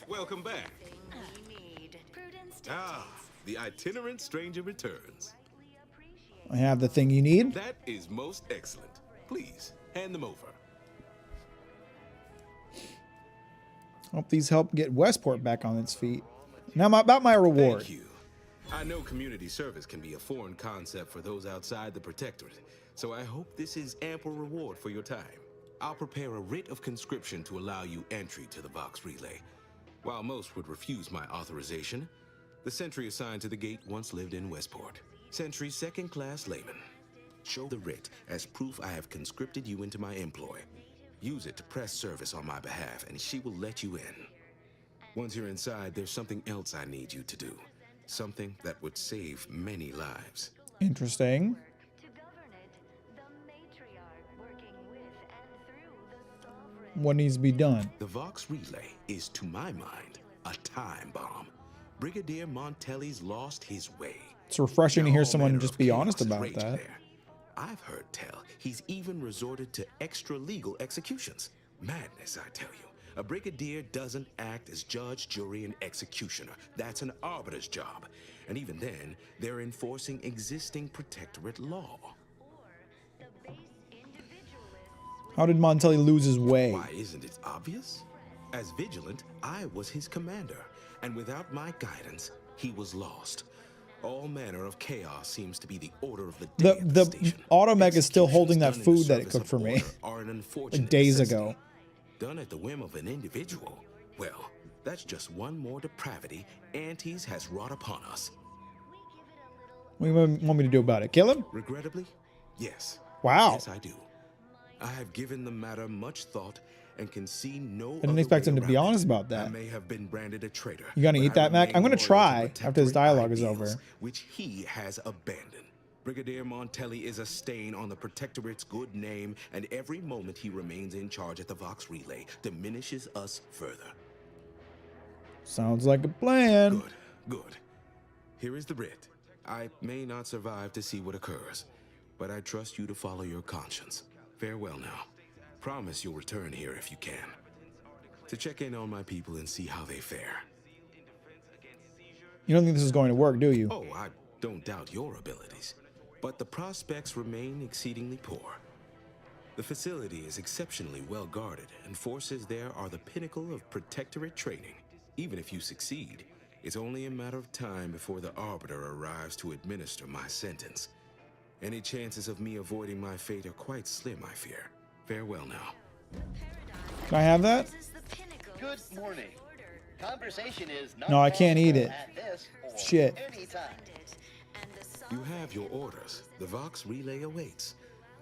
Welcome back. Ah, the itinerant stranger returns. I have the thing you need. That is most excellent. Please, hand them over. Hope these help get Westport back on its feet. Now about my reward. Thank you. I know community service can be a foreign concept for those outside the Protectorate, so I hope this is ample reward for your time. I'll prepare a writ of conscription to allow you entry to the Vox Relay. While most would refuse my authorization, the sentry assigned to the gate once lived in Westport. Sentry second-class layman. Show the writ as proof I have conscripted you into my employ. Use it to press service on my behalf, and she will let you in. Once you're inside, there's something else I need you to do. Something that would save many lives. Interesting. What needs to be done? The Vox Relay is, to my mind, a time bomb. Brigadier Montelli's lost his way. It's refreshing to hear someone just be honest about that. I've heard tell he's even resorted to extra-legal executions. Madness, I tell you. A brigadier doesn't act as judge, jury, and executioner. That's an arbiter's job. And even then, they're enforcing existing protectorate law. How did Montelli lose his way? Why, isn't it obvious? As vigilant, I was his commander. And without my guidance, he was lost. All manner of chaos seems to be the order of the day. The automech is still holding that food that it cooked for me like days ago. Done at the whim of an individual. Well, that's just one more depravity Antes has wrought upon us. What do you want me to do about it? Kill him? Regrettably, yes. Wow. Yes, I do. I have given the matter much thought and can see no I didn't expect him to be honest about that. I may have been branded a traitor. You gonna eat that, Mac? I'm gonna try after this dialogue is over. Which he has abandoned. Brigadier Montelli is a stain on the Protectorate's good name, and every moment he remains in charge at the Vox Relay diminishes us further. Sounds like a plan. Good, good. Here is the writ. I may not survive to see what occurs, but I trust you to follow your conscience. Farewell now. Promise you'll return here if you can. To check in on my people and see how they fare. You don't think this is going to work, do you? Oh, I don't doubt your abilities. But the prospects remain exceedingly poor. The facility is exceptionally well guarded, and forces there are the pinnacle of protectorate training. Even if you succeed, it's only a matter of time before the Arbiter arrives to administer my sentence. Any chances of me avoiding my fate are quite slim, I fear. Farewell now. Can I have that? Good morning. Conversation is not No, I can't eat it. at this or Shit. anytime. You have your orders. The Vox Relay awaits.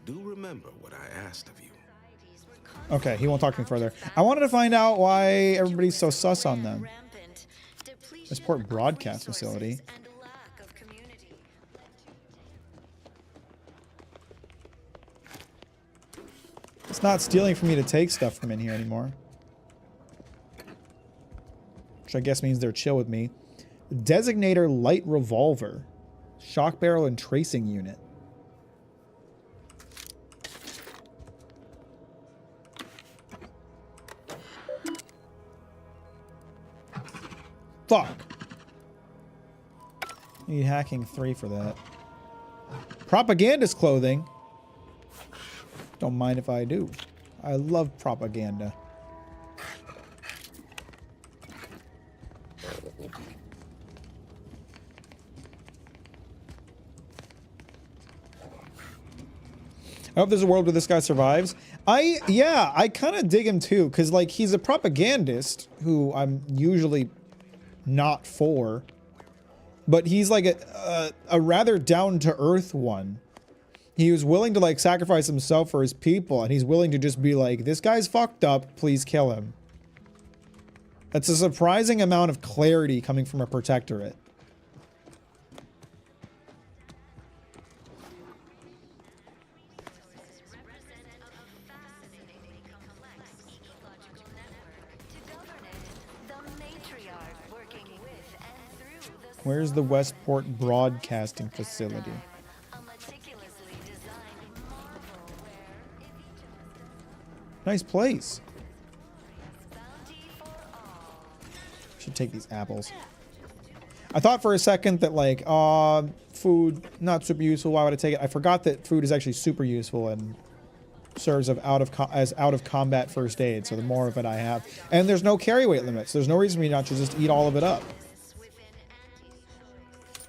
Do remember what I asked of you. Okay, he won't talk to me further. I wanted to find out why everybody's so sus on them. Westport Broadcast Facility. It's not stealing for me to take stuff from in here anymore. Which I guess means they're chill with me. Designator Light Revolver. Shock barrel and tracing unit. Fuck. Need hacking 3 for that. Propagandist clothing. Don't mind if I do. I love propaganda. I hope there's a world where this guy survives. Yeah, I kind of dig him too, because like he's a propagandist who I'm usually not for, but he's like a rather down-to-earth one. He was willing to like sacrifice himself for his people, and he's willing to just be like, this guy's fucked up, please kill him. That's a surprising amount of clarity coming from a protectorate. Where's the Westport Broadcasting Facility? Nice place. Should take these apples. I thought for a second that like, food not super useful. Why would I take it? I forgot that food is actually super useful and serves as out of combat first aid. So the more of it I have, and there's no carry weight limits. There's no reason for me not to just eat all of it up.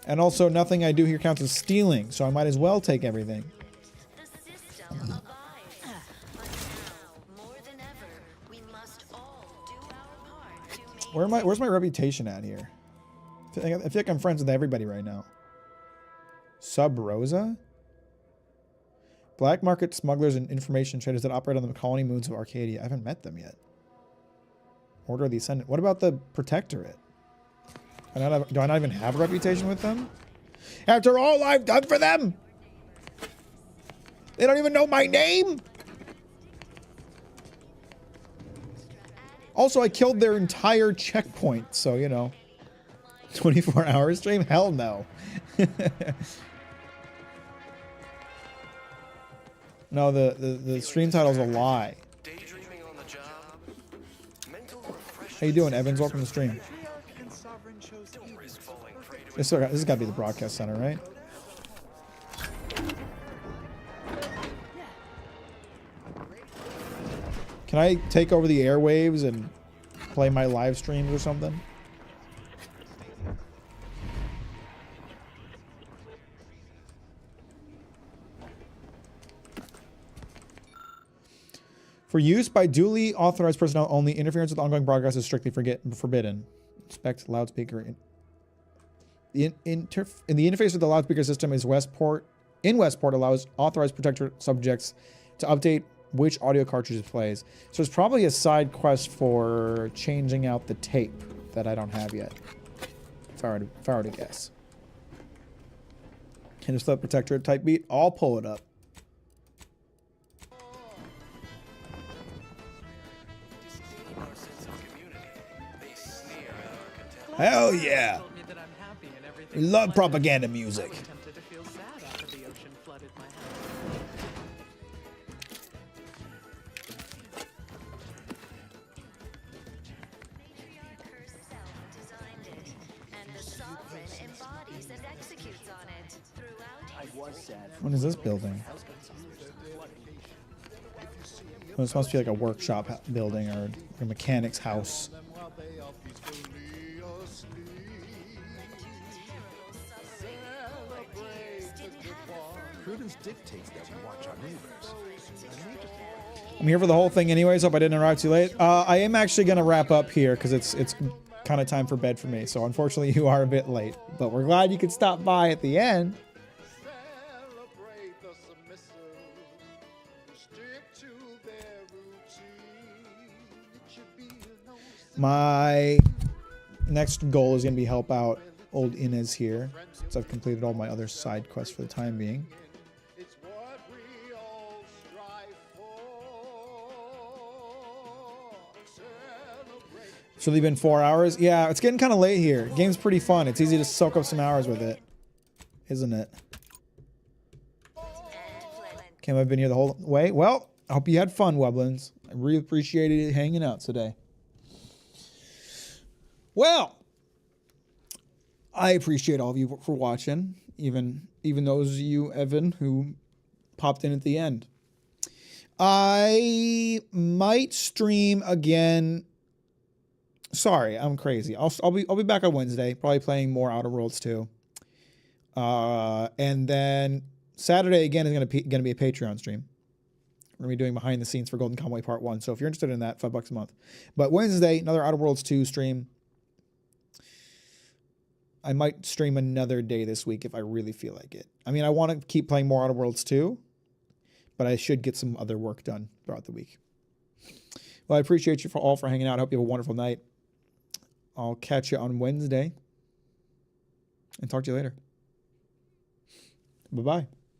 And also, nothing I do here counts as stealing, so I might as well take everything. Where's my reputation at here? I feel like I'm friends with everybody right now. Sub Rosa? Black market smugglers and information traders that operate on the colony moons of Arcadia. I haven't met them yet. Order of the Ascendant. What about the Protectorate? Do I not even have a reputation with them? After all I've done for them! They don't even know my name! Also, I killed their entire checkpoint, so, you know. 24-hour stream? Hell no. No, the stream title's a lie. How you doing, Evans? Welcome to the stream. This has got to be the broadcast center, right? Can I take over the airwaves and play my live streams or something? For use by duly authorized personnel only, interference with ongoing broadcast is strictly forbidden. Inspect loudspeaker. In the interface with the loudspeaker system is Westport. In Westport allows authorized protector subjects to update which audio cartridge it plays. So it's probably a side quest for changing out the tape that I don't have yet. If I were to guess. Can just let protector type beat? I'll pull it up. Hell yeah! We love propaganda music. What is this building? Well, it's supposed to be like a workshop building or a mechanic's house. Prudence dictates that we watch our neighbors. I'm here for the whole thing anyways. Hope I didn't arrive too late. I am actually going to wrap up here because it's kind of time for bed for me. So unfortunately you are a bit late. But we're glad you could stop by at the end. My next goal is going to be help out old Inez here, since I've completed all my other side quests for the time being. So they've been 4 hours? Yeah, it's getting kind of late here. Game's pretty fun. It's easy to soak up some hours with it. Isn't it? Kim, I've been here the whole way. Well, I hope you had fun, Weblands. I really appreciated hanging out today. Well, I appreciate all of you for watching, even those of you, Evan, who popped in at the end. I might stream again. Sorry, I'm crazy. I'll be back on Wednesday, probably playing more Outer Worlds 2. And then Saturday again is gonna be a Patreon stream. We're gonna be doing behind the scenes for Golden Conway Part 1. So if you're interested in that, $5 a month. But Wednesday, another Outer Worlds 2 stream. I might stream another day this week if I really feel like it. I mean, I want to keep playing more Outer Worlds 2, but I should get some other work done throughout the week. Well, I appreciate you all for hanging out. I hope you have a wonderful night. I'll catch you on Wednesday and talk to you later. Bye-bye.